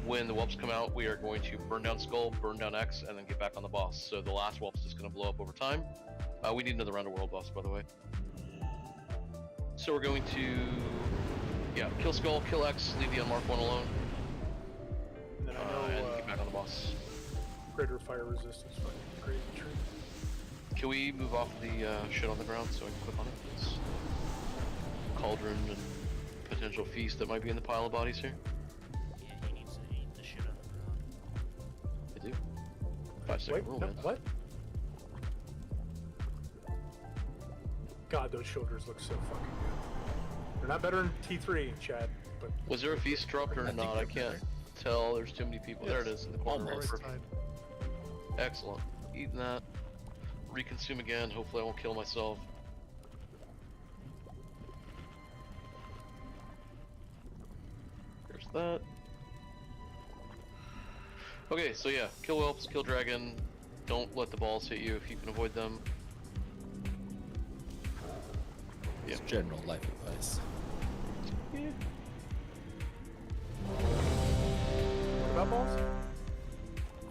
When the whelps come out, we are going to burn down Skull, burn down X, and then get back on the boss. So the last whelp's just going to blow up over time. We need another round of world boss, by the way. So we're going to... kill Skull, kill X, leave the unmarked one alone. And then I know and get back on the boss. greater fire resistance for crazy tree. Can we move off the shit on the ground so I can click on it? It's cauldron and potential feast that might be in the pile of bodies here. Yeah, he needs to eat the shit out of the ground. I do. 5-second rule, no, man. what? God, those shoulders look so fucking good. They're not better in T3, Chad, but... Was there a feast dropped or not? I can't tell. There's too many people. There it is in the corner. Right Perfect. side. Excellent. Eating that. Reconsume again. Hopefully I won't kill myself. There's that. Okay, so yeah, kill whelps, kill dragon. Don't let the balls hit you if you can avoid them. It's general life advice. Yeah. What about balls?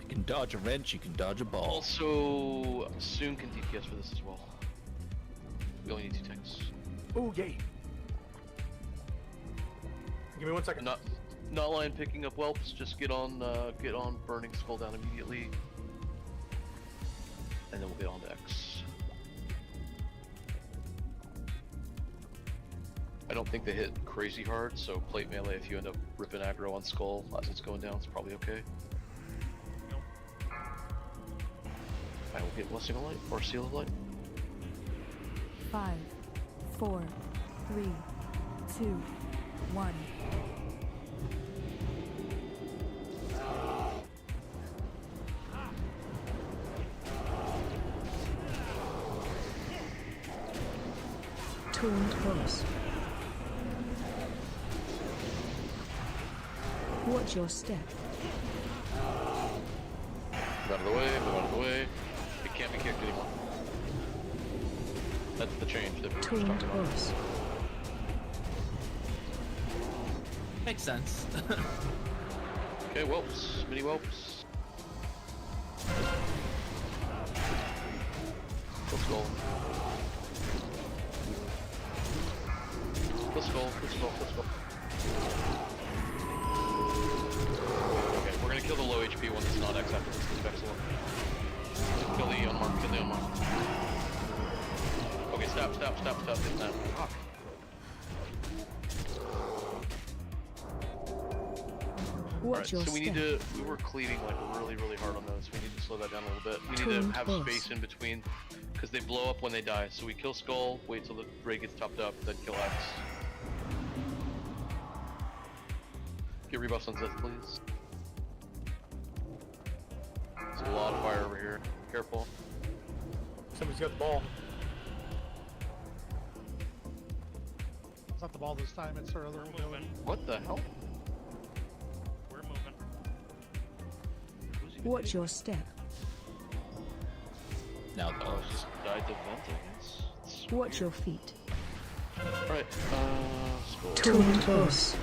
You can dodge a wrench, you can dodge a ball. Also, soon can DPS for this as well. We only need 2 ticks. Oh, yay! Give me 1 second. Not line picking up whelps. Just get on burning skull down immediately, and then we'll get on to X. I don't think they hit crazy hard, so plate melee. If you end up ripping aggro on skull as it's going down, it's probably okay. I will get blessing of light or seal of light. 5, 4, 3, 2, 1. Taunt boss. Watch your step. Move out of the way, move out of the way. It can't be kicked anymore. That's the change that we were just talking Taunt about. boss. Makes sense. Okay, whelps, mini whelps. skull. Kill skull, kill skull, kill skull. Okay, we're gonna kill the low HP one that's not X after this. Excellent. Kill the unmarked, kill the unmarked. Okay, stop, hit that. Fuck. Watch your so we step. were cleaving like really hard on those. We need to slow that down a little bit. We need to have space in between, because they blow up when they die. So we kill skull, wait till the raid gets topped up, then kill X. Get rebuffs on Zeth, please. There's a lot of fire over here. Careful. Somebody's got the ball. It's not the ball this time, it's our other moving. What the hell? We're moving. Watch your step. Now Oh, just died to vent, I guess. Watch your feet. Alright, skull. Taunt boss.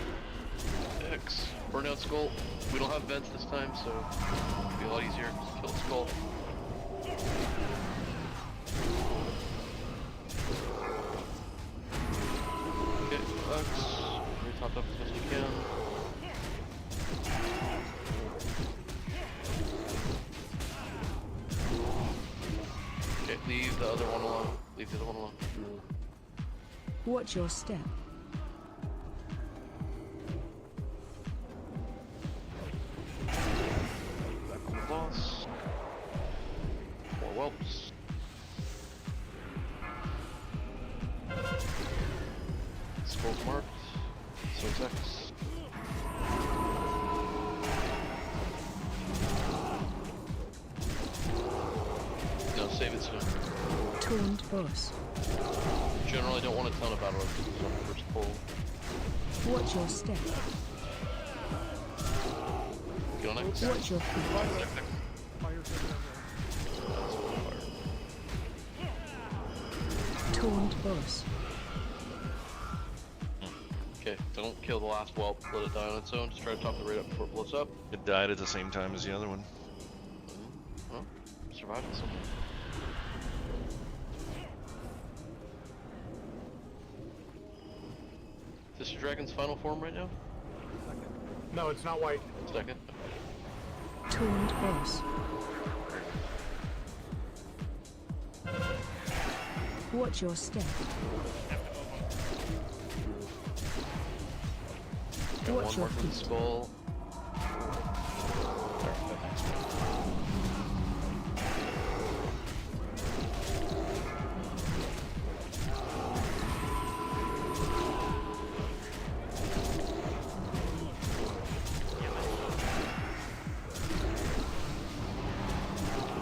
X. Burn out skull. We don't have vents this time, so it'll be a lot easier. Just kill the skull. Okay, X. Re-top up as best we can. Okay, leave the other one alone. Leave the other one alone. Watch your step. Back on the boss. More whelps. Skull's marked. So it's X. No, save it soon. Taunt boss. Generally, don't want a ton of battle roads because it's on the first pull. Watch your step. Get on X. Watch your feet. Taunt boss. Okay, don't kill the last whelp. Let it die on its own. Just try to top the raid up before it blows up. It died at the same time as the other one. Well, survived it somehow. Is this your dragon's final form right now? No, it's not white. Second. Taunt boss. Watch your step. Got Watch one your mark with the feet. skull.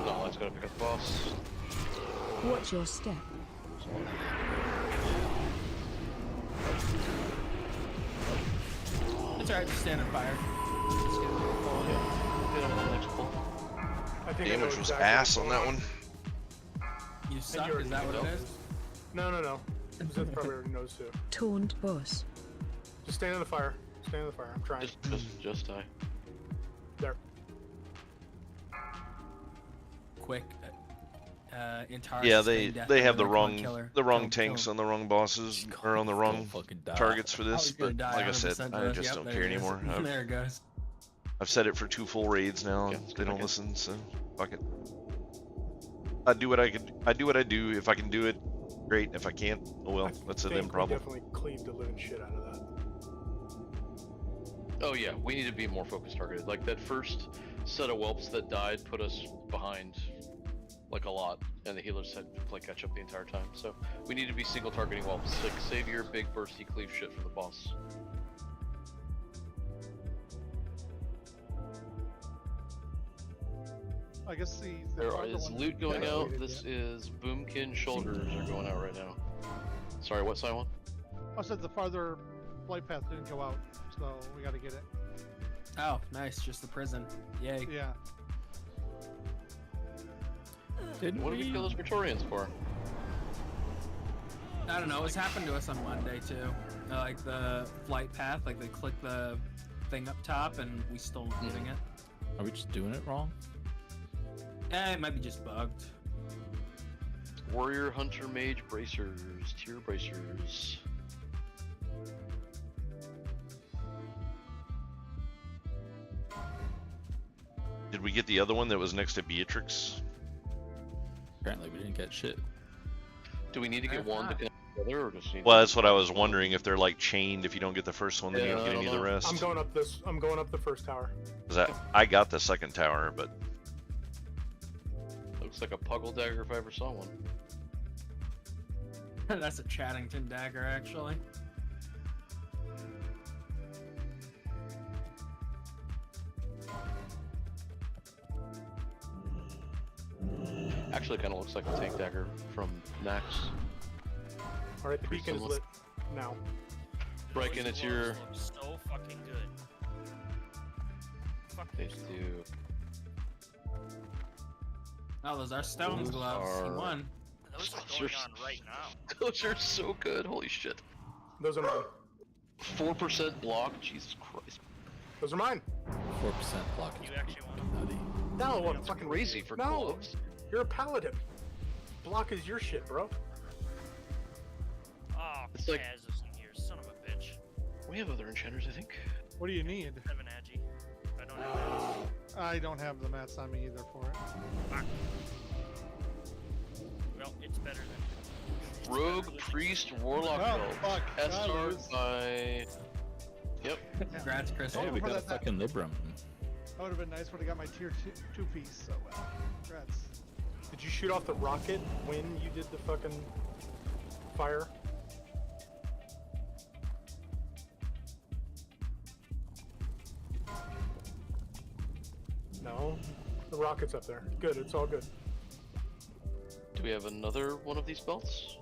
No, let's go pick up the boss. Watch your step. It's alright, just stand and fire. Hit him on the next pull. I think I know Damage was exactly ass what's on that going one. You suck, you're- is that what it is? No. Zeth probably already knows too. Taunt boss. Just stand in the fire. Stand in the fire. I'm trying. Just die. There. Quick. Intaris Yeah, sustained death they by have the Come wrong killer. wrong Kill tanks him. on the wrong bosses or on the wrong fucking die. targets for this. Oh, he's gonna But die like I said, 100% I to us. just Yep, don't there care it is. anymore. There it goes. I've said it for 2 full raids now, Okay, and let's they go don't back in. listen. So fuck it. I do what I do. If I can do it, great. If I can't, oh well, that's a them We problem. definitely cleaved the living shit out of that. Oh yeah, we need to be more focused targeted. Like that first set of whelps that died put us behind like a lot, and the healers had to play catch up the entire time. So we need to be single targeting whelps. Like save your big bursty cleave shit for the boss. I guess the There other is one- loot going Yeah, out. we did, This yeah. is Boomkin shoulders are going out right now. Sorry, what sign one? I said the farther flight path didn't go out, so we got to get it. Oh, nice. Just the prison. Yay. Yeah. Didn't What did we kill those Praetorians for? I don't know. It's happened to us on Monday too. Like the flight path, like they click the thing up top and we still weren't moving it. Are we just doing it wrong? It might be just bugged. Warrior, Hunter, Mage, Bracers, Tier Bracers. Did we get the other one that was next to Beatrix? Apparently we didn't get shit. Do we need to get one to connect together, or just need? Well, that's what I was wondering. If they're like chained, if you don't get the first one, then you Yeah, don't I get don't any of the know. rest. I'm going up this. I'm going up the first tower. 'Cause I got the second tower, but Looks like a Puggle dagger if I ever saw one. That's a Chaddington dagger, actually. Actually, kind of looks like a tank dagger from Nax. All right, the Pretty beacon is similar. lit now. Breaking, it's your. So fucking good. Fuck They those do. Oh, those are Stone's Those gloves. He are- won. Those are Those going are- on right now. Those are so good. Holy shit. Those are mine. 4% block. Jesus Christ. Those are mine. 4% block is You pretty actually want nutty. No, I'm fucking Crazy for no. gloves. You're a paladin. Block is your shit, bro. Oh, It's like- Kaz is in here, son of a bitch. We have other enchanters, I think. What do you need? I have an Agi. I don't have that. I don't have the mats on me either for it. Fuck. Well, it's better than. Rogue, Priest, Warlock, Oh, build. fuck, I Estar lose. by. Yep. Congrats, Chris. Hey, we for got a that- fucking Libram. That would have been nice when I got my tier two piece. So congrats. Did you shoot off the rocket when you did the fucking fire? No, the rocket's up there. Good, it's all good. Do we have another one of these belts?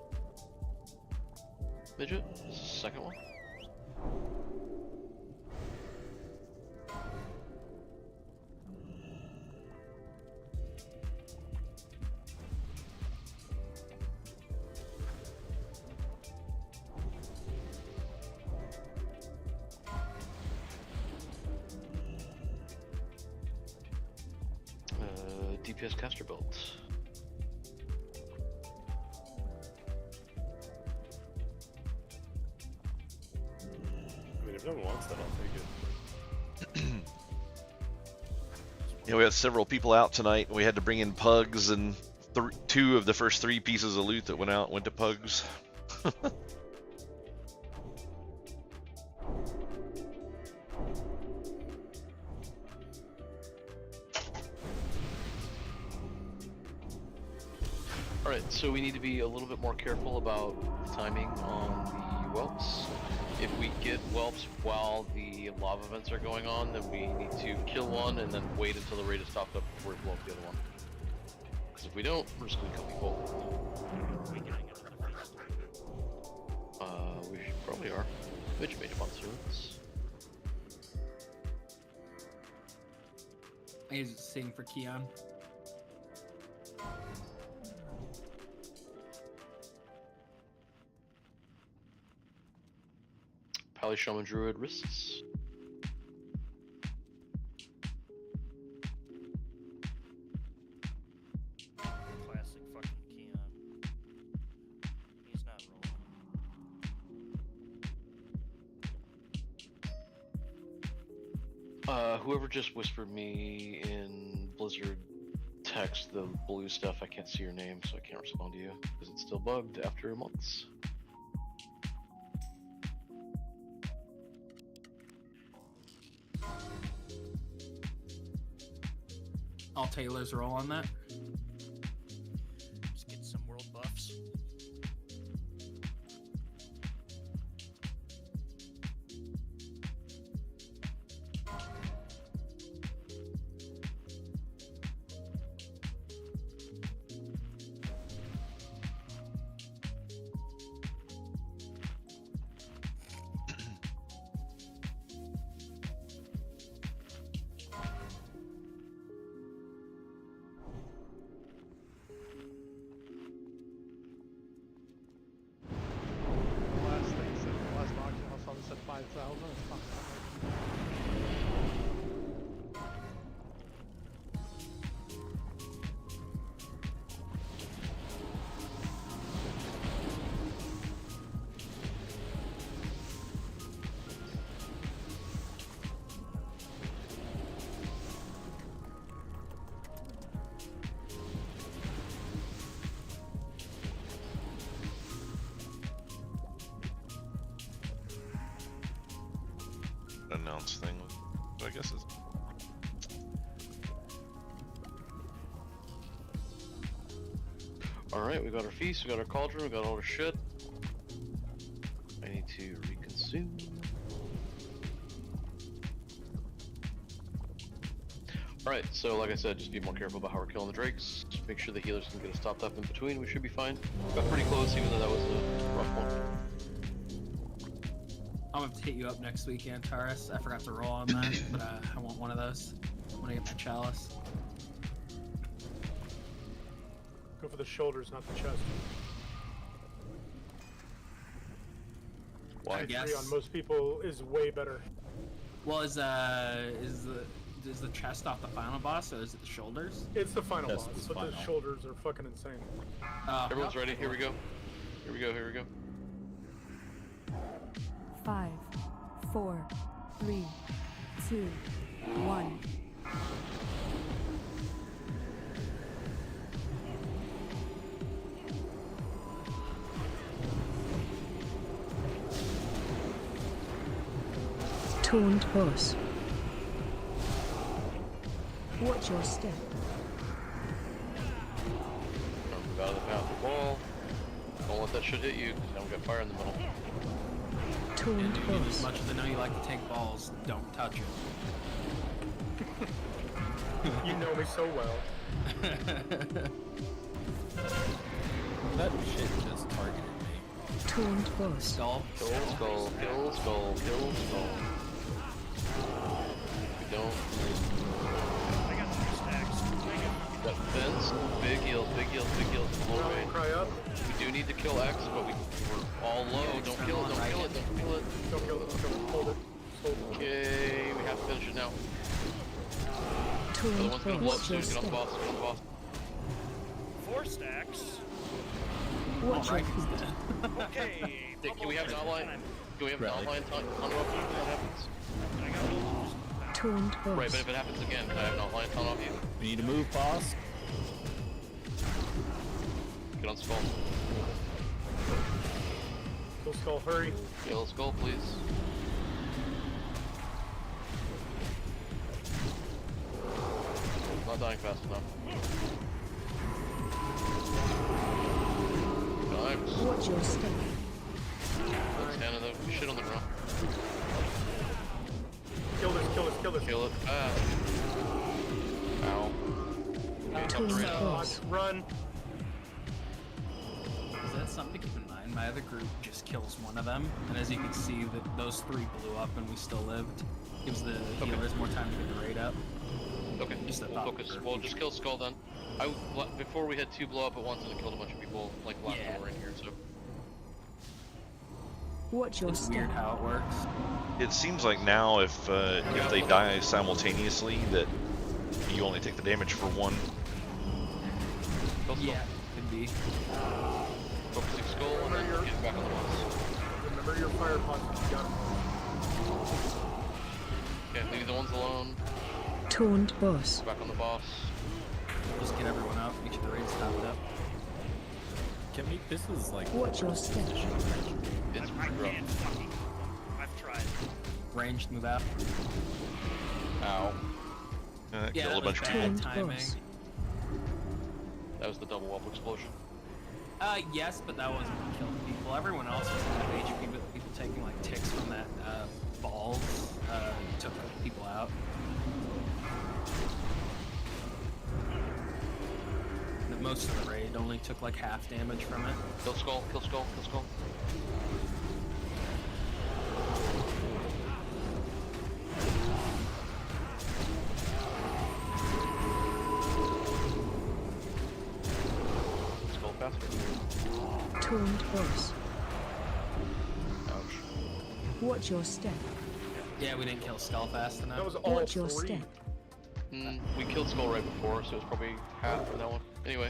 Midget? This is the second one? DPS caster belt. I mean, if no one wants that, I'll take it. yeah, we had several people out tonight. We had to bring in pugs, and two of the first three pieces of loot that went out went to pugs. Alright, so we need to be a little bit more careful about the timing on the whelps. If we get whelps while the lava events are going on, then we need to kill one and then wait until the raid is topped up before we blow up the other one. Because if we don't, we're just going to kill people. We getting another feast. We probably are. Midget made a bunch of servants. He's seeing for Keon. Pally Shaman Druid wrists. Classic fucking Keon. He's not rolling. Whoever just whispered me in Blizzard text the blue stuff, I can't see your name, so I can't respond to you because it's still bugged after months. All Taylor's roll on that. Just get some world buffs. So I guess it's... Alright, we got our feast, we got our cauldron, we got all our shit. I need to reconsume. Alright, so like I said, just be more careful about how we're killing the drakes. Make sure the healers can get us stopped up in between, we should be fine. Got pretty close even though that was a rough one. I'm gonna hit you up next week, Antares. I forgot to roll on that, but I want one of those. I want to get my chalice. Go for the shoulders, not the chest. Why? High 3 on most people is way better. Well, is the chest off the final boss, or is it the shoulders? It's the final Chest boss, is but the final. shoulders are fucking insane. Everyone's ready, here we go. Here we go, here we go. 5, 4, 3, 2, 1. Taunt boss. Watch your step. Don't move out of the path of the wall. Don't let that shit hit you, because don't get fire in the middle. And dude, as much as I know you like to take balls, don't touch it. You know me so well. That shit just targeted me. Taunt boss. Skull. Kill skull, kill skull, kill skull. If we don't... I got 2 stacks. That fence, big heals, big heals, big heals. Low range. Cry up. We do need to kill X, but we're all low. Don't kill it, don't kill it, don't kill it. Don't kill it, don't kill it. Hold it. Hold it. Okay, we have to finish it now. The other one's gonna blow up soon. Get on the boss, get on the boss. 4 stacks. Watch your feet. Okay. Hey, can we have an outline? Can we have an outline on what happens? I got all Taunt boss. Right, but if it happens again, can I have an outline on off you? We need to move, boss. Get on skull. Kill skull, hurry. Kill skull, please. Not dying fast enough. Times. Watch your step. Let's handle the shit on the ground. Kill this, kill this, kill this. Kill it fast. Ow. Taunt boss. Run. Is that something to keep in mind? My other group just kills one of them, and as you can see, that those 3 blew up and we still lived. Gives the healers more time to get the raid up. Okay, Just a we'll thought focus. for We'll future. just kill skull then. Before we had 2 blow up at once and it killed a bunch of people, like last Yeah. time we were in here, so. Watch your It's step. weird how it works. It seems like now if they die simultaneously that you only take the damage for one. Kill skull. Yeah, could be. Focusing skull and then get back on the boss. Remember your fire pots when you got them. Okay, leave the ones alone. Taunt boss. Back on the boss. Just get everyone out, make sure the raid's topped up. Can we? This is like. Watch your step. It's I pretty rough. can't fucking. I've tried. Ranged, move out. Ow. Yeah, Kill a that was bunch of bad people. Taunt timing. boss. That was the double whelp explosion. Yes, but that wasn't what killed people. Everyone else was at HP, but people taking like ticks from that ball took people out. And most of the raid only took like half damage from it. Kill skull, kill skull, kill skull. Skull faster. Taunt boss. Ouch. Watch your step. Yeah, we didn't kill Skull fast enough. That was all Watch your 3. step. We killed skull right before, so it's probably half for that one. Anyway,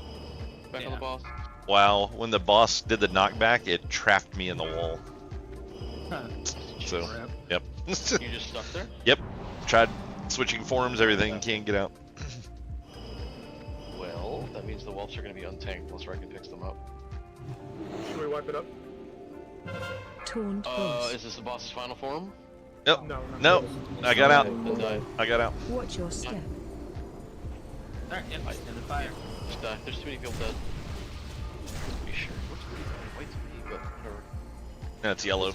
back on the boss. Wow, when the boss did the knockback, it trapped me in the wall. So, Rip. yep. You just stuck there? Yep. Tried switching forms, everything, can't get out. Well, that means the whelps are going to be untanked unless I can fix them up. Should we wipe it up? Taunt boss. Is this the boss's final form? Yep. No, No, I got out. Then die. I got out. Watch your step. Alright, yep, stand in fire. Just die. There's too many people dead. Be sure. Looks pretty white to me, but whatever. That's yellow.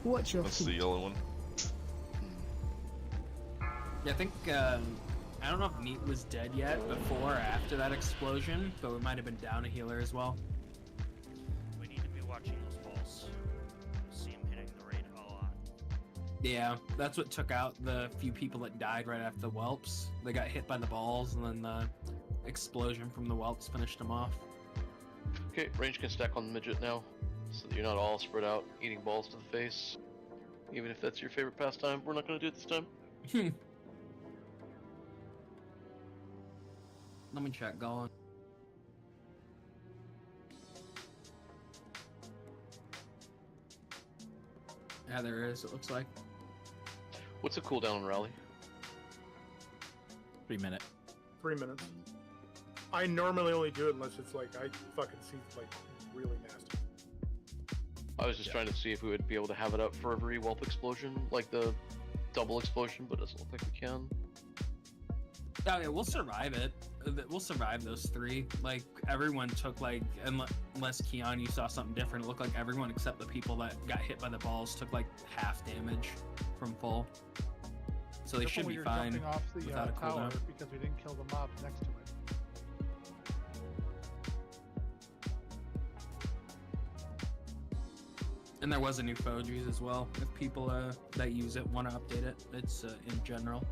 Watch your That's the feet. yellow one. Yeah, I think, I don't know if Meat was dead yet before or after that explosion, but we might have been down a healer as well. We need to be watching those balls. See him hitting the raid a lot. Yeah, that's what took out the few people that died right after the whelps. They got hit by the balls, and then the explosion from the whelps finished them off. Okay, range can stack on the midget now, so that you're not all spread out eating balls to the face. Even if that's your favorite pastime, we're not going to do it this time. Let me check going. Yeah, there is, it looks like. What's a cooldown on rally? 3 minute. 3 minutes. I normally only do it unless it's like I fucking see like really nasty. I was just trying to see if we would be able to have it up for every whelp explosion, like the double explosion, but it doesn't look like we can. Oh yeah, we'll survive it. We'll survive those 3. Like, everyone took like, unless Keon, you saw something different, it looked like everyone except the people that got hit by the balls took like half damage from full. So they should be fine Jumping off the without a tower cooldown. because we didn't kill the mobs next to it. And there was a new Fojis as well. If people that use it want to update it, it's in general.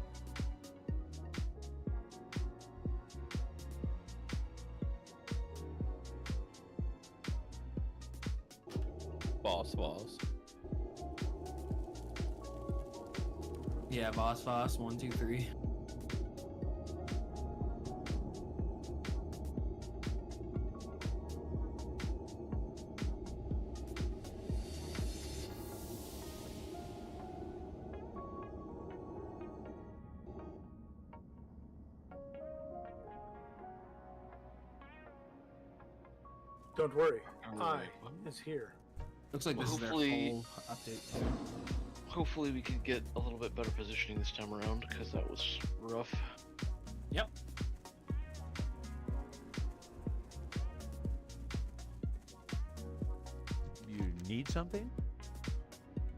Boss. Yeah, boss, 1, 2, 3. Don't worry, I is here. Looks like Well, this is their hopefully- full update too. Hopefully we can get a little bit better positioning this time around, because that was rough. Yep. You need something?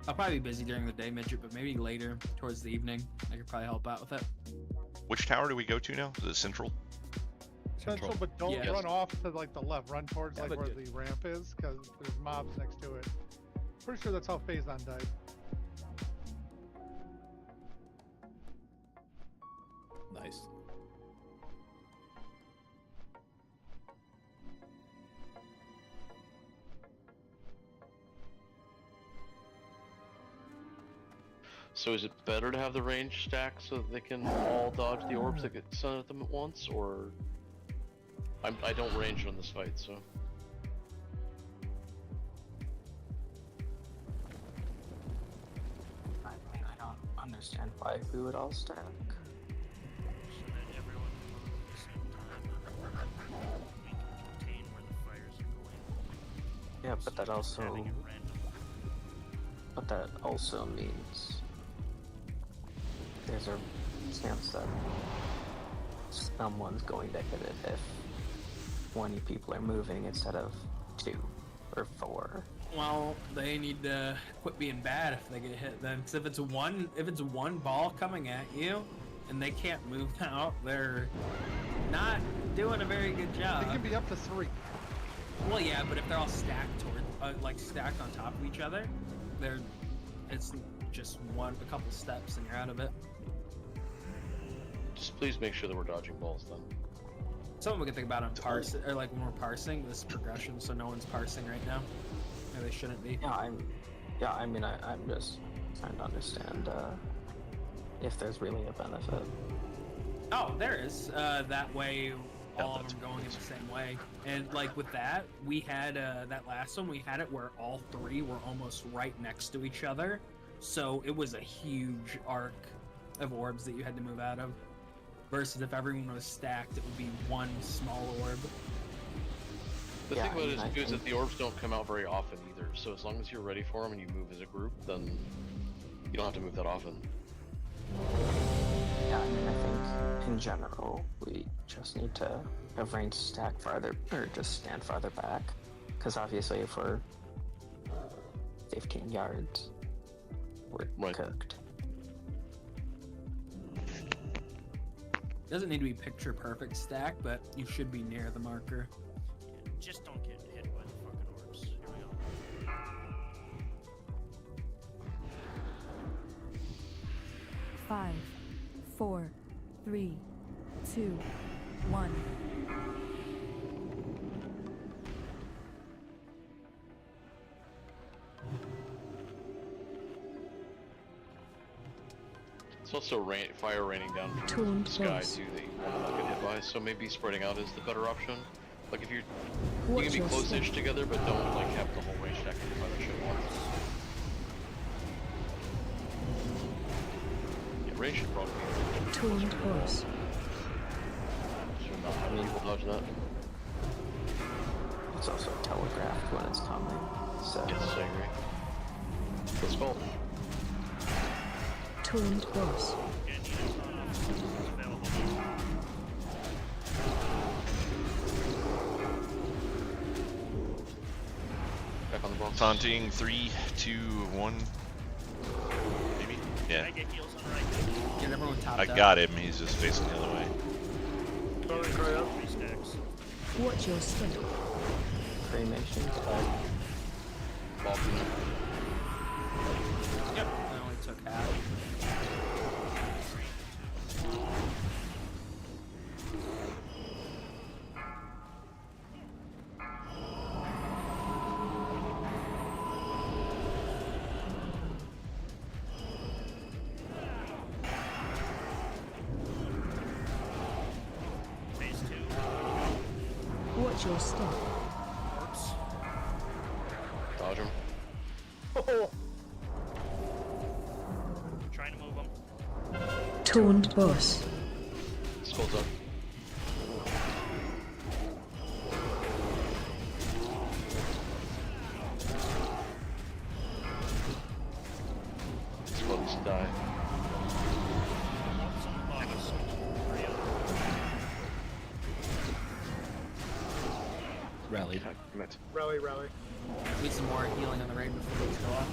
I'll probably be busy during the day, Midget, but maybe later, towards the evening, I could probably help out with it. Which tower do we go to now? Is it central? Central, but don't Yes. run off to like the left. Run towards Yeah, like but where good. the ramp is, because there's mobs next to it. Pretty sure that's how Phazon died. Nice. So is it better to have the range stack so that they can all dodge the orbs that get sent at them at once, or... I don't range on this fight, so... I mean, I don't understand why we would all stack. So that everyone can move at the same time. We can contain where the fires are going. Yeah, but that also... Having it random. But that also means there's a chance that someone's going to hit it if 20 people are moving instead of 2 or 4. Well, they need to quit being bad if they get hit then, because if it's one ball coming at you and they can't move out, they're not doing a very good job. It can be up to 3. Well, yeah, but if they're all stacked toward, like stacked on top of each other, it's just a couple steps and you're out of it. Just please make sure that we're dodging balls then. Something we can think about on parsing, or like when we're parsing this progression, so no one's parsing right now. Or they shouldn't be. I'm just trying to understand if there's really a benefit. Oh, there is. That way, all of them going in the same way. And like with that, we had that last one. We had it where all 3 were almost right next to each other, so it was a huge arc of orbs that you had to move out of. Versus if everyone was stacked, it would be one small orb. The thing about it is that the orbs don't come out very often either, so as long as you're ready for them and you move as a group, then You don't have to move that often. Yeah, I mean, I think in general we just need to have range stack farther, or just stand farther back. Because obviously, if we're 15 yards, we're cooked. Doesn't need to be picture perfect stack, but you should be near the marker. Just don't get hit by the fucking orbs. Here we go. 5, 4, 3, 2, 1. It's also fire raining down from the sky too that you want to not get hit by, so maybe spreading out is the better option. Like if you can be close-ish together, but don't like have the whole range stack and fire shit once. Yeah, range should probably be Tuned course. Should not have people dodge that. It's also telegraphed when it's coming. So Yes, I agree. Let's go. Tuned course. Back on the box. Taunting 3, 2, 1. Maybe? Yeah. Get everyone top I down. got him, he's just facing the other way. Watch your step. cremation tag. Yep. I only took half. Watch your step. Dodge him. Trying to move him. Toned boss. Skull's up. Skull needs to die. Rally. Rally, rally. Need some more healing on the raid before we go off.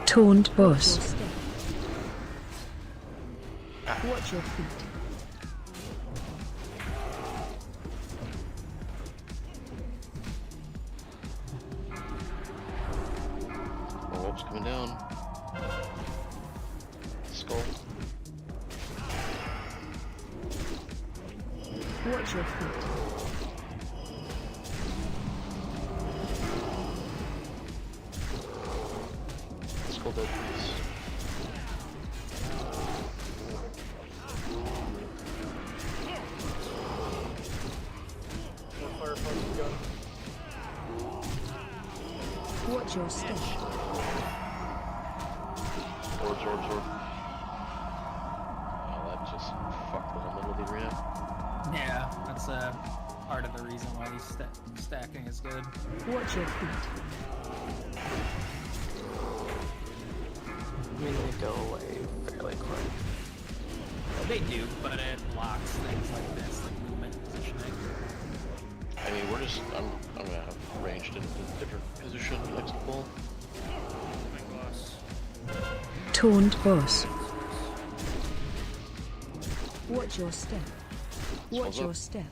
Toned boss. Watch your feet. More wolves coming down. Skull. Watch your feet. Skull dead, please. More firefighting gun. Watch your step. Orbs. Oh, that just fucked the whole middle of the arena. Yeah, that's part of the reason why he's stacking is good. Watch your feet. I mean, they go away fairly quick. They do, but it blocks things like this, like movement positioning. I mean, I'm gonna have ranged in a different position next to the ball. Toned boss. Watch your step. Watch Skull's your up. step.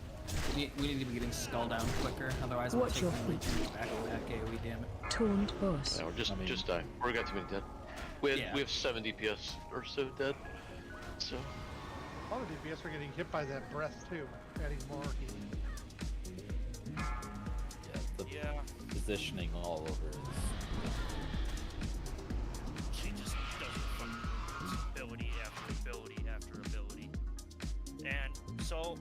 We need to be getting skull down quicker, otherwise we'll Watch take your them feet. back AoE damage. Toned boss. Yeah, we're just die. We got too many dead. We have 7 DPS or so dead. So All the DPS are getting hit by that breath too, adding more heat. Yeah, the positioning all over is. She just does fucking ability after ability after ability. And so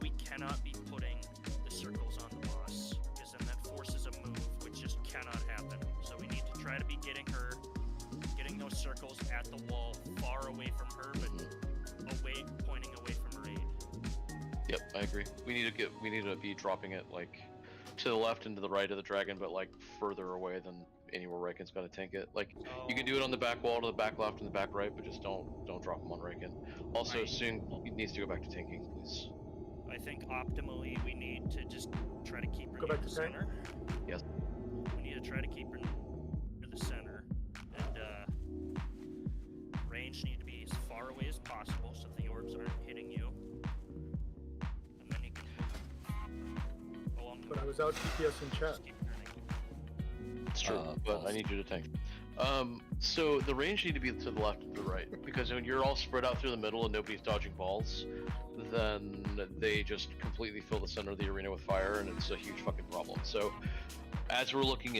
we cannot be putting the circles on the boss, because then that forces a move, which just cannot happen. So we need to try to be getting those circles at the wall, far away from her, but pointing away from raid. yep, I agree. We need to be dropping it like to the left and to the right of the dragon, but like further away than anywhere Raiken's gonna tank it. Like you can do it on the back wall to the back left and the back right, but just don't drop him on Raiken. Also, soon he needs to go back to tanking, please. I think optimally we need to just try to keep her Go near back the to tank? center. Yes. We need to try to keep her near the center, and range need to be as far away as possible so the orbs aren't hitting you. And then you can move along the But I was out DPS in chat. It's true, but I need you to tank. So the range need to be to the left and the right, because when you're all spread out through the middle and nobody's dodging balls, then they just completely fill the center of the arena with fire, and it's a huge fucking problem. So as we're looking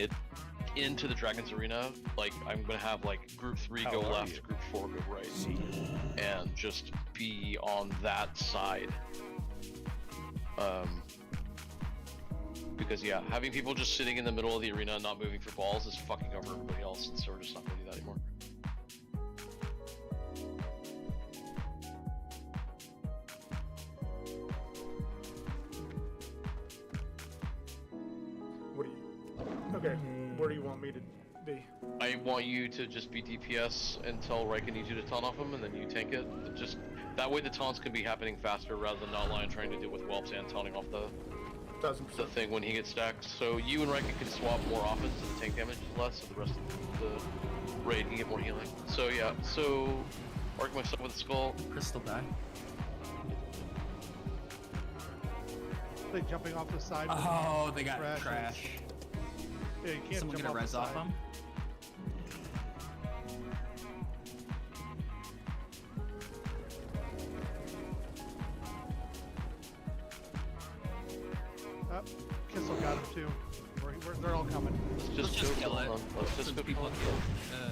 into the Dragon's Arena, like I'm gonna have like Group 3 go left, Group 4 go right, and just be on that side. Because yeah, having people just sitting in the middle of the arena and not moving for balls is fucking over everybody else, and so we're just not gonna do that anymore. What do you? Okay, where do you want me to be? I want you to just be DPS until Raiken needs you to taunt off him, and then you tank it. Just that way the taunts can be happening faster rather than not Lion trying to deal with whelps and taunting off the thing when he gets stacked. So you and Raiken can swap more often so the tank damage is less, so the rest of the raid can get more healing. So yeah, so arc myself with the skull. Crystal die. They jumping off the side. Oh, they got trash. Yeah, you can't Someone jump get a res the off side. them. Kissel got him too. They're all coming. Let's just kill it. So people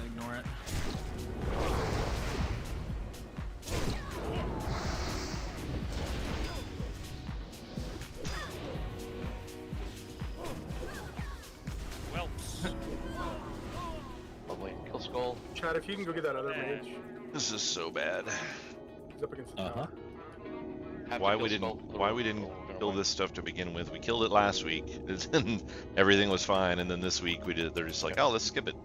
ignore it. Whelps. Lovely. Kill skull. Chad, if you can go get that other mage. This is so bad. He's up against the tower. Why we didn't kill this stuff to begin with? We killed it last week, and everything was fine, and then this week they're just like, oh, let's skip it.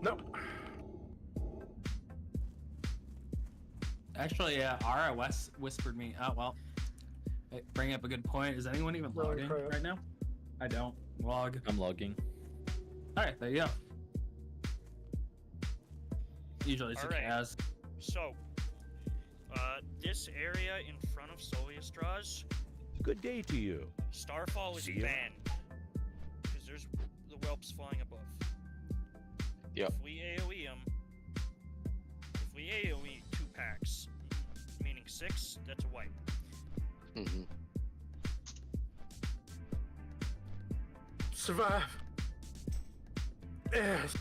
No. Actually, Ara whispered me. Oh well. Hey, bring up a good point. Is anyone even logging right now? I don't log. I'm logging. All right, there you go. Usually it's All a right. Kaz. So, this area in front of Soliastra's, Good day to you. Starfall is See ya. banned because there's the whelps flying above. Yep. If we AoE 2 packs, meaning 6, that's a wipe. Mm-hmm. Survive. Yes.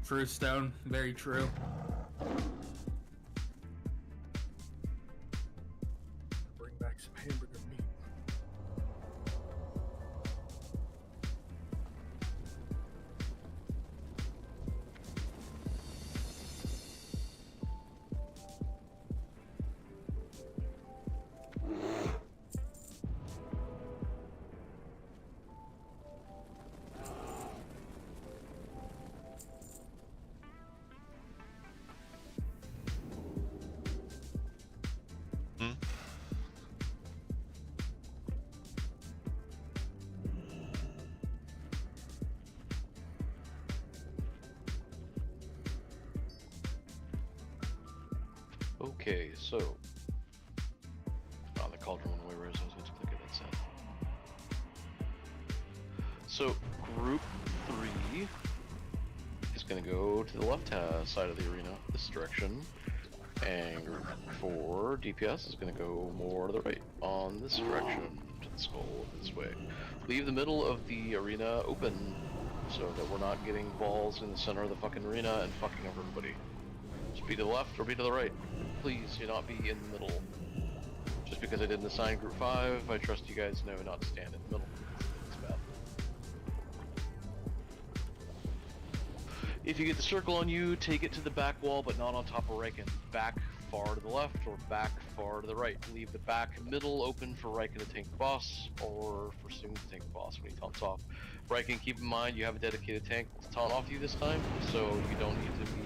True stone, very true. Bring back some hamburger meat. Okay, so the cauldron went away, whereas I was going to click it. That's it. So group 3 is going to go to the left side of the arena, this direction, and group 4 DPS is going to go more to the right on this direction to the skull this way. Leave the middle of the arena open so that we're not getting balls in the center of the fucking arena and fucking over everybody. Just be to the left or be to the right. Please do not be in the middle. Just because I didn't assign group 5, I trust you guys know not to stand in the middle. It's bad. If you get the circle on you, take it to the back wall, but not on top of Raiken. Back far to the left or back far to the right. Leave the back middle open for Riken to tank the boss, or for Soon to tank the boss when he taunts off. Riken, keep in mind you have a dedicated tank to taunt off you this time, so you don't need to be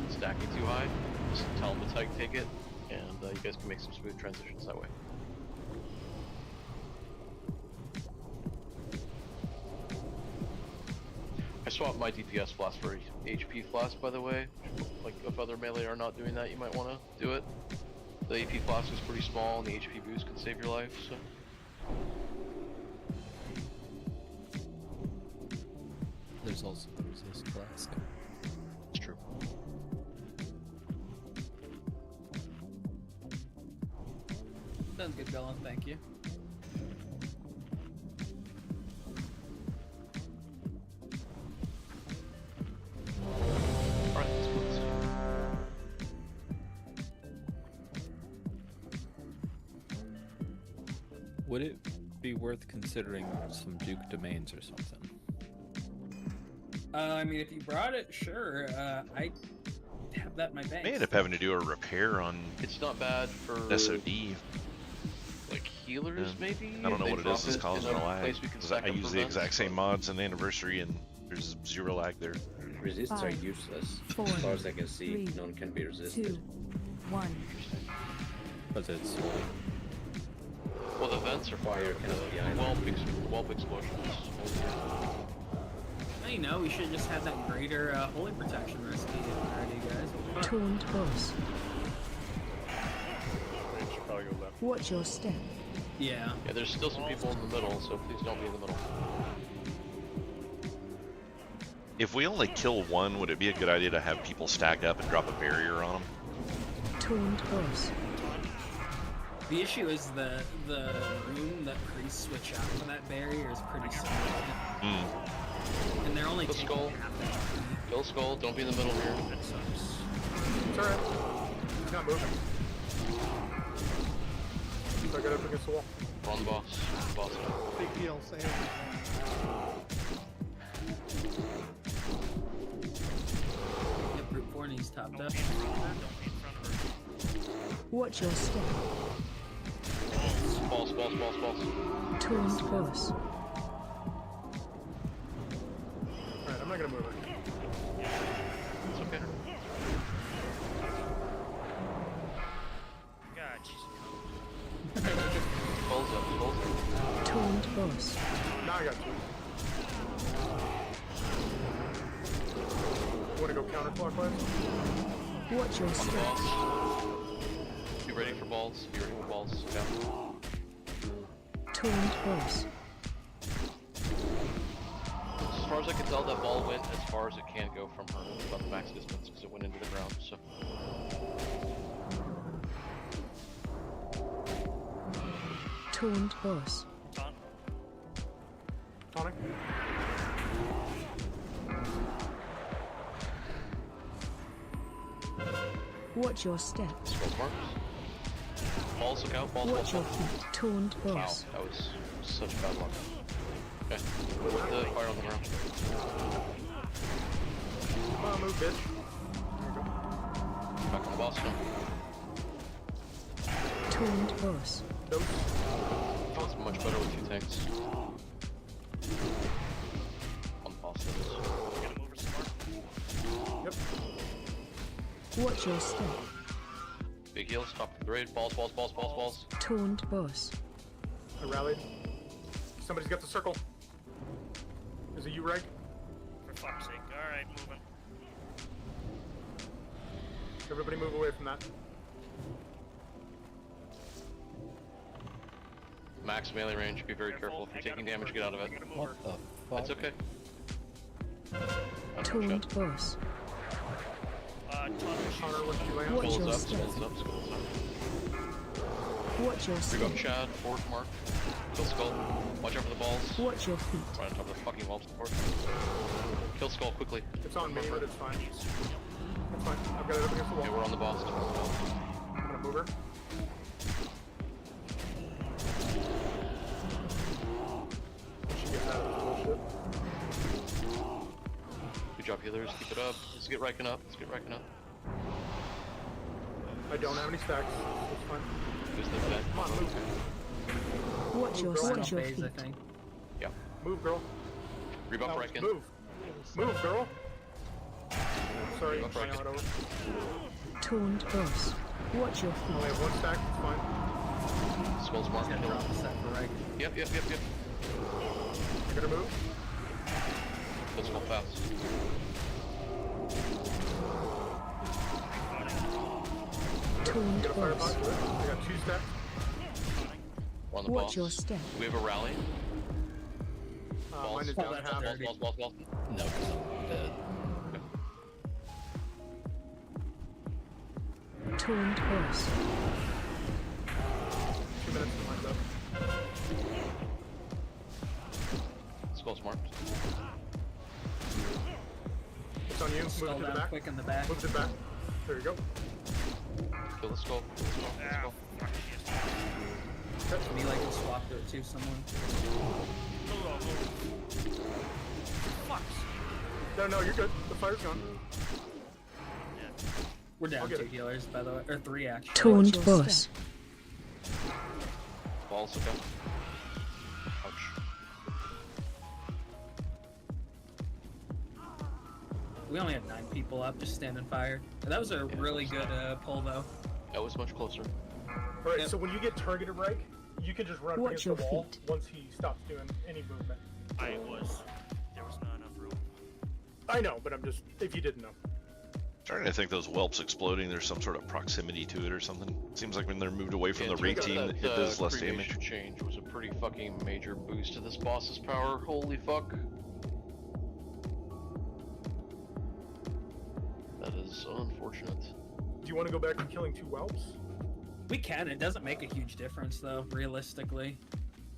stacking too high. Just tell him to take it, and you guys can make some smooth transitions that way. I swapped my DPS flask for HP flask, by the way. Like, if other melee are not doing that, you might want to do it. The AP flask is pretty small, and the HP boost can save your life, so... There's also the resist flask. It's true. Sounds good, Dylan. Thank you. Alright, let's go. Would it be worth considering some Duke domains or something? I mean, if you brought it, sure. I have that in my bank. May end up having to do a repair on. It's not bad for SoD. Like healers, maybe. I don't know They what it drop is that's causing in a a lag. place we can 'Cause stack I up use for the vents, exact same but- mods and anniversary, and there's zero lag there. Resists are 5, useless. 4, As far as I can see, 3, none can be resisted. 2, 1. But it's Well, the vents are Fire cannot be either. whelp explosions. You know, we should just have that greater holy protection recipe already, guys. Taunt boss. They should probably go left. Watch your step. Yeah. Yeah, there's still some people in the middle, so please don't be in the middle. If we only kill one, would it be a good idea to have people stack up and drop a barrier on them? Taunt boss. The issue is the rune that priests switch out for that barrier is pretty significant. And they're only Kill taking Skull. Kill Skull, don't be in the middle here. That sucks. It's alright. He's not moving. So I got up against the wall. We're on the boss. Boss. Big deal, say it. Yep, Brute 4 needs topped up. Watch your step. Balls. Taunt boss. Alright, I'm not gonna move it. It's okay. God, she's Balls up. Taunt boss. Now I got two. You wanna go counterclockwise? Watch your On the step. boss. Be ready for balls. Be ready for balls. Yeah. Taunt boss. As far as I can tell, that ball went as far as it can go from her. About the max distance, because it went into the ground, so. Taunt boss. Tonic? Watch your step. Skull marks. Balls, look out. Balls. Watch your feet. Taunt Wow, boss. that was such bad luck. Okay, with the fire on the ground. Come on, move, bitch. There you go. Back on the boss now. Taunt boss. Nope. That's much better with 2 tanks. On the boss, that is. gonna move her some more. Yep. Watch your step. Big heals, top of the raid. Balls. Taunt boss. I rallied. Somebody's got the circle. Is it you, Reg? For fuck's sake. Alright, moving. Everybody move away from that. Max melee range, be very careful. If you're taking damage, get out of it. what the fuck? That's okay. Taunt boss. Connor, what did you land? Watch Skulls your up, step. skulls up. Watch your We step. got Chad, forward mark. Kill Skull. Watch out for the balls. Watch your feet. Right on top of the fucking wall support. Kill Skull quickly. It's on me, but it's fine. That's fine. I've got it up against the wall. Okay, we're on the boss. I'm gonna move her. She gets out of this bullshit. Good job, healers. Keep it up. Let's get Riken up. I I don't have any stacks. It's fine. Just like that. Come on, move. Watch your girl. watch your Phase, I feet. think. Yeah. Move, girl. Rebuff No, Reichen. move. Move, girl. Sorry, Rebuff trying Reichen. out over. Toned boss. Watch your I only have feet. one stack. It's fine. Skull's mark. Gonna drop the set for right. Yep. You're gonna move. Let's go fast. Toned Get a fire boss. pot. Good. I got 2 stacks. We're on the Watch boss. your step. We have a rally. Mine is Oh, down that's half. a Balls, balls, balls, balls. No, because I'm dead. Toned boss. 2 minutes to wind up. Skull's marked. It's on you. Move Skull it to the down back. quick in the back. Move it back. There you go. Kill the skull. Kill the skull. Kill the skull. Me like to swap it to someone. No, you're good. The fire's gone. We're down I'll get 2 it. healers, by the way. Or 3, actually. Toned boss. Balls again. Ouch. We only had 9 people up, just standing fire. That was a really good pull, though. That was much closer. Alright, Yep. so when you get targeted, Reich, you can just run Watch against the your wall feet. once he stops doing any movement. There was not enough room. I know, but I'm just, if you didn't know. Starting to think those whelps exploding, there's some sort of proximity to it or something. Seems like when they're moved away from the raid team, it does less damage. Cremation change was a pretty fucking major boost to this boss's power. Holy fuck. That is so unfortunate. Do you want to go back to killing 2 whelps? We can. It doesn't make a huge difference, though, realistically.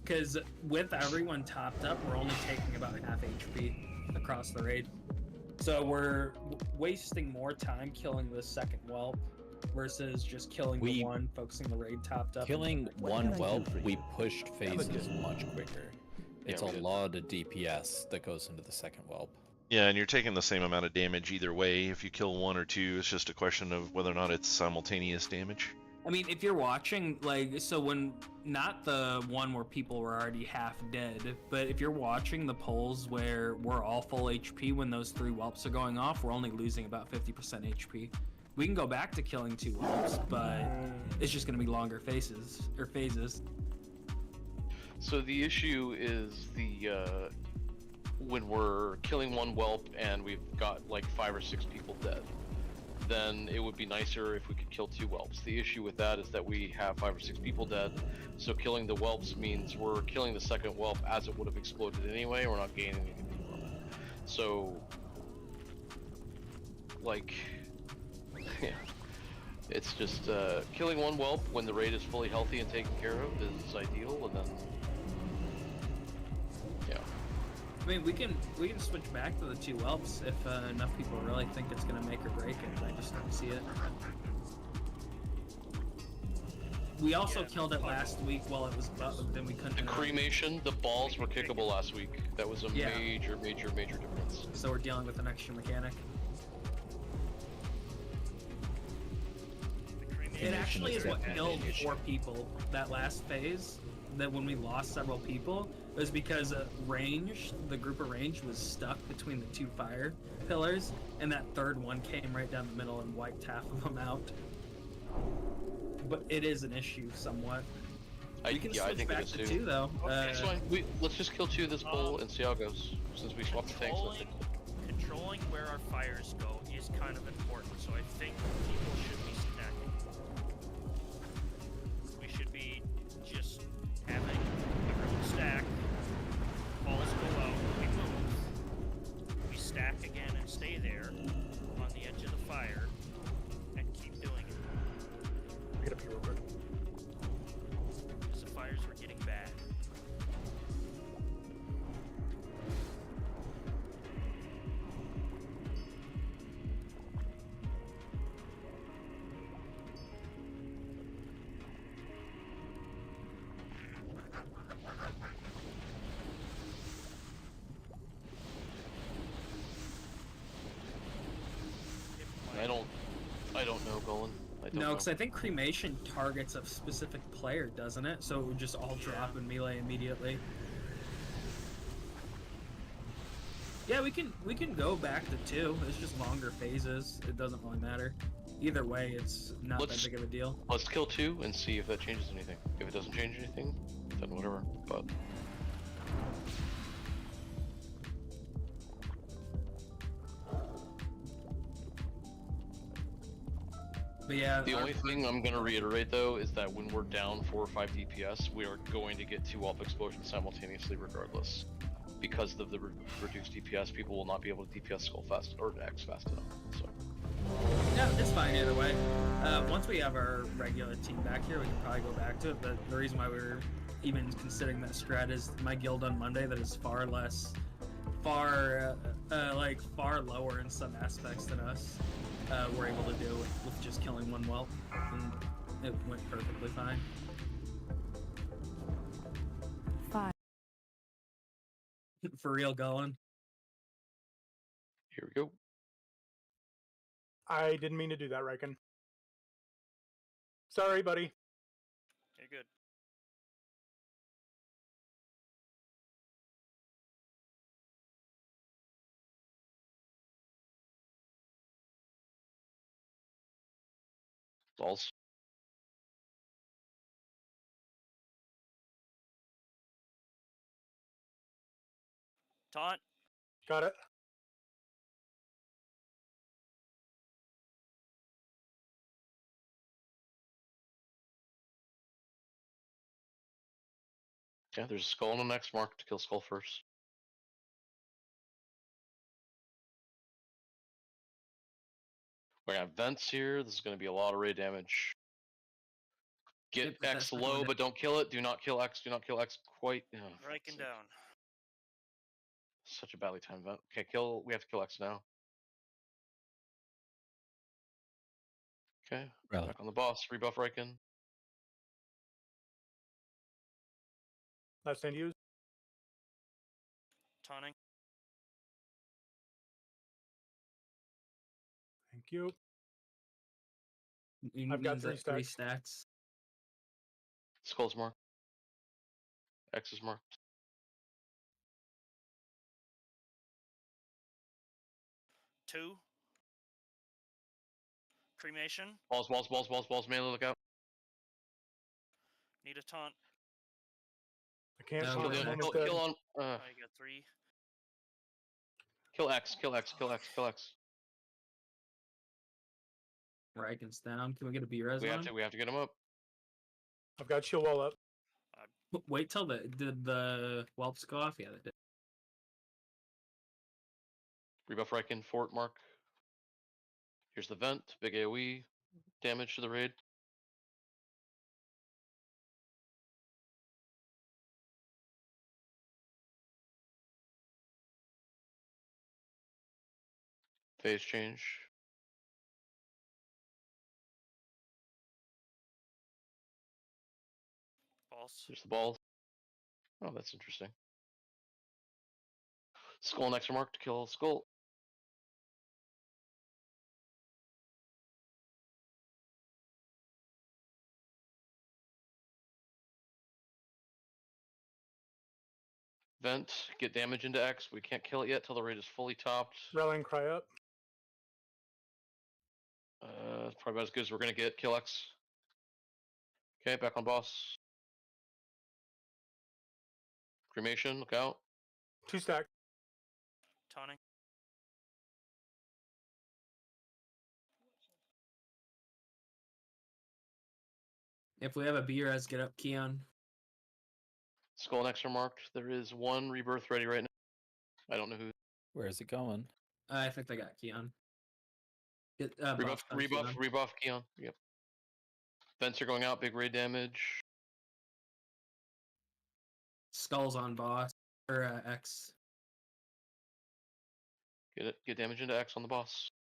Because with everyone topped up, we're only taking about half HP across the raid. So we're wasting more time killing the second whelp versus just killing the one, focusing the raid topped up. Killing one whelp, we pushed phases much quicker. It's Yeah, a lot of DPS that goes into the second whelp. Yeah, and you're taking the same amount of damage either way. If you kill 1 or 2, it's just a question of whether or not it's simultaneous damage. I mean, if you're watching, like, so when, not the one where people were already half dead, but if you're watching the polls where we're all full HP when those 3 whelps are going off, we're only losing about 50% HP. We can go back to killing 2 whelps, but it's just going to be longer phases. So the issue is when we're killing 1 whelp and we've got like 5 or 6 people dead, then it would be nicer if we could kill 2 whelps. The issue with that is that we have 5 or 6 people dead, so killing the whelps means we're killing the second whelp as it would have exploded anyway. We're not gaining anything from it. So, like, yeah, it's just killing 1 whelp when the raid is fully healthy and taken care of is ideal, and then yeah. I mean, we can switch back to the 2 whelps if enough people really think it's gonna make or break it. I just don't see it. We also killed it last week while it was bugged, then we couldn't. The cremation, the balls were kickable last week. That was a major difference. So we're dealing with an extra mechanic. It actually is what killed 4 people that last phase. That when we lost several people, it was because the group of range was stuck between the 2 fire pillars, and that third one came right down the middle and wiped half of them out. But it is an issue somewhat. We can I switch think back it is to too. 2 though. It's fine. Let's just kill 2 this bowl and see how it goes. Since we swapped the tanks, let's Controlling where our fires go is kind of important, so I think people should be stacking. We should be just having everyone stack, balls go out, we move, we stack again and stay there on the edge of the fire, and keep doing it. I gotta pee real quick. Because the fires were getting bad. I don't know, Golan. I don't No, know. because I think cremation targets a specific player, doesn't it? So it would just all drop in melee immediately. Yeah, we can go back to 2. It's just longer phases. It doesn't really matter. Either way, it's not that big of a deal. Let's kill 2 and see if that changes anything. If it doesn't change anything, then whatever. But yeah, the only thing I'm going to reiterate though is that when we're down 4 or 5 DPS, we are going to get 2 AWP explosions simultaneously regardless. Because of the reduced DPS, people will not be able to DPS skull fast or X fast enough. So yeah, it's fine either way. Once we have our regular team back here, we can probably go back to it. But the reason why we were even considering that strat is my guild on Monday that is far lower in some aspects than us. We're able to do with just killing 1 whelp, and it went perfectly fine. 5. For real going. here we go. I didn't mean to do that, Riken. Sorry, buddy. You're good. Balls. Taunt. Got it. Yeah, there's a skull on the next mark to kill skull first. We're gonna have vents here. This is gonna be a lot of raid damage. Get X low, but don't kill it. Do not kill X. Do not kill X quite. Oh, Breaking down. such a badly timed vent. Okay, kill. We have to kill X now. Okay. Rally. Back on the boss. Rebuff Riken. Last stand used. Taunting. Thank you. You I've got means 3 that 3 stacks. stacks. Skull's marked. X is marked. Two. Cremation. Balls, melee, look out. Need a taunt. I can't No, taunt go him back. when he's Kill, dead. kill on. I got 3. Kill X, kill X, kill X, kill X. Riken's down. Can we get a B-res We on have him? to get him up. I've got shield wall up. Wait till did the whelps go off? Yeah, they did. Rebuff Riken, fort mark. Here's the vent, big AoE, damage to the raid. Phase change. Balls. Here's the balls. Oh, that's interesting. Skull next mark to kill skull. Vent, get damage into X. We can't kill it yet till the raid is fully topped. Rallying cry up. It's probably about as good as we're gonna get. Kill X. Okay, back on boss. Cremation, look out. 2 stack. Taunting. If we have a B-res, get up, Keon. Skull next are marked. There is 1 rebirth ready right now. I don't know who. Where is it going? I think they got Keon. Get, Rebuff, on rebuff, Keon. rebuff, Keon. Yep. Vents are going out, big raid damage. Skulls on boss or X. Get damage into X on the boss.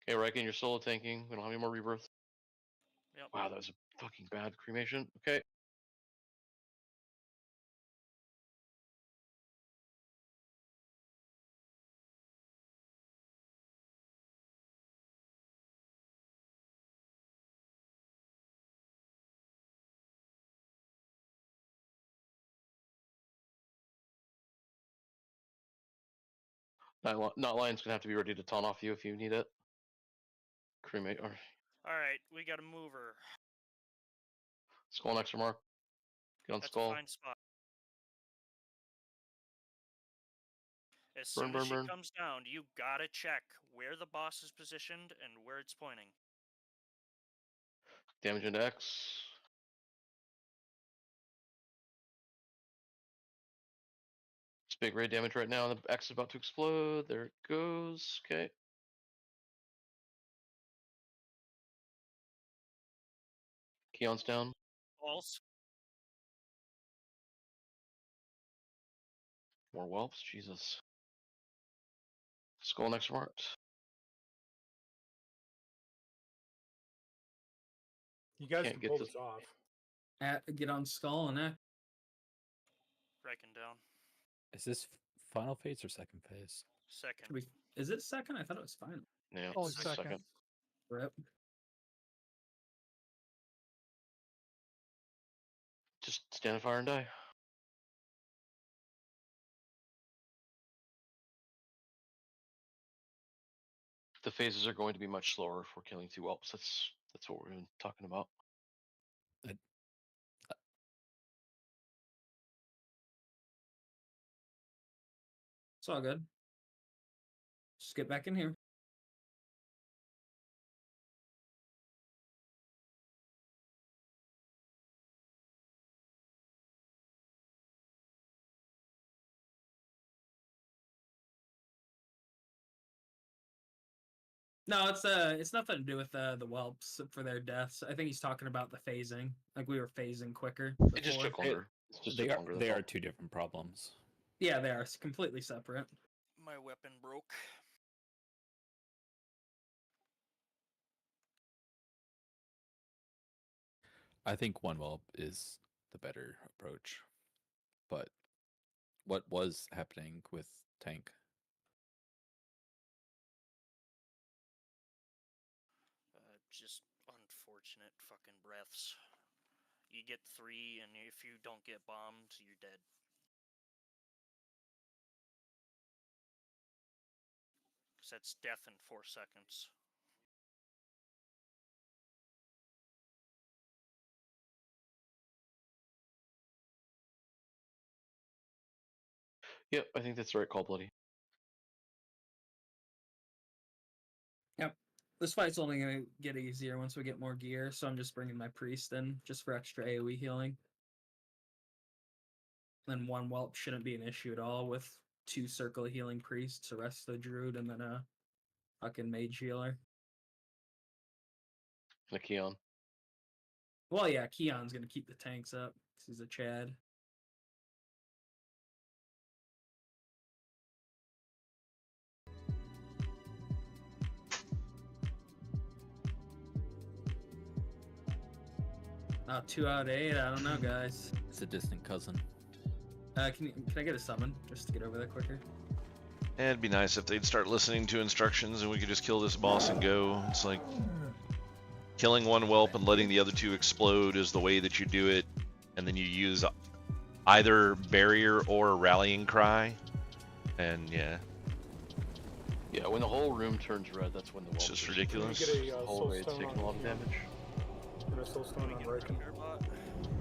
Okay, Riken, you're solo tanking. We don't have any more rebirth. Yep. Wow, that was a fucking bad cremation. Okay. Not Lion's gonna have to be ready to taunt off you if you need it. Cremate or Alright, we got a mover. Skull next to Mark. Get on That's Skull. a fine spot. As Burn, soon burn, as she burn. comes down, you gotta check where the boss is positioned and where it's pointing. Damage into X. It's big raid damage right now. The X is about to explode. There it goes. Okay. Keon's down. False. More whelps. Jesus. Skull next marked. You guys Can't can get pull this- this off. Get on Skull and act. Breaking down. Is this final phase or second phase? Second. Is it second? I thought it was final. Yeah, Only it's second. Rip. Just stand fire and die. The phases are going to be much slower if we're killing 2 whelps. That's what we're talking about. It's all good. Just get back in here. No, it's nothing to do with the whelps for their deaths. I think he's talking about the phasing. Like we were phasing quicker. It just before. took longer. It's just They took are longer. they that's are all. two different problems. Yeah, they are completely separate. My weapon broke. I think one whelp is the better approach. But what was happening with tank? Just unfortunate fucking breaths. You get 3, and if you don't get bombed, you're dead. Because that's death in 4 seconds. Yep, I think that's the right call, Bloody. Yep. This fight's only gonna get easier once we get more gear, so I'm just bringing my priest in just for extra AoE healing. Then 1 whelp shouldn't be an issue at all with 2 circle healing priests, a rest of the druid, and then a fucking mage healer. And a Keon. Well, yeah, Keon's gonna keep the tanks up because he's a Chad. Oh, 2 out of 8. I don't know, guys. It's a distant cousin. Can I get a summon just to get over there quicker? And it'd be nice if they'd start listening to instructions and we could just kill this boss and go. It's like killing 1 whelp and letting the other 2 explode is the way that you do it, and then you use either barrier or rallying cry. And yeah. Yeah, when the whole room turns red, that's when the It's whelp just is- ridiculous. Get a The whole soul raid's stone taking on a lot of Keon. damage. Get a soul stone on Breaking.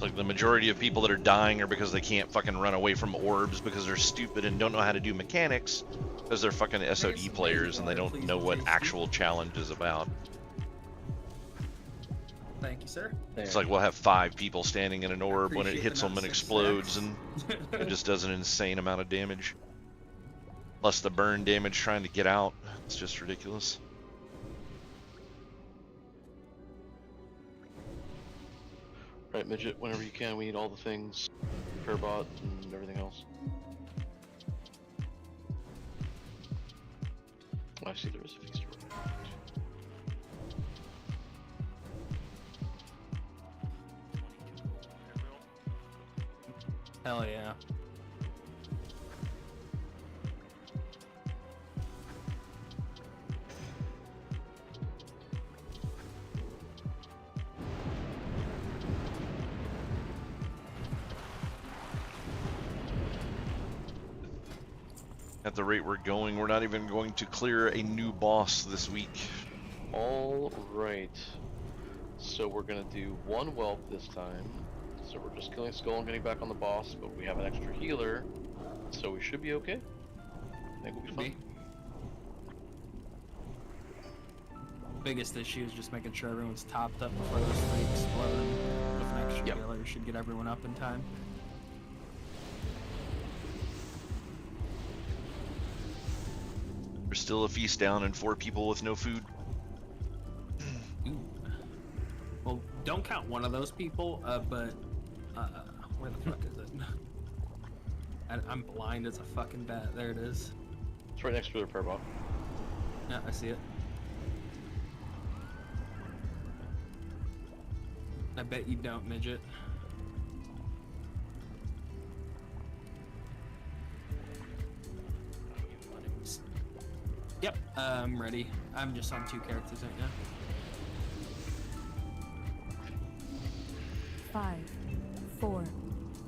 Like the majority of people that are dying are because they can't fucking run away from orbs because they're stupid and don't know how to do mechanics because they're fucking SoD players and they don't know what actual challenge is about. Thank you, sir. It's like we'll have 5 people standing in an orb when it appreciate hits the them and not 6 explodes stacks. and it just does an insane amount of damage. Plus the burn damage trying to get out. It's just ridiculous. Right, Midget, whenever you can, we need all the things. Bot and everything else. I see there is a feast. Hell yeah. At the rate we're going, we're not even going to clear a new boss this week. All right. So we're gonna do one whelp this time. So we're just killing Skull and getting back on the boss, but we have an extra healer, so we should be okay. I think we'll be fine. Biggest issue is just making sure everyone's topped up before those three explode. With an extra healer should get everyone up in time. There's still a feast down and 4 people with no food. Ooh. Well, don't count one of those people, but where the fuck is it? I'm blind as a fucking bat. There it is. It's right next to the repair bot. Yeah, I see it. I bet you don't, midget. Yep, I'm ready. I'm just on 2 characters right now. 5, 4,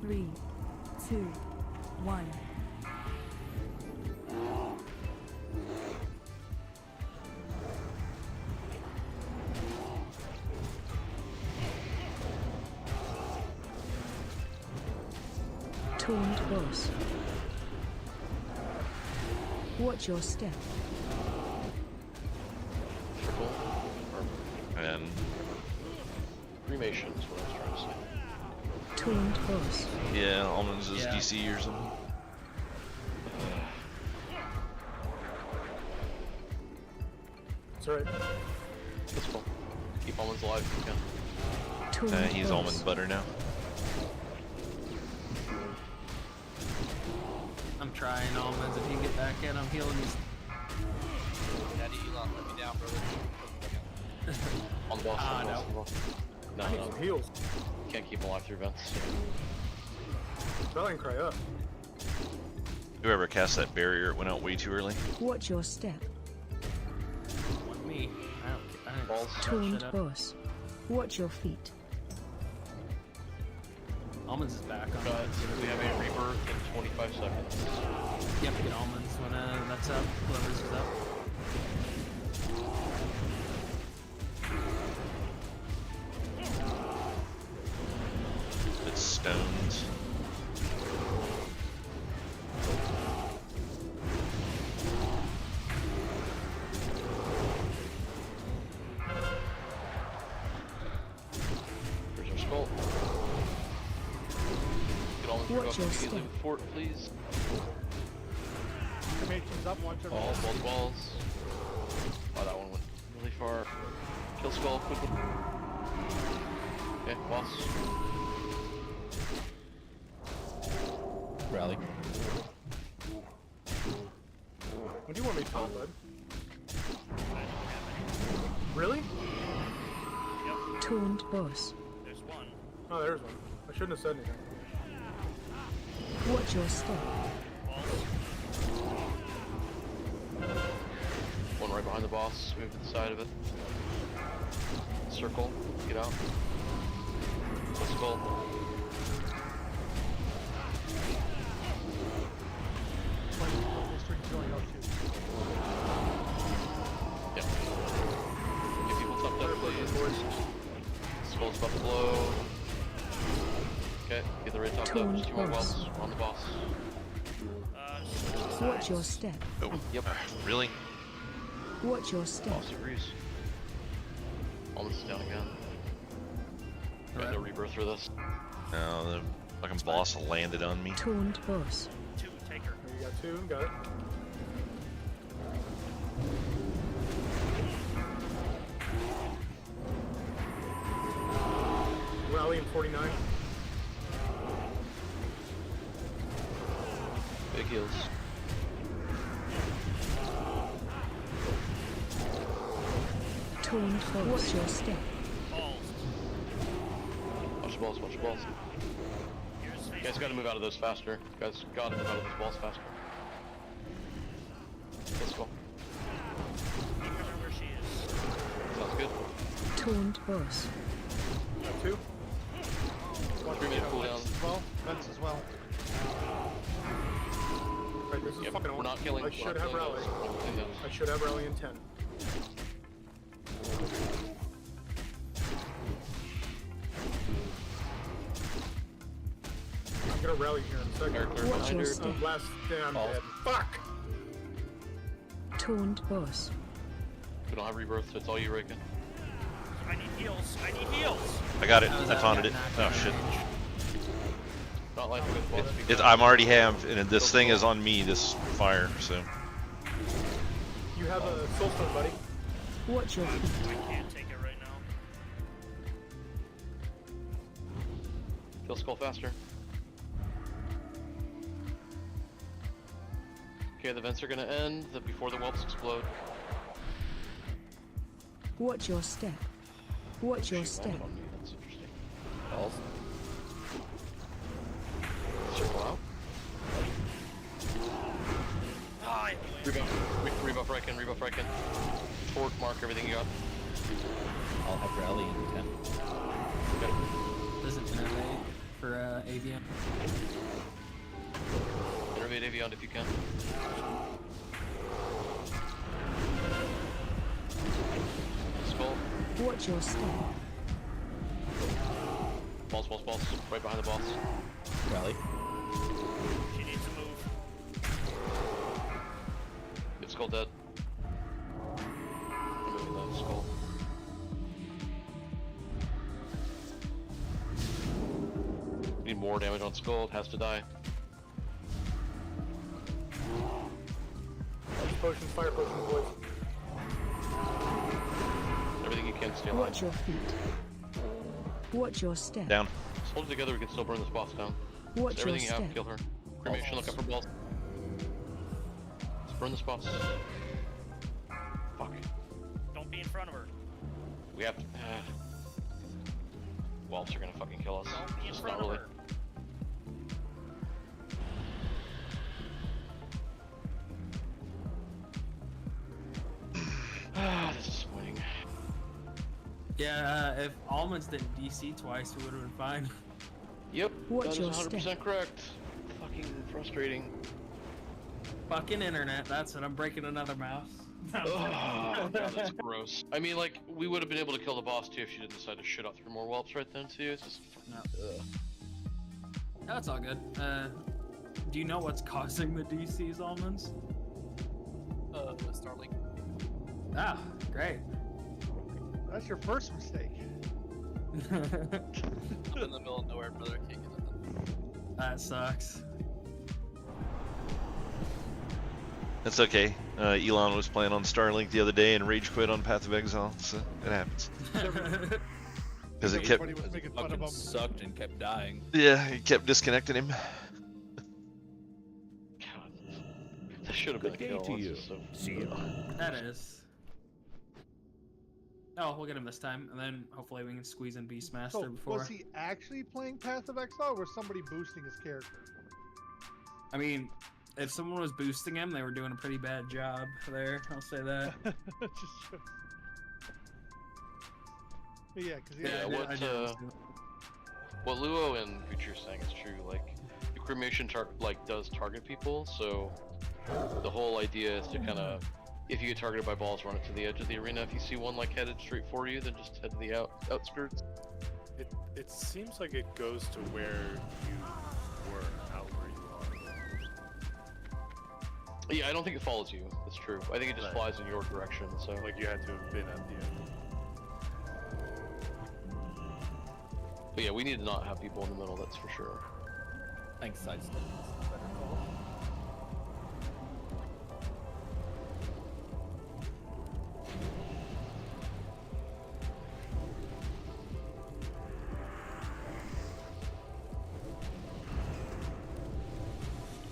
3, 2, 1. Taunt boss. Watch your step. Triple. And cremation is what I was trying to say. Taunt boss. yeah, Almonds is DC or something. It's alright. That's cool. Keep almonds alive if you can. He's almond butter now. I'm trying almonds. If you get back in, I'm healing these. Daddy, you let me down, brother. On the boss. Ah, on the boss, on the boss. No, I need no. some heals. Can't keep them alive through vents. Rally cry up. Whoever cast that barrier, it went out way too early. Watch your step. Want me? I don't Balls. Taunt boss. Watch your feet. Almonds is back on. Got, we have a rebirth in 25 seconds. Yep, get almonds when that's up. Whoever's is up. It's stones. Here's our skull. Get almonds Watch your immediately step. with fort, please. Cremation's up, watch everyone. Balls. Oh, that one went really far. Kill skull quickly. Okay, boss. Rally. What do you want me to tell, bud? Really? Taunt boss. There's one. Oh, there's one. I shouldn't have said anything. Watch your step. One right behind the boss. Move to the side of it. Circle. Get out. Kill skull. Yep. Get people topped up, please. Skull's about to blow. Okay, get the raid topped up. Just 2 more wells. We're on the boss. Watch your step. Oh, Yep. Really? Watch your step. Boss agrees. Almost is down again. Got no rebirth for this. No, the fucking boss landed on me. Taunt boss. 2, take her. You got 2, got it. Rally in 49. Big heals. Taunt boss. Watch your step. Watch the balls, watch the balls. You guys gotta move out of those faster. You guys gotta move out of those balls faster. Let's go. Where she is. Sounds good. Taunt boss. Got 2. 3-minute cooldown. Vents as well. Right, this is Yep. fucking We're on. not killing. I should have rally. Those. I should have rally in 10. I'm gonna rally here in a second. Watch your step. Last damn dead. Fuck! Taunt boss. We don't have rebirth, so it's all you, Raken. I need heals. I need heals. I got it. I taunted it. Oh shit. Not like with boss. I'm already have, and this thing is on me. This fire. So. You have a soulstone, buddy. Watch your feet. I can't take it right now. Kill skull faster. Okay, the vents are gonna end before the whelps explode. Watch your step. Watch your step. That's interesting. Balls. Circle out. Rebuff Raken, rebuff Raken. Torque, mark everything you got. I'll have rally in 10. Doesn't innervate for Avian. Innervate Avion if you can. Skull. Watch your step. Balls, balls, balls. Right behind the boss. Rally. She needs to move. Get skull dead. I'm moving that skull. Need more damage on skull. It has to die. Potions, fire potions, boys. Everything you can stay alive. Watch your feet. Watch your step. Down. Just hold it together, we can still burn this boss down. Watch Just everything your you have, step. kill her. Cremation, look up for balls. Let's burn this boss. Fuck. Don't be in front of her. We have to. Whelps are gonna fucking kill us. Don't be in Just front not of really. her. This is disappointing. Yeah, if Almonds didn't DC twice, we would have been fine. Yep, Watch that your is 100% step. correct. Fucking frustrating. Fucking internet, that's it. I'm breaking another mouse. Oh, God, that's gross. I mean, like, we would have been able to kill the boss too if she didn't decide to shit out 3 more whelps right then too. It's just fucking. No, it's all good. Do you know what's causing the DC's, Almonds? Starlink. Ah, great. That's your first mistake. I'm in the middle of nowhere, brother. Can't get nothing. That sucks. That's okay. Elon was playing on Starlink the other day and rage quit on Path of Exile, so it happens. Because it kept. Everybody was making fun of Fucking him. sucked and kept dying. Yeah, it kept disconnecting him. God. That should have been a Good day kill. to It's you. just so- See ya. That is. Oh, we'll get him this time, and then hopefully we can squeeze in Beastmaster So, before. was he actually playing Path of Exile, or was somebody boosting his character? I mean, if someone was boosting him, they were doing a pretty bad job there. I'll say that. Just- yeah, because Yeah, what Luo and Future is saying is true. Like, the cremation does target people, so the whole idea is to kind of, if you get targeted by balls, run it to the edge of the arena. If you see one like headed straight for you, then just head to the outskirts. It seems like it goes to where you were, not where you are. Yeah, I don't think it follows you. That's true. I think it just flies in your direction. So Like you had to have been at the end. But yeah, we need to not have people in the middle. That's for sure. I think sidestep is a better call.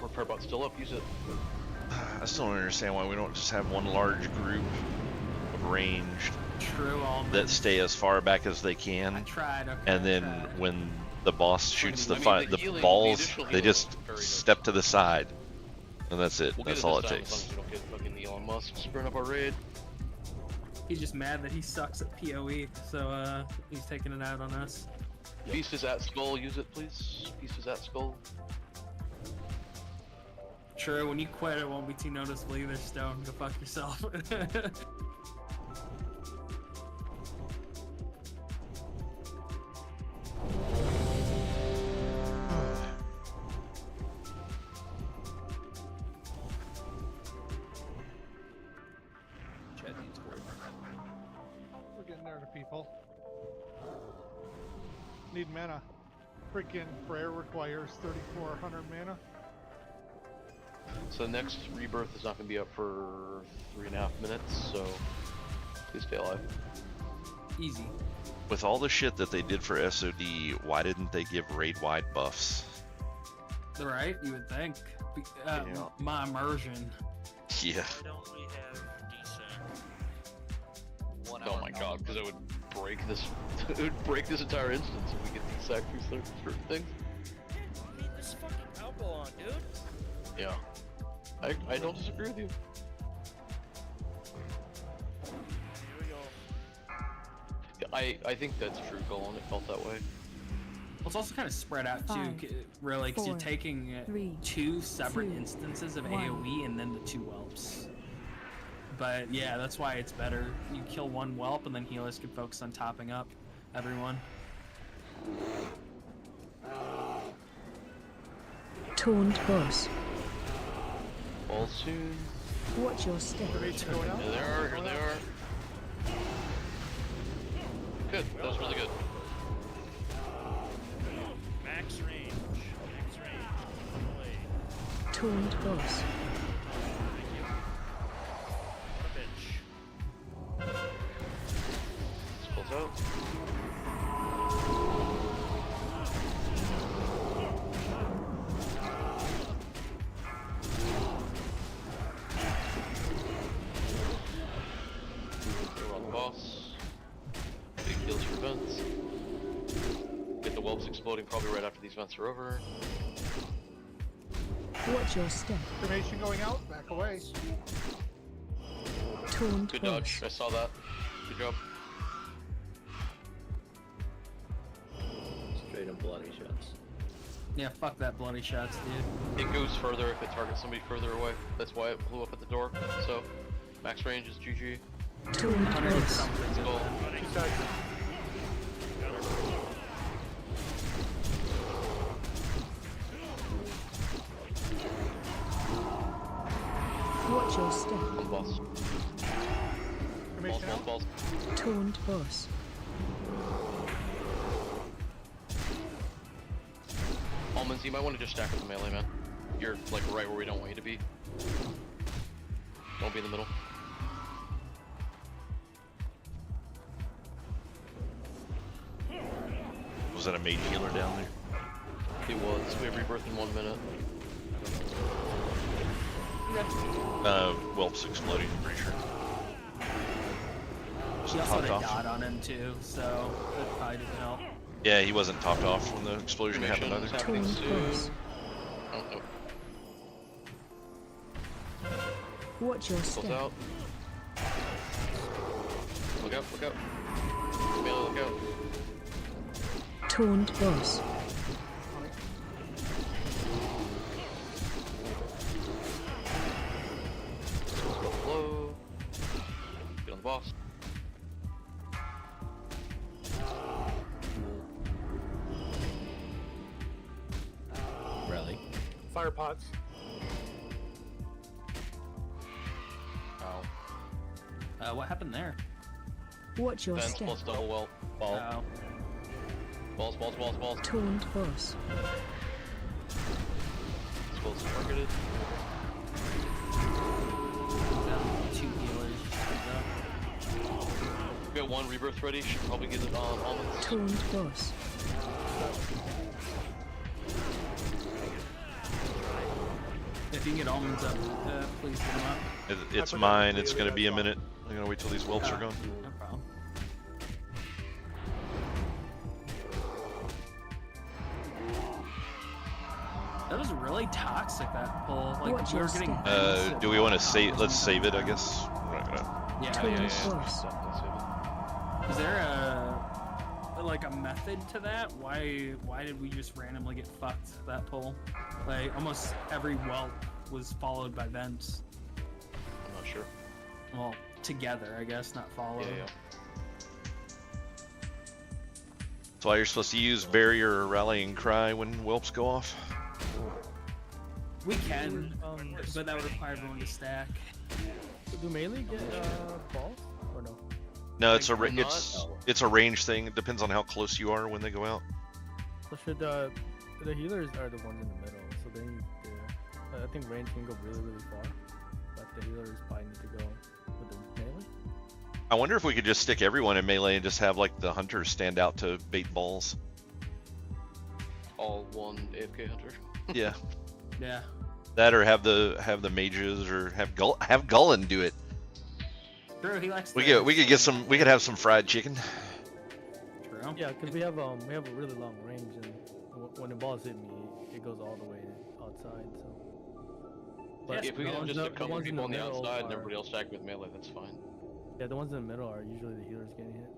Repair bot's still up. Use it. I still don't understand why we don't just have one large group of ranged True, Almonds. that stay as far back as they can. I tried, okay. And then I tried. when the boss shoots the I mean, the the healing- the balls, additional they healing just is very step to the side, and that's it. We'll That's get all this it time, as long takes. as we don't get fucking Elon Musk screwing up our raid. He's just mad that he sucks at PoE, so he's taking it out on us. Beast is at skull. Use it, please. Beast is at skull. True, when you quit, it won't be too noticeable either, Stone. Go fuck yourself. We're getting there to people. Need mana. Freaking prayer requires 3,400 mana. So the next rebirth is not going to be up for 3.5 minutes, so please stay alive. Easy. With all the shit that they did for SoD, why didn't they give raid-wide buffs? Right, you would think. My immersion. Yeah. Why don't we have decent? Oh my god, because it would break this. It would break this entire instance if we get desec through certain things. I mean, this fucking alcohol, dude. Yeah. I don't disagree with you. Here we go. Yeah, I think that's true, Golan. It felt that way. Well, it's also kind of spread out too, really, because you're taking two separate instances of AoE and then the two whelps. But yeah, that's why it's better. You kill one whelp and then healers can focus on topping up everyone. Taunt boss. All soon. Watch your step. Here they are, here they are. Good, that was really good. Max range. Max range. Taunt boss. Pulls out. We're on the boss. Big heals for vents. Get the whelps exploding probably right after these vents are over. Watch your step. Cremation going out. Back away. Taunt Good boss. dodge. I saw that. Good job. Straight up bloody shots. Yeah, fuck that bloody shots, dude. It goes further if it targets somebody further away. That's why it blew up at the door. So, max range is GG. Taunt boss. Let's go. Watch your step. On boss. Balls. Taunt boss. Almonds, you might want to just stack with the melee, man. You're like right where we don't want you to be. Don't be in the middle. Was that a mage healer down there? It was. We have rebirth in 1 minute. Whelp's exploding, I'm pretty sure. She also had a Topped off. dot on him too, so that probably didn't help. Yeah, he wasn't topped off when the explosion happened either. Happening soon. Oh, no. Watch your Pulls step. out. Look out, look out. Melee, look out. Taunt boss. Go low. Get on the boss. Rally. Fire pots. Ow. What happened there? Watch your Vents step. plus double well. Ball. Oh. Balls. Taunt boss. Spells targeted. Two healers. We got one rebirth ready. Should probably get it on almonds. Taunt boss. If you can get almonds up, please get them up. It's mine. It's gonna be a minute. I'm gonna wait till these whelps are gone. No problem. That was really toxic, that pull. Like, Watch we were your getting... step. Do we want to save? Let's save it, I guess. We're not gonna. Yeah, Taunt yeah. boss. Is there a method to that? Why did we just randomly get fucked that pull? Like almost every whelp was followed by vents. I'm not sure. Well, together, I guess, not followed. Yeah. That's why you're supposed to use barrier or rallying cry when whelps go off. We can, but that would require everyone to stack. Do melee get balls or no? No, it's a range thing. It depends on how close you are when they go out. So should the healers are the ones in the middle, so I think range can go really far, but the healers probably need to go with the melee. I wonder if we could just stick everyone in melee and just have like the hunters stand out to bait balls. All one AFK hunter. Yeah. Yeah. That or have the mages or have Gullen do it. True, he likes. We could have some fried chicken. True. Yeah, because we have a really long range, and when the balls hit me, it goes all the way outside. So. But if we can have just a couple people on the outside and everybody else stack with melee, that's fine. Yeah, the ones in the middle are usually the healers getting hit.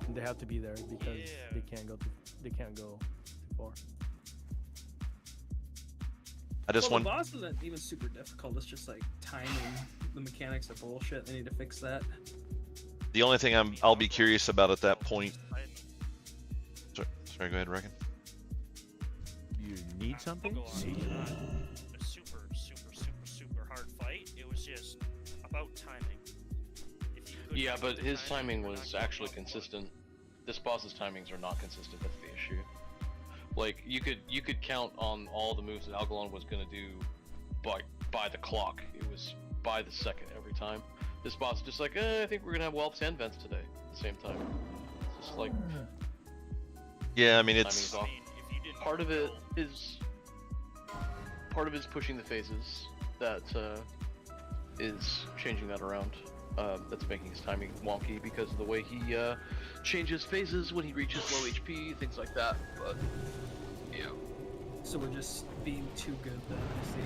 And they have to be there because they can't go too far. The boss isn't even super difficult. It's just like timing. The mechanics are bullshit. They need to fix that. The only thing I'll be curious about at that point. Sorry, go ahead, Reckon. You need something? A super hard fight. It was just about timing. Yeah, but his timing was actually consistent. This boss's timings are not consistent. That's the issue. Like you could count on all the moves that Algalon was gonna do by the clock. It was by the second every time. This boss is just like, I think we're gonna have whelps and vents today at the same time. It's just like, yeah, I mean it's part of it is pushing the phases that is changing that around. That's making his timing wonky because of the way he changes phases when he reaches low HP, things like that. But yeah. So we're just being too good then, I see.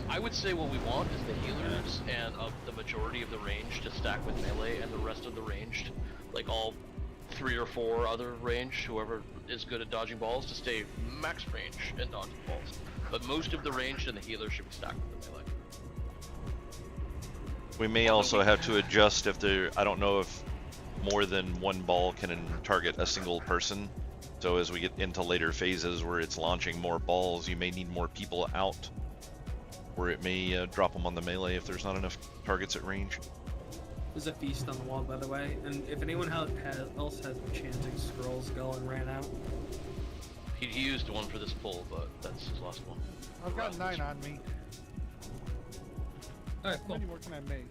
I would say what we want is the healers and the majority of the range to stack with melee, and the rest of the ranged, like all 3 or 4 other range, whoever is good at dodging balls, to stay max range and dodging balls. But most of the ranged and the healers should be stacked with the melee. We may also have to adjust if I don't know if more than one ball can target a single person. So as we get into later phases where it's launching more balls, you may need more people out, or it may drop them on the melee if there's not enough targets at range. There's a feast on the wall, by the way, and if anyone else has enchanting scrolls, Gullen ran out. He used one for this pull, but that's his last one. I've got 9 on me. Alright, cool. What can I make?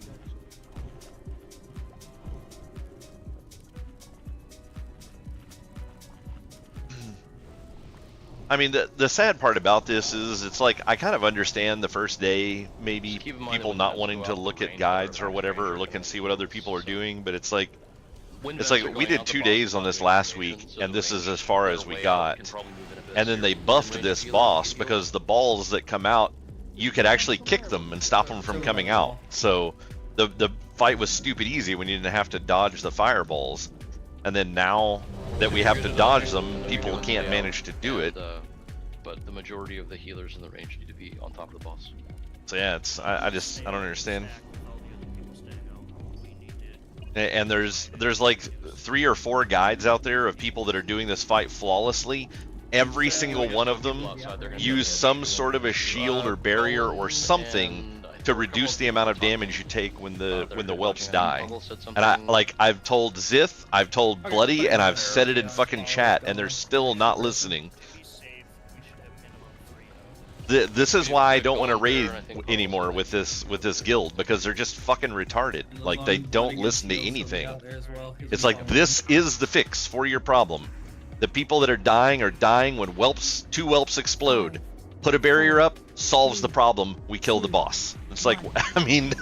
I mean, the sad part about this is it's like I kind of understand the first day maybe people not wanting to look at guides or whatever or look and see what other people are doing, but it's like we did 2 days on this last week and this is as far as we got, and then they buffed this boss because the balls that come out, you could actually kick them and stop them from coming out. So the fight was stupid easy when you didn't have to dodge the fireballs. And then now that we have to dodge them, people can't manage to do it. But the majority of the healers in the range need to be on top of the boss. So yeah, I don't understand. And there's like 3 or 4 guides out there of people that are doing this fight flawlessly. Every single one of them use some sort of a shield or barrier or something to reduce the amount of damage you take when the whelps die. And I've told Zith, I've told Bloody, and I've said it in fucking chat, and they're still not listening. This is why I don't want to raid anymore with this guild, because they're just fucking retarded. Like, they don't listen to anything. It's like, this is the fix for your problem. The people that are dying when 2 whelps explode. Put a barrier up, solves the problem, we kill the boss. It's like, I mean,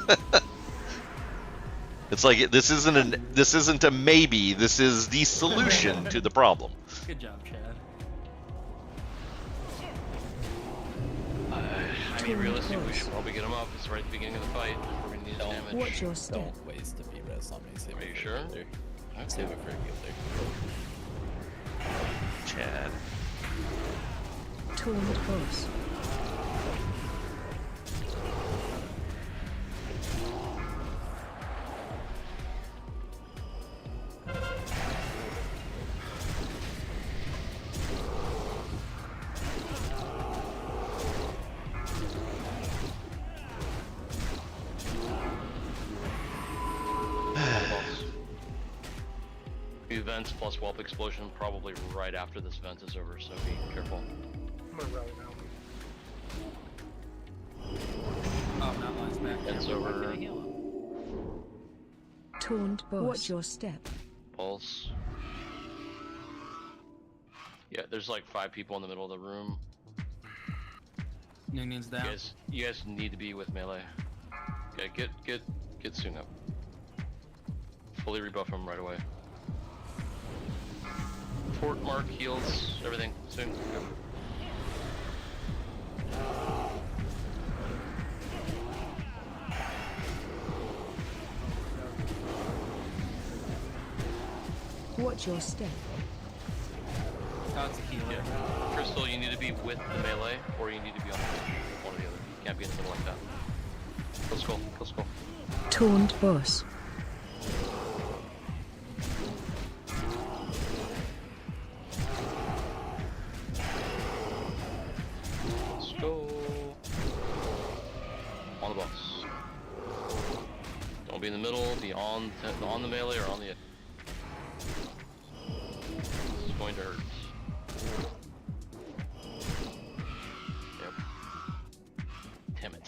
it's like this isn't a maybe, this is the solution to the problem. Good job, Chad. I mean, realistically, we should probably get him up. It's right at the beginning of the fight. We're gonna need damage. Watch your step. Don't waste a B-res on me. Save Are you sure? Save it for a guilder. Chad. Taunt boss. vent plus whelp explosion probably right after this vent is over, so be careful. I'm gonna rally now. Oh, that line's back. Vent's over. Taunt boss. Watch your step. Pulse. Yeah, there's like 5 people in the middle of the room. Union's down. You guys need to be with melee. Okay, get soon up. Fully rebuff him right away. Fort mark, heals, everything soon. Go. Watch your step. Oh, it's a healer. Yeah. Crystal, you need to be with the melee, or you need to be on the one or the other. You can't be in the middle like that. Let's go. Let's go. Taunt boss. Let's go. On the boss. Don't be in the middle. Be on the melee or on the edge. This is going to hurt. Yep. Damn it.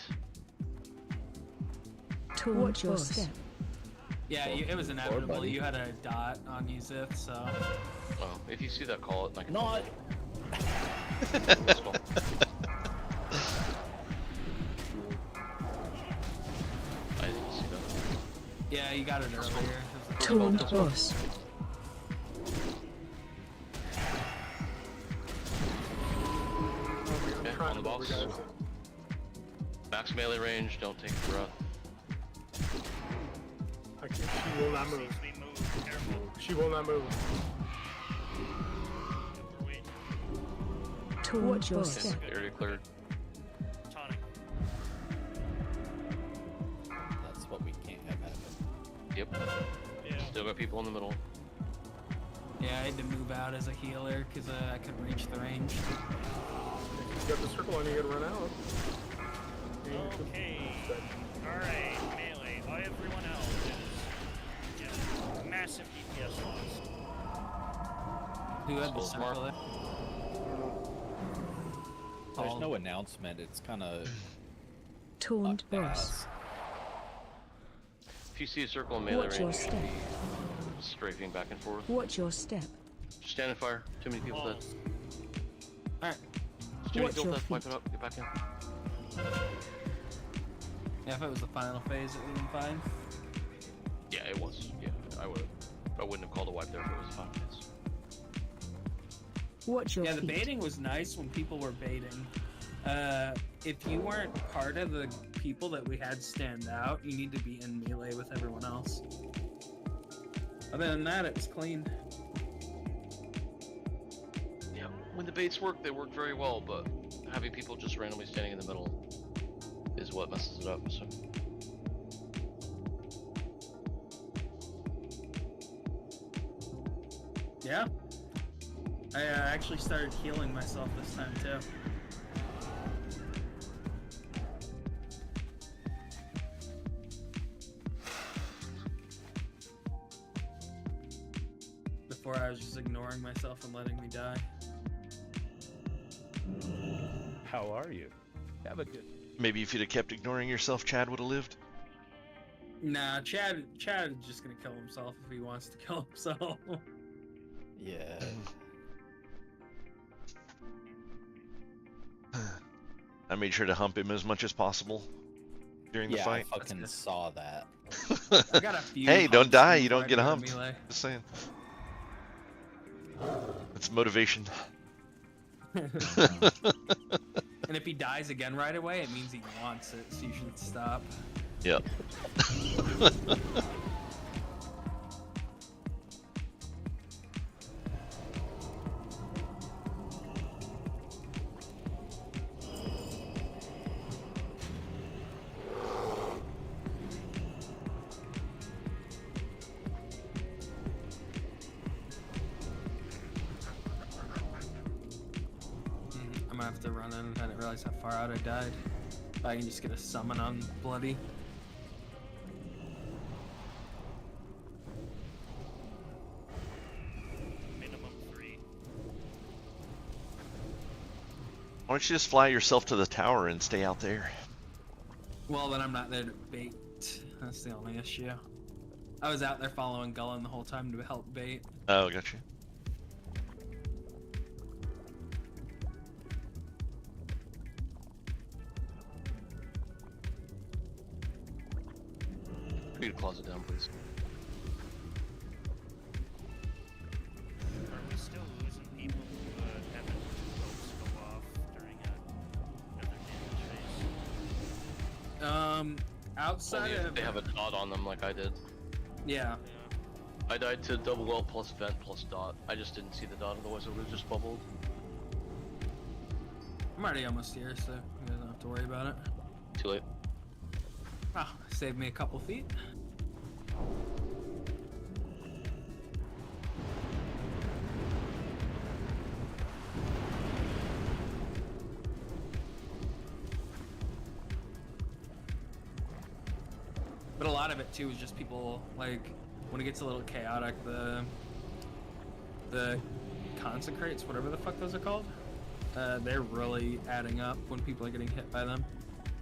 Watch your step. Yeah, it was inevitable. You had a dot on you, Zith, so. Oh, if you see that, call it. Like Not. Let's go. I didn't see that. Yeah, you got it earlier. Taunt boss. Okay, on the boss. Max melee range, don't take a breath. She will not move. She will not move. Watch your step. Area cleared. That's what we can't have happen. Yep. Still got people in the middle. Yeah, I had to move out as a healer because I couldn't reach the range. You got the circle and you gotta run out. Okay. Alright, melee. Everyone else is just massive DPS loss. Who had the circle there? There's no announcement. It's kind of Taunt boss. If you see a circle in melee Watch your range, you should step. be strafing back and forth. Watch your step. Just stand and fire. Too many people dead. Alright. Too many Watch people your dead. Wipe feet. it up. Get back in. Yeah, if it was the final phase, it would have been fine. Yeah, it was. Yeah, I wouldn't have called a wipe there if it was 5 minutes. Watch your Yeah, the feet. baiting was nice when people were baiting. If you weren't part of the people that we had stand out, you need to be in melee with everyone else. Other than that, it was clean. Yeah, when the baits work, they work very well, but having people just randomly standing in the middle is what messes it up. So. Yeah. I actually started healing myself this time too. Before I was just ignoring myself and letting me die. How are you? Have a good. Maybe if you'd have kept ignoring yourself, Chad would have lived. Nah, Chad is just gonna kill himself if he wants to kill himself. Yeah. I made sure to hump him as much as possible during the Yeah, fight. I fucking saw that. I got a few Hey, don't humps die. You before don't I get go to humped. melee. Just saying. It's motivation. And if he dies again right away, it means he wants it, so you should stop. Yep. I'm gonna have to run in. I didn't realize how far out I died. I can just get a summon on Bloody. Why don't you just fly yourself to the tower and stay out there? Well, then I'm not there to bait. That's the only issue. I was out there following Gullen the whole time to help bait. Oh, gotcha. Need to close it down, please. Are we still losing people who haven't ropes go off during another damage phase? Outside Only if of they have a dot on them like I did. yeah. I died to double ult plus vent plus dot. I just didn't see the dot, otherwise it would have just bubbled. I'm already almost here, so you guys don't have to worry about it. Too late. Oh, saved me a couple feet. But a lot of it too is just people like when it gets a little chaotic, the consecrates, whatever the fuck those are called, they're really adding up when people are getting hit by them.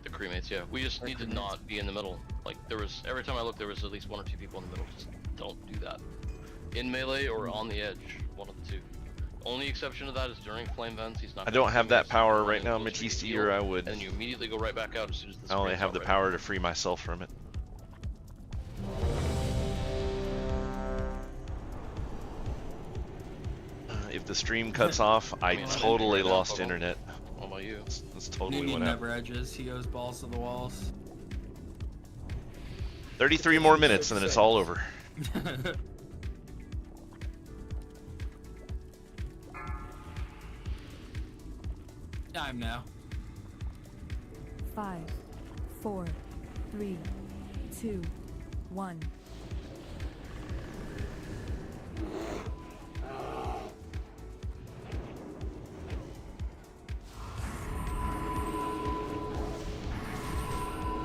The cremates, yeah. We just need to not be in the middle. Like every time I looked, there was at least 1 or 2 people in the middle. Just don't do that. In melee or on the edge, one of the two. Only exception to that is during flame vents. He's not. I don't have that power right now, Matisse, or I would. And you immediately go right back out as soon as the. I only have the power to free myself from it. If the stream cuts off, I totally lost internet. What about you? That's totally Newton went out. never edges. He goes balls to the walls. 33 more minutes and then it's all over. Time now. 5, 4, 3, 2, 1.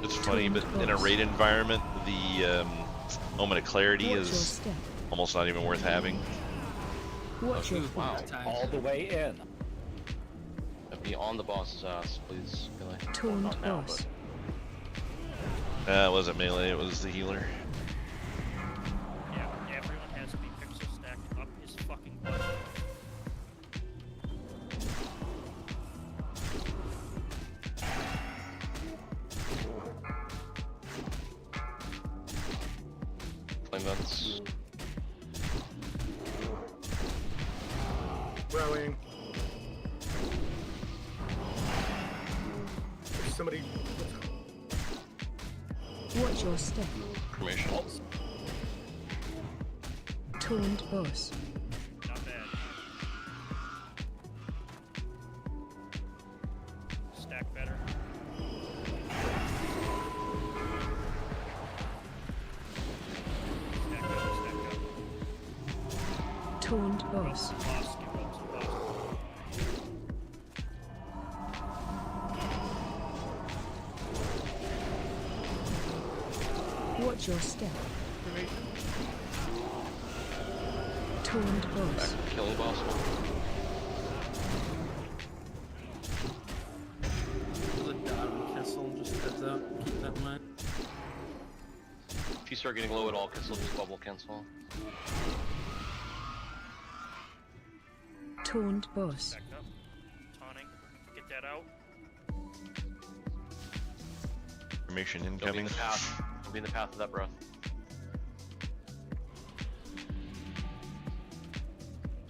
It's funny, but in a raid environment, the moment of clarity is almost not even worth having. Watch your Wow. All the way in. Be on the boss's ass, please. Taunt Not now, boss. It wasn't melee, it was the healer. Yeah, everyone has to be pixel stacked up his fucking butt. Flame vents. Rallying. There's somebody. Watch your step. Cremation. Taunt boss. Not bad. Stack better. Stack up, stack up. Taunt boss. Boss, give up to the boss. Watch your step. Taunt boss. Killing boss. There's a dot on Kessel, just heads up. Keep that in mind. If you start getting low at all, Kissel just bubble cancel. Taunt boss. Back up. Taunting. Get that out. Information Don't be in incoming. the path. Don't be in the path of that breath.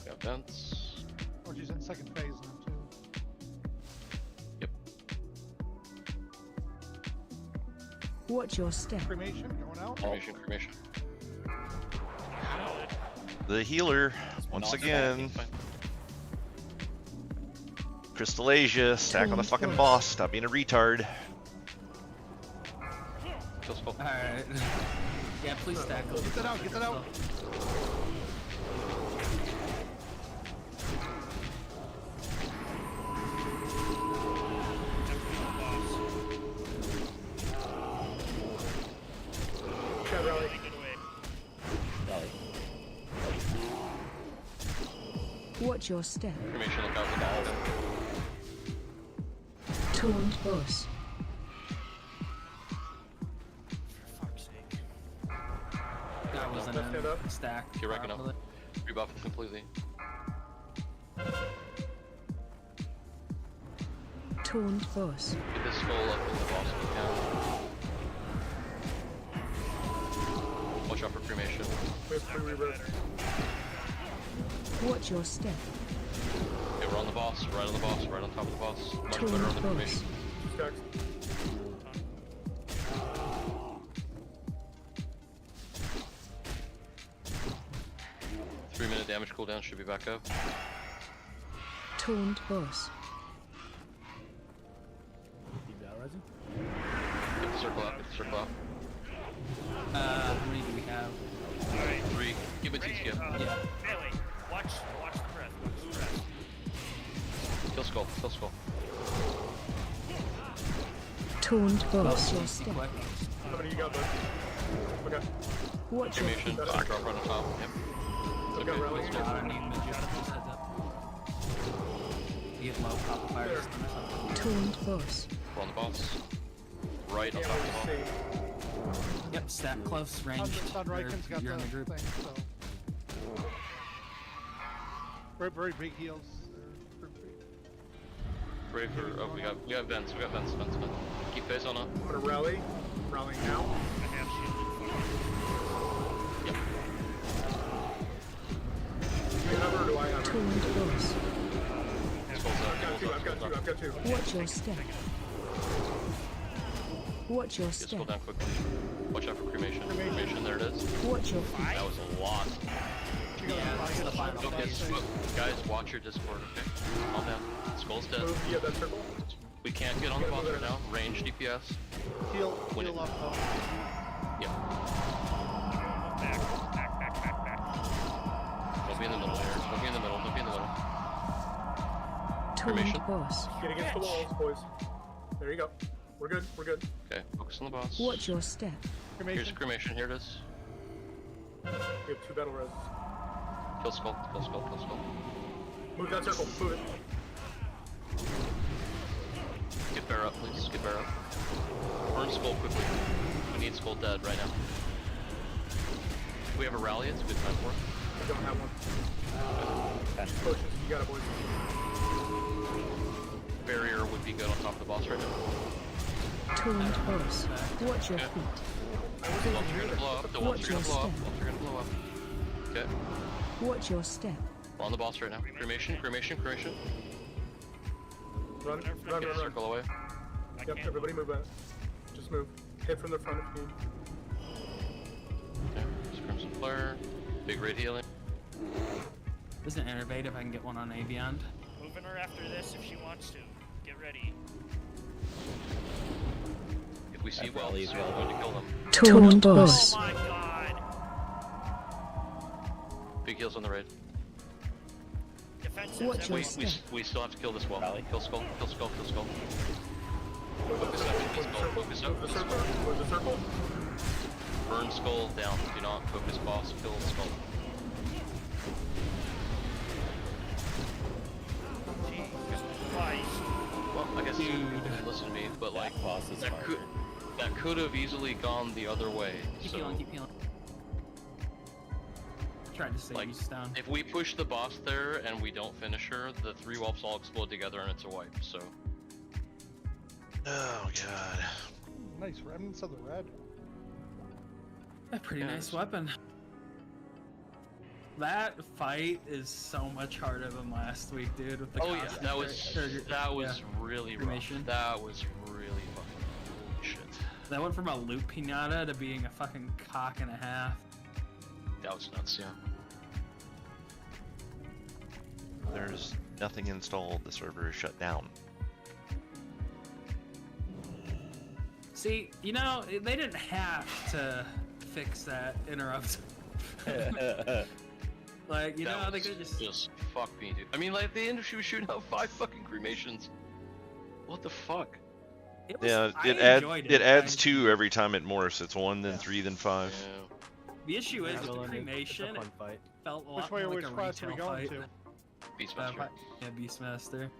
Got vents. Orgy's in second phase now too. Yep. Watch your step. Cremation going out. Cremation, cremation. The healer, once again. Crystal Asia, stack on the fucking boss. Stop being a retard. Alright. Yeah, please stack. Get that out, get that out. Got rally. Watch your step. Cremation, look out for the Taunt boss. For fuck's sake. That was Left hand up. stack. You're wrecking up. Rebuff it completely. Taunt boss. Get this skull up in the boss if you can. Watch out for cremation. We have 3 rebirths. Watch your step. Okay, we're on the boss, right on the boss, right on top of the boss. Much Taunt better on the boss. cremation. 2 stacks. Three-minute damage cooldown should be back up. Taunt boss. Get the circle out, get the circle out. How many do we have? Alright. 3. Give it to skip. Yeah. Melee. Watch the breath. Watch the breath. Kill skull, kill skull. Taunt boss. Your step. How many you got, bud? Okay. Watch your Cremation, feet. back drop right on top. Yep. Okay, Okay, rally. let's go. I need mid just heads up. You get low pop fire or something. Taunt boss. We're on the boss. Right on Can't top of the really boss. see. Yep, stack close range. Sunriken's got You're in the the group. thing, so. Very big heals. Brave for, oh, we got vents, vents. Keep face on up. I'm gonna rally. Rallying now. I have shielded. Yep. Do you have her or do I have her? Taunt boss. Skull's up, I've got 2. Watch your step. Watch your Get skull step. down quickly. Watch out for cremation. Cremation, there it is. Watch your feet. That was a lot. Yeah, that's the final Okay, phase. guys, watch your Discord, okay? Calm down. Skull's dead. Move, yeah, that circle. We can't get on the boss right now. Range DPS. Heal Win it. up though. Yeah. Back. Don't be in the middle here. Don't be in the middle. Don't be in the middle. Cremation. Taunt boss. Get against the walls, boys. There you go. We're good. Okay, focus on the boss. Watch your step. Here's cremation. Here it is. We have 2 battle res. Kill skull. Kill skull. Kill skull. Move that circle. Move it. Get bear up, please. Get bear up. Burn skull quickly. We need skull dead right now. We have a rally. It's a good time for it. I don't have one. Potions. You got it, boys. Barrier would be good on top of the boss right now. Taunt boss. Watch your Okay. feet. I wasn't The even walls are near gonna there. blow up. The walls are gonna blow up. Walls are gonna blow up. Okay. Watch your step. We're on the boss right now. Cremation. Run. Circle away. Yep, everybody move back. Just move. Hit from the front if you need. Okay. Just Crimson Flare. Big raid healing. Isn't innovative? I can get one on Avion. Moving her after this if she wants to. Get ready. If we see wells, we're going to kill them. Taunt boss. Oh my god. Big heals on the raid. Defensive. Watch your step. We still have to kill this well. Kill skull. Kill skull. Kill skull. Focus up. Kill skull. Focus up. Move the circle. Move the circle. Burn skull down. Do not focus boss. Kill skull. Jesus Christ. Well, I guess you didn't listen to me, but like that could have easily gone the other way. Keep So healing. Tried to save you down. if we push the boss there and we don't finish her, the 3 whelps all explode together and it's a wipe. So Oh god. Nice remnants of the red. A pretty nice weapon. That fight is so much harder than last week, dude. With the that was really rough. Cremation. That was really fucking holy shit. That went from a loot pinata to being a fucking cock and a half. That was nuts, yeah. There's nothing installed. The server is shut down. See, you know, they didn't have to fix that interrupt. Like, you know, they could just fuck me, dude. I mean, like, the industry was shooting out 5 fucking cremations. What the fuck? Yeah, enjoyed it adds 2 every time it morphs. It's 1, then 3, then 5. The issue is with the It's a cremation, fun fight. it felt a Which lot way or more which like a class are we retail going fight. to? Beastmaster. Yeah, Beastmaster.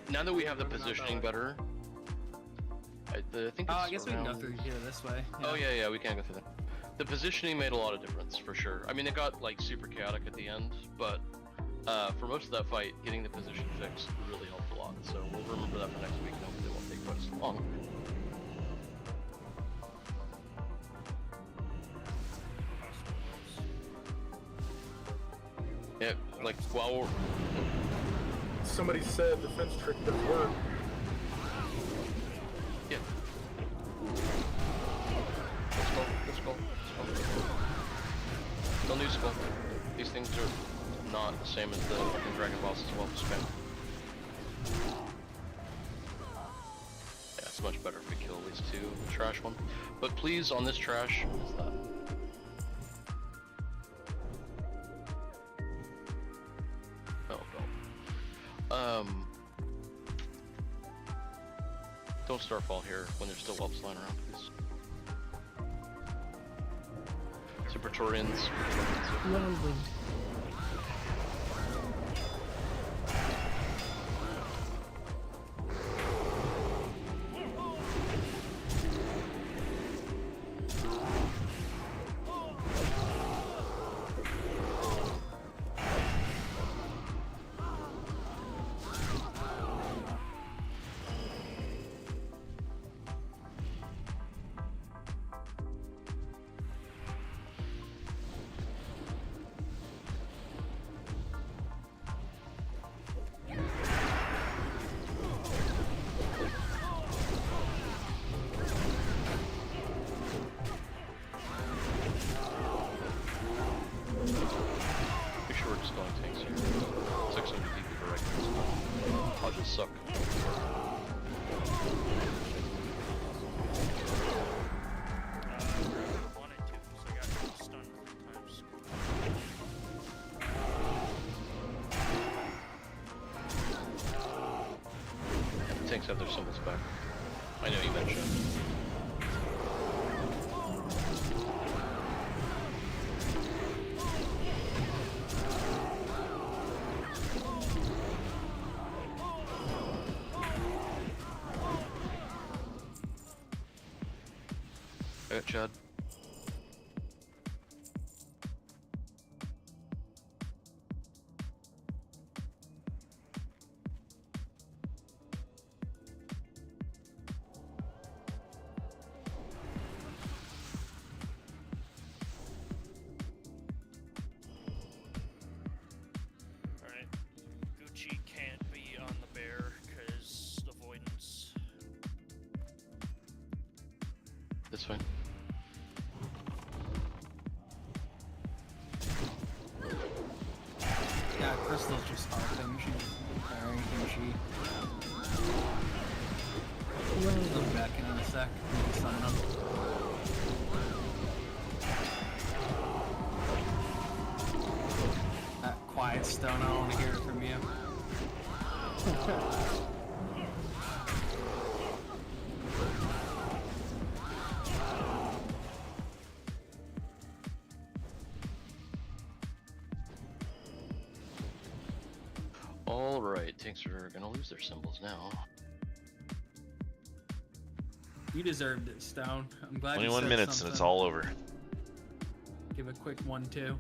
Now that we have the positioning better, I think it's I guess we can go around- through here this way. Oh yeah, we can go through that. The positioning made a lot of difference for sure. I mean, it got like super chaotic at the end, but for most of that fight, getting the position fixed really helped a lot. So we'll remember that for next week, and hopefully it won't take quite so long. Yeah, like while we're... Somebody said defense trick does work. Yeah. Let's go. Still new skull. These things are not the same as the fucking dragon bosses well spam. Yeah, it's much better if we kill at least 2 trash one. But please, on this trash, what is that? Don't starfall here when there's still whelps lying around, please. Praetorians. Whirlwind. Suck. Tanks have their symbols back. I know you mentioned. I got Chad. Alright. Gucci can't be on the bear because avoidance. That's fine. Yeah, Crystal's just harping. She's preparing Gucci. I'll be back in a sec. We can summon him. That quiet stone, I want to hear it from you. Alright, tanks are gonna lose their symbols now. You deserved it, Stone. I'm glad 21 you said minutes something. and it's all over. Give a quick 1-2.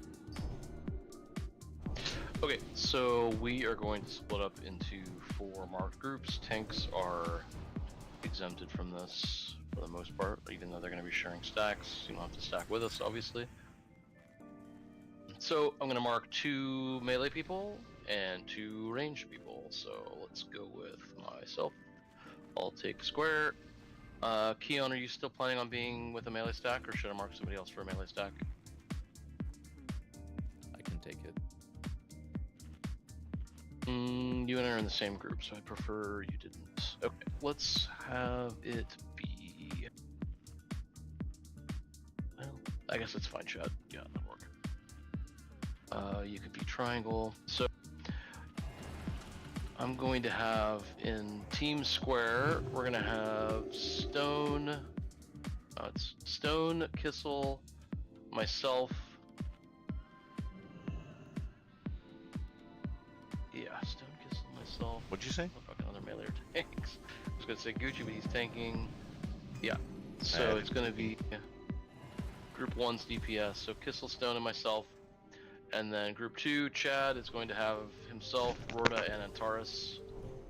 Okay, so we are going to split up into 4 marked groups. Tanks are exempted from this for the most part, even though they're going to be sharing stacks. You don't have to stack with us, obviously. So I'm going to mark 2 melee people and 2 ranged people. So let's go with myself. I'll take square. Keon, are you still planning on being with a melee stack, or should I mark somebody else for a melee stack? I can take it. You and I are in the same group, so I prefer you didn't. Okay, let's have it be... Well, I guess it's fine, Chad. Yeah, that'll work. You could be triangle. So I'm going to have in team square, we're going to have Stone, it's Stone, Kissel, myself. Yeah, Stone, Kissel. himself. What'd you say? Fucking other melee tanks. I was gonna say Gucci, but he's tanking. Yeah. So it's gonna be Group 1's DPS. So Kisselstone and myself. And then Group 2, Chad is going to have himself, Rorda, and Antares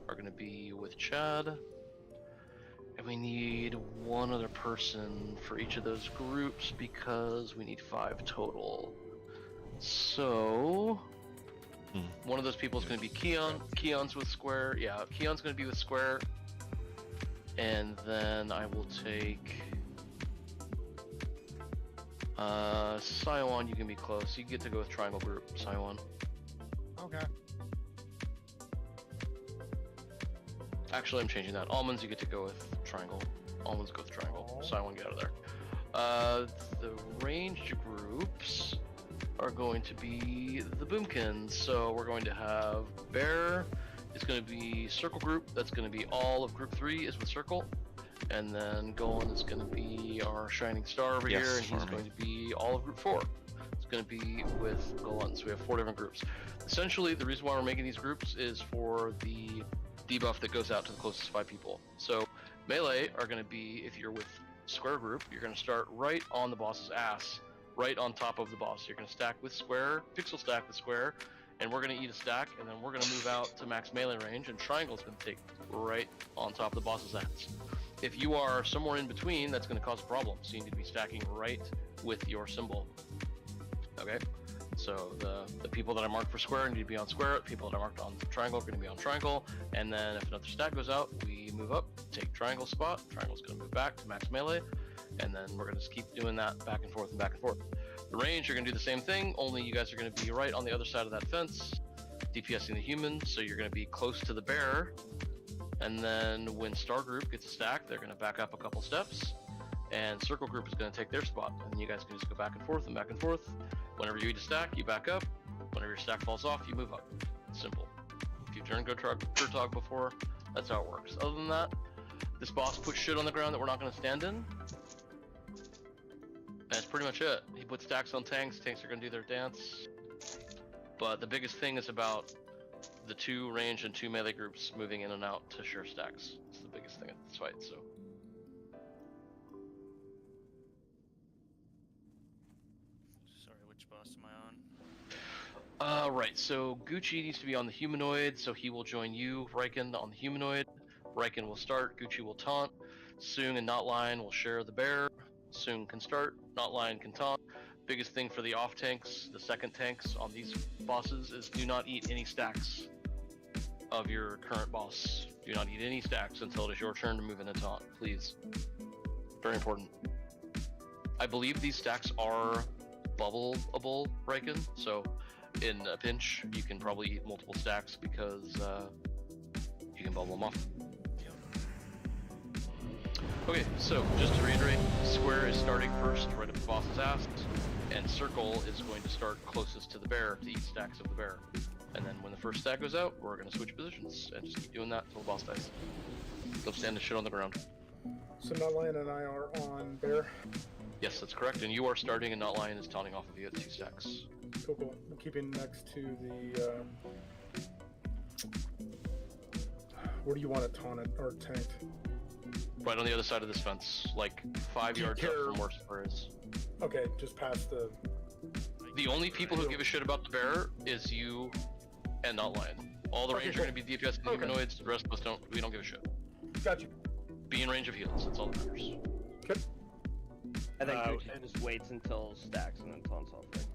are going to be with Chad. And we need one other person for each of those groups because we need 5 total. So one of those people is going to be Keon. Keon's with Square. Yeah, Keon's going to be with Square. And then I will take Sion. You can be close. You get to go with Triangle Group, Sion. Okay. Actually, I'm changing that. Almonds, you get to go with Triangle. Almonds go with Triangle. Sion, get out of there. The ranged groups are going to be the Boomkins. So we're going to have Bear. It's going to be Circle Group. That's going to be all of Group 3 is with Circle. And then Golan is going to be our Shining Star over here, and he's going to be all of Group 4. It's going to be with Golan, so we have 4 different groups. Essentially, the reason why we're making these groups is for the debuff that goes out to the closest 5 people. So melee are going to be, if you're with Square Group, you're going to start right on the boss's ass, right on top of the boss. You're going to stack with Square, pixel stack with Square, and we're going to eat a stack, and then we're going to move out to max melee range, and Triangle is going to take right on top of the boss's ass. If you are somewhere in between, that's going to cause a problem. So you need to be stacking right with your symbol. Okay? So the people that I marked for Square need to be on Square. The people that I marked on Triangle are going to be on Triangle. And then if another stack goes out, we move up, take Triangle spot. Triangle's going to move back to max melee. And then we're going to just keep doing that back and forth and back and forth. The range, you're going to do the same thing, only you guys are going to be right on the other side of that fence, DPSing the human. So you're going to be close to the bear. And then when Star Group gets a stack, they're going to back up a couple steps, and Circle Group is going to take their spot. And you guys can just go back and forth and back and forth. Whenever you eat a stack, you back up. Whenever your stack falls off, you move up. Simple. If you've turned Gurtog before, that's how it works. Other than that, this boss puts shit on the ground that we're not going to stand in. And that's pretty much it. He puts stacks on tanks. Tanks are going to do their dance. But the biggest thing is about the 2 range and 2 melee groups moving in and out to share stacks. It's the biggest thing at this fight, so. Sorry, which boss am I on? Right, so Gucci needs to be on the humanoid, so he will join you, Riken, on the humanoid. Riken will start, Gucci will taunt. Soong and Notline will share the bear. Soong can start, Notline can taunt. Biggest thing for the off tanks, the second tanks on these bosses, is do not eat any stacks of your current boss. Do not eat any stacks until it is your turn to move in and taunt, please. Very important. I believe these stacks are bubbleable, Riken, so in a pinch you can probably eat multiple stacks because you can bubble them off. Okay, so just to reiterate, Square is starting first right at the boss's ass, and Circle is going to start closest to the bear to eat stacks of the bear. And then when the first stack goes out, we're going to switch positions and just keep doing that until the boss dies. Go stand the shit on the ground. So Notlion and I are on bear. Yes, that's correct, and you are starting and Notlion is taunting off of you at 2 stacks. Cool, cool. I'm keeping next to the, where do you want it taunted or tanked? Right on the other side of this fence, like 5 yards up from where Square is. Okay, just past the... The only people who give a shit about the bear is you and Notlion. All the range are going to be DPS and humanoids, the rest of us we don't give a shit. Gotcha. Be in range of heals, that's all that matters. Okay. I think Gucci just waits until stacks and then taunts off right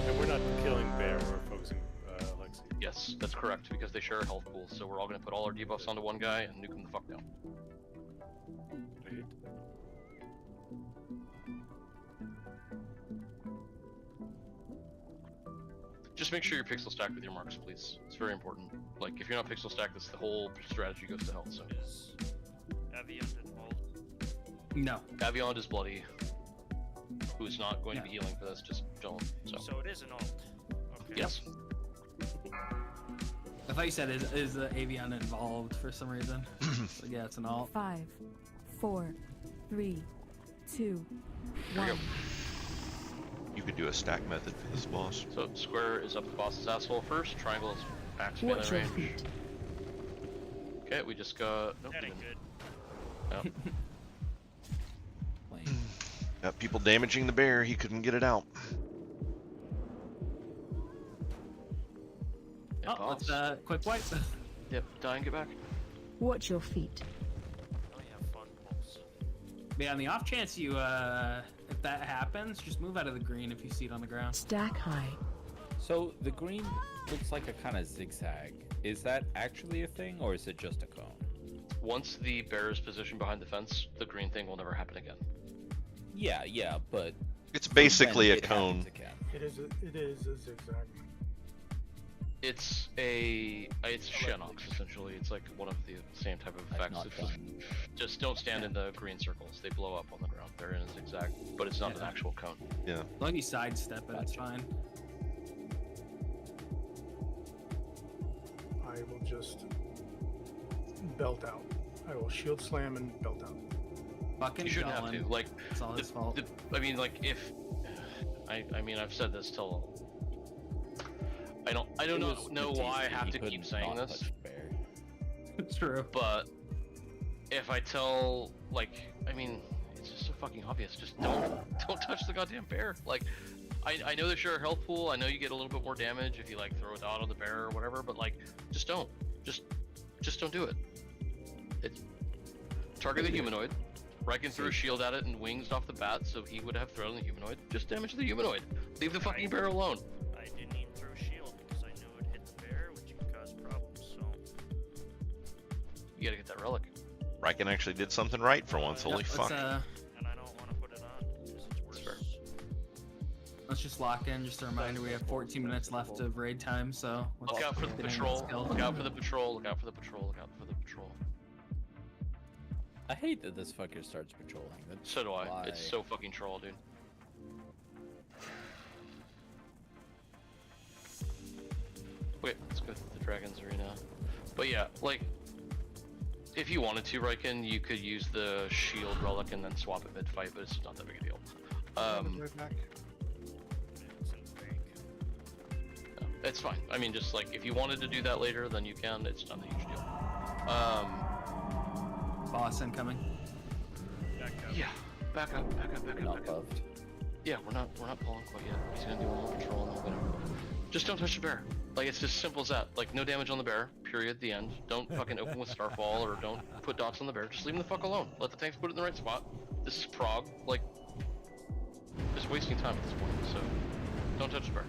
And we're not killing Bear, we're focusing Lexi. Yes, that's correct, because they share a health pool, so we're all going to put all our debuffs onto one guy and nuke him the fuck down. Just make sure you're pixel stacked with your marks, please. It's very important. Like, if you're not pixel stacked, the whole strategy goes to hell, so. Is Aviant involved? No. Aviant is bloody. Who's not going to be healing for this, just don't. So it is an alt. Okay. Yes. I thought you said is the Avian involved for some reason. So yeah, it's an alt. 5, 4, 3, 2, 1. You could do a stack method for this boss. So Square is up the boss's asshole first, Triangle is Max melee Watch your range. feet. Okay, we just got. Nope, That we ain't didn't. good. Oh. Got people damaging the bear. He couldn't get it out. Oh, it's a quick wipe. Yep, die and get back. Watch your feet. Oh yeah, fun balls. Yeah, on the off chance you, if that happens, just move out of the green if you see it on the ground. Stack high. So the green looks like a kind of zigzag. Is that actually a thing, or is it just a cone? Once the bear is positioned behind the fence, the green thing will never happen again. Yeah, but It's basically a it cone. happens again. It is a zigzag. It's Shenox essentially. It's like one of the same type of effects. It's just don't stand in the green circles. They blow up on the ground. They're in a zigzag, but it's not an actual cone. Yeah. As long as you sidestep it, it's fine. I will just belt out. I will shield slam and belt out. Fucking You shouldn't have Colin. to. Like, It's all his fault. I mean, like if I mean, I've said this till I don't know why I have to keep saying this. It's true. But if I tell, like, I mean, it's just so fucking obvious. Just don't touch the goddamn bear. Like, I know they share a health pool. I know you get a little bit more damage if you like throw a dot on the bear or whatever. But like, just don't do it. It's target the humanoid. Riken threw a shield at it and wings off the bat, so he would have thrown the humanoid. Just damage the humanoid. Leave the fucking bear alone. I didn't even throw a shield because I knew it'd hit the bear, which could cause problems. So You gotta get that relic. Riken actually did something right for once. Holy fuck. and I don't want to put it on because it's worse. Let's just lock in. Just a reminder, we have 14 minutes left of raid time, so Look out for the patrol. Look out for the patrol. Look out for the patrol. Look out for the patrol. I hate that this fucker starts patrolling. That's So do I. why. It's so fucking troll, dude. Wait, let's go to the Dragon's Arena. But yeah, like, if you wanted to, Riken, you could use the shield relic and then swap it mid-fight, but it's not that big a deal. Right back. It's fine. I mean, just like, if you wanted to do that later, then you can. It's not a huge deal. Boss incoming. Yeah, back up. Not buffed. Yeah, we're not pulling quite yet. He's gonna do one more patrol and then whatever. Just don't touch the bear. Like, it's just simple as that. Like, no damage on the bear. Period. The end. Don't fucking open with Starfall or don't put dots on the bear. Just leave him the fuck alone. Let the tanks put it in the right spot. This is prog. Like, just wasting time at this point. So, don't touch the bear.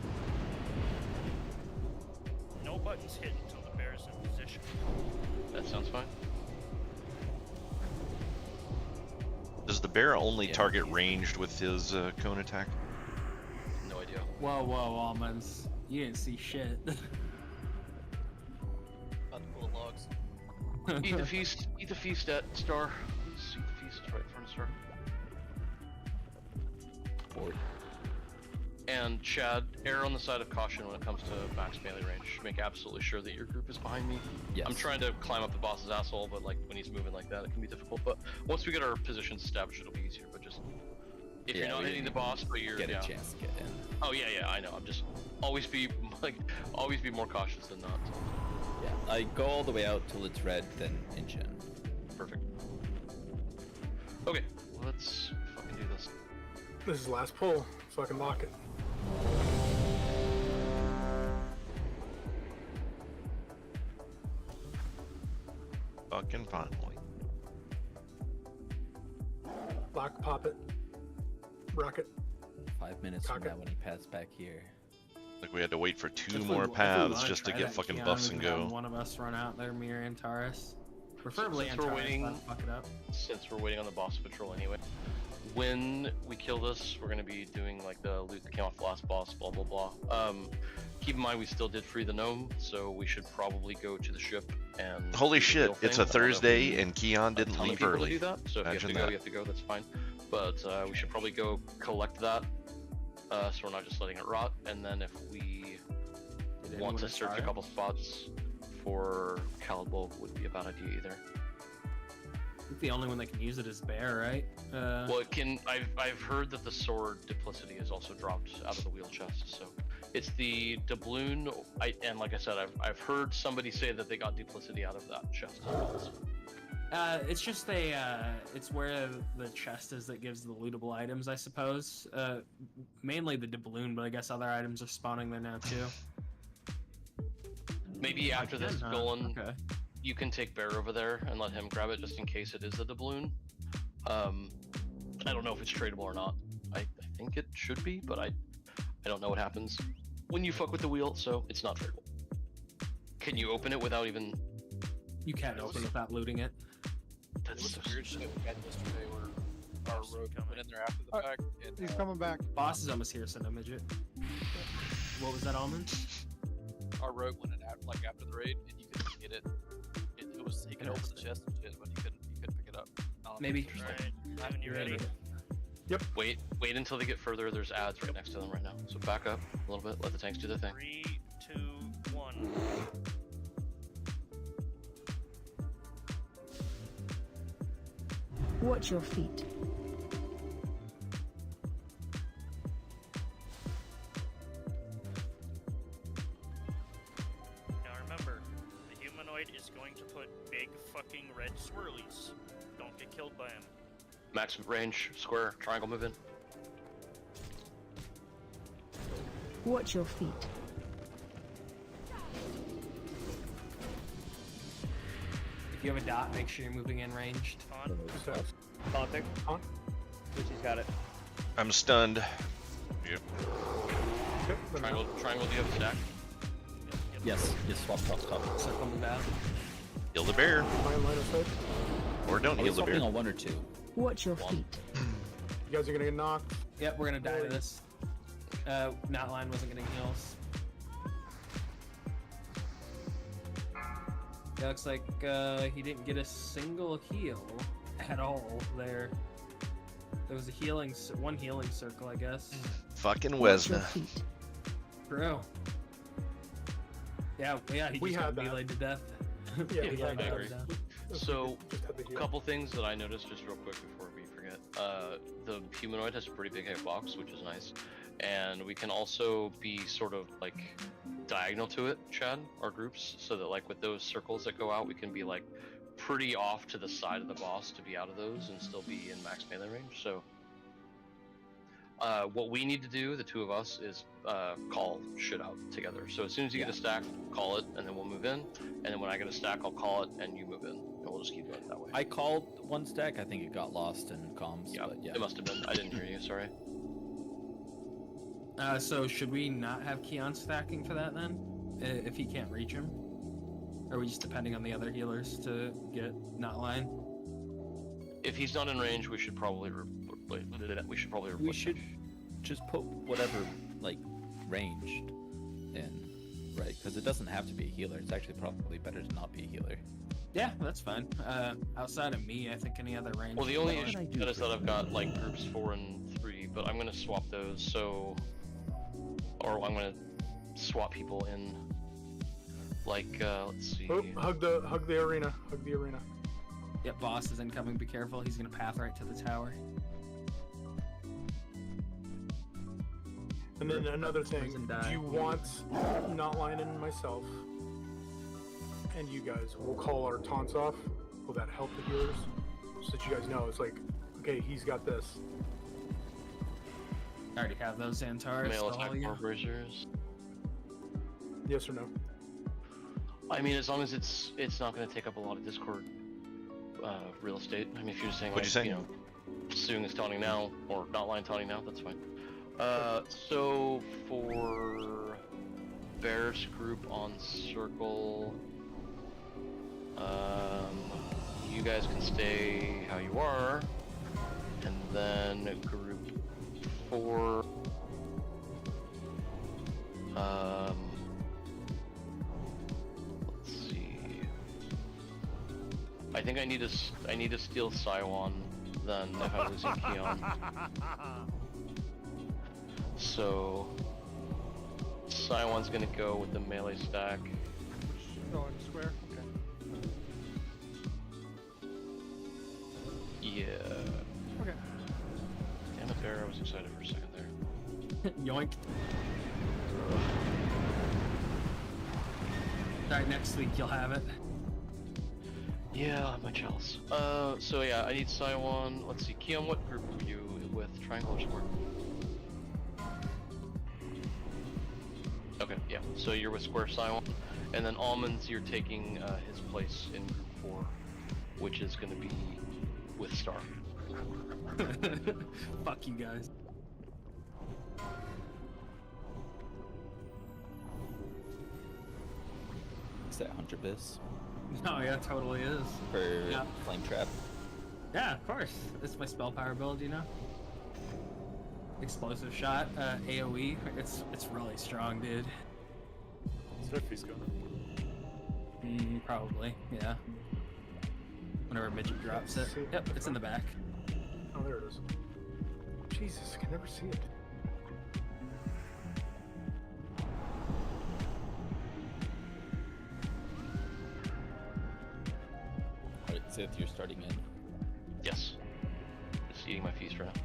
No buttons hit until the bear's in position. That sounds fine. Does the bear only target ranged with his cone attack? No idea. Whoa, almonds. You didn't see shit. About to pull the logs. Eat the feast. Eat the feast at Star. Eat the feast right in front of Star. And Chad, err on the side of caution when it comes to max melee range. Make absolutely sure that your group is behind me. Yes. I'm trying to climb up the boss's asshole, but like when he's moving like that, it can be difficult. But once we get our positions established, it'll be easier. But just if you're not hitting the boss, but you're get a chance to get in. Oh yeah, I know. I'm just always be more cautious than not. Yeah, I go all the way out till it's red, then inch in. Perfect. Okay, let's fucking do this. This is the last pull. Fucking lock it. Fucking finally. Lock, pop it. Rock it. 5 minutes from now when he passed back here. Like we had to wait for two If more we- if we paths wanna just to try get that, fucking Keanu, buffs we and can have go. One of us run out there, Mir and Taurus. Preferably Since we're Antares, waiting- let him fuck it up. Since we're waiting on the boss patrol anyway, when we kill this, we're gonna be doing like the loot that came off the last boss, blah blah blah. Keep in mind we still did free the gnome, so we should probably go to the ship and. Holy do the shit! deal It's thing. a Thursday and Keon A didn't ton of leave people to early. do that, so if Imagine you have that. to go, you have to go. That's fine. But we should probably go collect that, so we're not just letting it rot. And then if we want to search a couple spots for Calibulk, would be a bad idea either. think the only one that can use it is Bear, right? Well, it can. I've heard that the sword duplicity is also dropped out of the wheel chest, so it's the doubloon. And like I said, I've heard somebody say that they got duplicity out of that chest as well. So. It's just it's where the chest is that gives the lootable items, I suppose. Mainly the doubloon, but I guess other items are spawning there now too. Maybe after this, Golan, okay. You can take Bear over there and let him grab it just in case it is the doubloon. I don't know if it's tradable or not. I think it should be, but I don't know what happens when you fuck with the wheel, so it's not tradable. Can you open it without even... You can't open it without looting it. That's so weird shit we had yesterday where our rogue went in there after the fact. And, He's coming back. Boss is almost here, send a midget. What was that, Almond? Our rogue went in after the raid, and you couldn't get it. He could open the chest and shit, but he couldn't pick it up. Maybe. Alright, when you're ready. Yep. Wait until they get further. There's ads right next to them right now. So back up a little bit. Let the tanks do their thing. 3, 2, 1. Watch your feet. Now remember, the humanoid is going to put big fucking red swirlies. Don't get killed by him. Max range, square, triangle, move in. Watch your feet. If you have a dot, make sure you're moving in ranged. Taunting. Lucy's got it. I'm stunned. Yep. Triangle, do you have a stack? Yes, swap. So coming down. Heal the bear. Or don't heal the bear. On 1 or 2. Watch your feet. You guys are gonna get knocked. Yep, we're gonna die to this. Knotline wasn't getting heals. It looks like he didn't get a single heal at all there. There was one healing circle, I guess. Fucking Wesna. Bro. Yeah, he We just had got that. melee to death. Yeah, Yeah, we I had that. agree. So, a couple things that I noticed just real quick before we forget. The humanoid has a pretty big hitbox, which is nice. And we can also be sort of like diagonal to it, Chad, our groups, so that like with those circles that go out, we can be like pretty off to the side of the boss to be out of those and still be in max melee range. So what we need to do, the two of us, is call shit out together. So as soon as you get a stack, call it, and then we'll move in. And then when I get a stack, I'll call it, and you move in. And we'll just keep doing it that way. I called one stack. I think it got lost in comms. Yeah, but yeah. It must have been. I didn't hear you. Sorry. So should we not have Keon stacking for that then? If he can't reach him? Or are we just depending on the other healers to get Knotline? If he's not in range, we should probably We should just put whatever like ranged in, right? Because it doesn't have to be a healer. It's actually probably better to not be a healer. Yeah, that's fine. Outside of me, I think any other range. Well, the only issue is that I've got like groups 4 and 3, but I'm gonna swap those. So, or I'm gonna swap people in. Like, let's see. Oh, hug the arena. Hug the arena. Yep, boss is incoming. Be careful. He's gonna path right to the tower. And then another thing, do you want Knotline and myself, and you guys, we'll call our taunts off? Will that help the healers? So that you guys know, it's like, okay, he's got this. I already have those Xantars. Male so attack yeah. braziers. Yes or no? I mean, as long as it's not going to take up a lot of Discord real estate. I mean, if you're just saying, What'd you say? you know, Suing is taunting now, or not line taunting now, that's fine. So for Bear's group on circle, you guys can stay how you are, and then group 4. Let's see. I think I need to steal Saiwan then if I'm losing Keon. So Saiwan's gonna go with the melee stack. Going square. Okay. Yoink. Alright, next week you'll have it. Yeah, my jealous. So yeah, I need Saiwan. Let's see, Keon, what group are you with? Triangle or square? Okay, yeah. So you're with Square Saiwan, and then Almonds, you're taking his place in Group 4, which is going to be with Star. Fuck you guys. Is that 100 bis? No, yeah, it totally is. For Yeah. Flame Trap? Yeah, of course. It's my spell power build, you know? Explosive shot, AoE. It's really strong, dude. Is there a feast going on? Probably, yeah. Whenever Midget drops it. Yep, it's in the back. Oh, there it is. Jesus, I can never see it. Alright, Sith, you're starting in. Yes. Just eating my feast right now.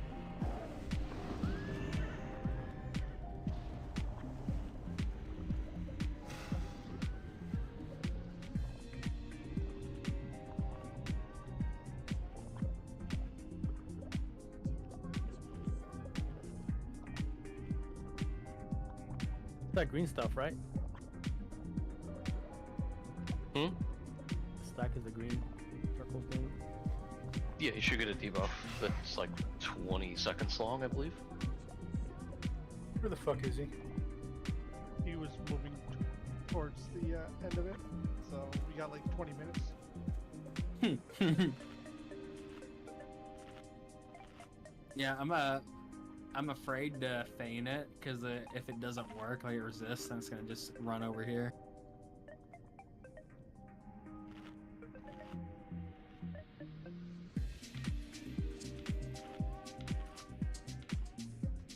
That green stuff, right? Hmm? Stack is the green circle thing. Yeah, you should get a debuff that's like 20 seconds long, I believe. Where the fuck is he? He was moving towards the end of it, so we got like 20 minutes. Yeah, I'm afraid to feign it, because if it doesn't work, like it resists, then it's gonna just run over here.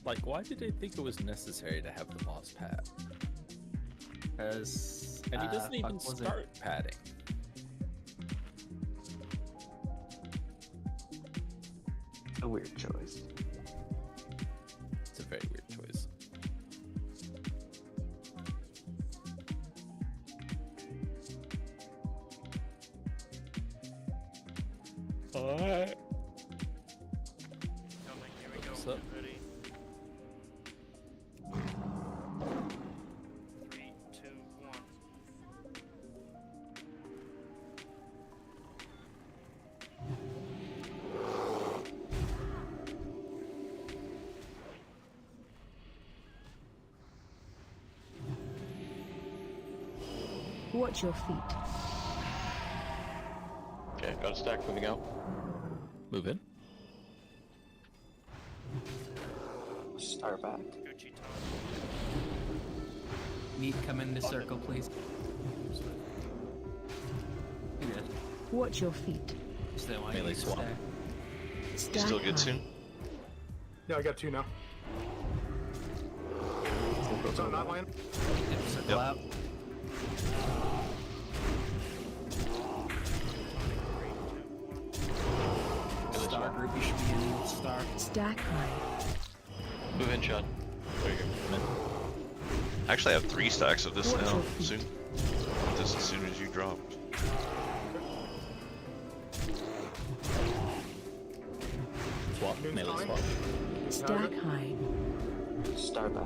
Like, why did they think it was necessary to have the boss pad? Because... And he doesn't even start padding. A weird choice. It's a very weird choice. Alright. Coming, here we go. What's up? Ready? 3, 2, 1. Watch your feet. Okay, got a stack moving out. Move in. Star back. Gucci top. Meat, come into circle, please. You good. Watch your feet. Still want Melee you to swap. stay. You still good soon? Yeah, I got 2 now. So not land? Yep, circle Yep. out. Star group, you should be in star. Stack high. Move in, Chad. There you go. I actually have 3 stacks of this Watch now. your feet. Soon. This as soon as you dropped. Swap. Moon's Melee coming. swap. Stack high. Star back.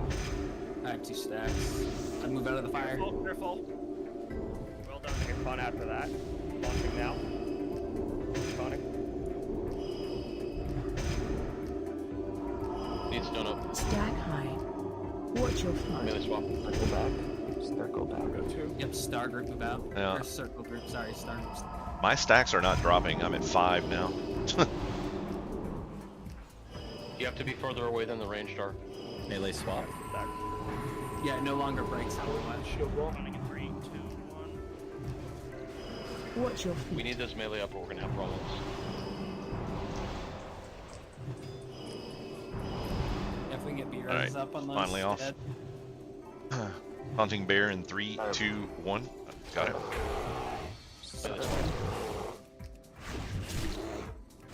I have 2 stacks. I'd move out of the fire. Careful, careful. Well done. Get fun after that. Launching now. Sonic. Need stone up. Stack high. Watch your Melee feet. swap. Circle back. Circle back. Got 2. Yep, star group move out. Yeah. Or circle group, sorry, star group. My stacks are not dropping. I'm at 5 now. You have to be further away than the range star. Melee swap. Yeah, it no longer breaks otherwise. Shield wall. Running in 3, 2, 1. Watch your We feet. need this melee up or we're gonna have problems. If we can get beer Alright, up on those. finally off. dead. Hunting bear in 3, 2, 1. Got it. Melee swap.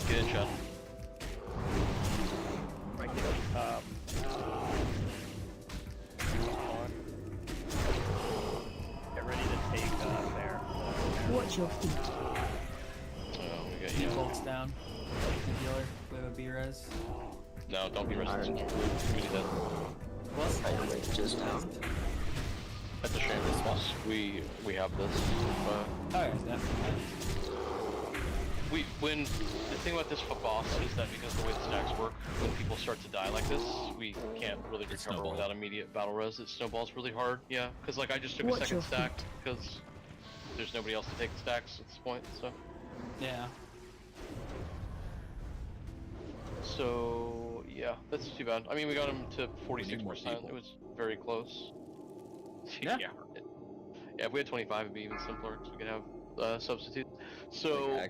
Get in, Chad. Right, Watch your feet. So we got you. Bolts down. Healer. We have a B-res. No, don't be resistant. We need that. Plus, just down. That's a shame. We have this. Oh, yeah, definitely. When the thing about this boss is that because the way the stacks work, when people start to die like this, we can't really recover without immediate battle res. It snowballs really hard, yeah. Because like I just took a second stack because there's nobody else to take the stacks at this point, so. Yeah. So yeah, that's too bad. I mean, we got him to 46%. It was very close. Yeah. Yeah, if we had 25, it'd be even simpler because we could have substitute. So,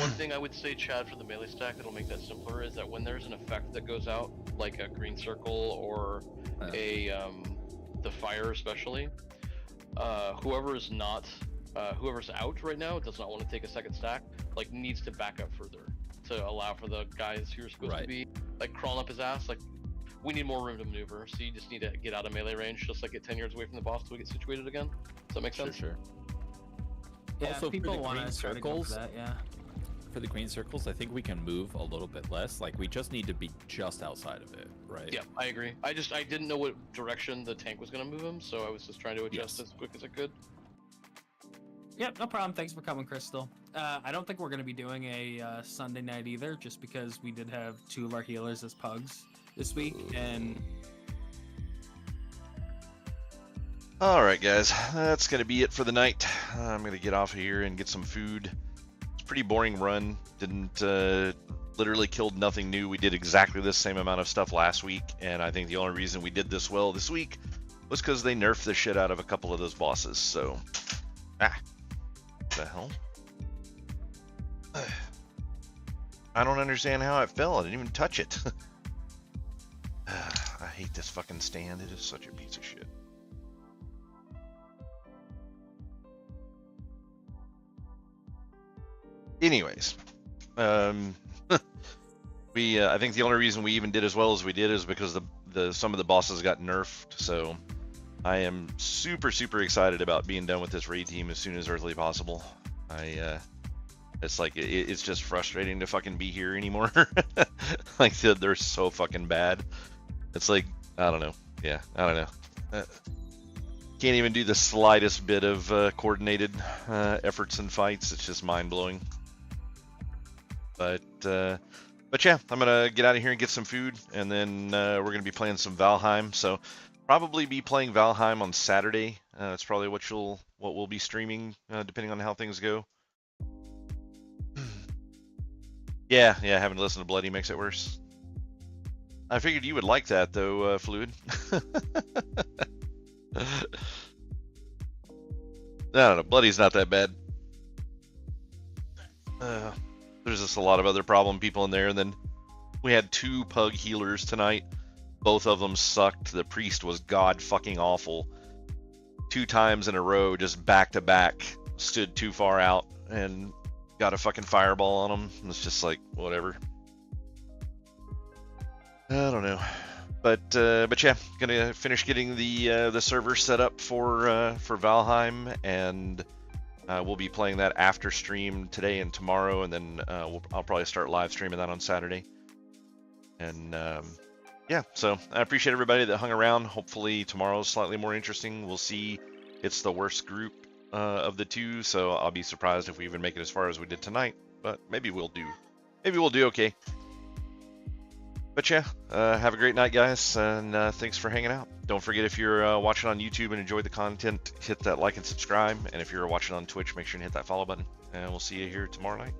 one thing I would say, Chad, for the melee stack that'll make that simpler is that when there's an effect that goes out, like a green circle or the fire especially, whoever's out right now does not want to take a second stack, like needs to back up further to allow for the guys who are supposed to be like crawling up his ass. Like we need more room to maneuver, so you just need to get out of melee range, just like get 10 yards away from the boss till we get situated again. Does that make sense? Sure. Yeah, Also, people for the want green to circles, that, yeah. For the green circles, I think we can move a little bit less. Like we just need to be just outside of it, right? Yeah, I agree. I didn't know what direction the tank was going to move him, so I was just trying to adjust as quick as I could. Yep, no problem. Thanks for coming, Crystal. I don't think we're going to be doing a Sunday night either, just because we did have 2 of our healers as pugs this week, and... Alright guys, that's going to be it for the night. I'm going to get off of here and get some food. It's a pretty boring run. Didn't, literally killed nothing new. We did exactly the same amount of stuff last week, and I think the only reason we did this well this week was because they nerfed the shit out of a couple of those bosses, so... what the hell? I don't understand how it fell. I didn't even touch it. I hate this fucking stand. It is such a piece of shit. Anyways, I think the only reason we even did as well as we did is because some of the bosses got nerfed. So I am super excited about being done with this raid team as soon as earthly possible. It's like it's just frustrating to fucking be here anymore. Like they're so fucking bad. It's like I don't know. Yeah, I don't know. Can't even do the slightest bit of coordinated efforts and fights. It's just mind blowing. But yeah, I'm gonna get out of here and get some food, and then we're gonna be playing some Valheim. So probably be playing Valheim on Saturday. That's probably what we'll be streaming, depending on how things go. Yeah, having to listen to Bloody makes it worse. I figured you would like that though, Fluid. I don't know, Bloody's not that bad. There's just a lot of other problem people in there, and then we had 2 pug healers tonight. Both of them sucked. The priest was god fucking awful. 2 times in a row, just back to back, stood too far out and got a fucking fireball on him. It's just like whatever. I don't know, but yeah, gonna finish getting the server set up for Valheim, and we'll be playing that after stream today and tomorrow, and then I'll probably start live streaming that on Saturday. And yeah, so I appreciate everybody that hung around. Hopefully tomorrow's slightly more interesting. We'll see. It's the worst group of the 2, so I'll be surprised if we even make it as far as we did tonight, but maybe we'll do. Maybe we'll do okay. But yeah, have a great night, guys, and thanks for hanging out. Don't forget, if you're watching on YouTube and enjoyed the content, hit that like and subscribe, and if you're watching on Twitch, make sure to hit that follow button, and we'll see you here tomorrow night.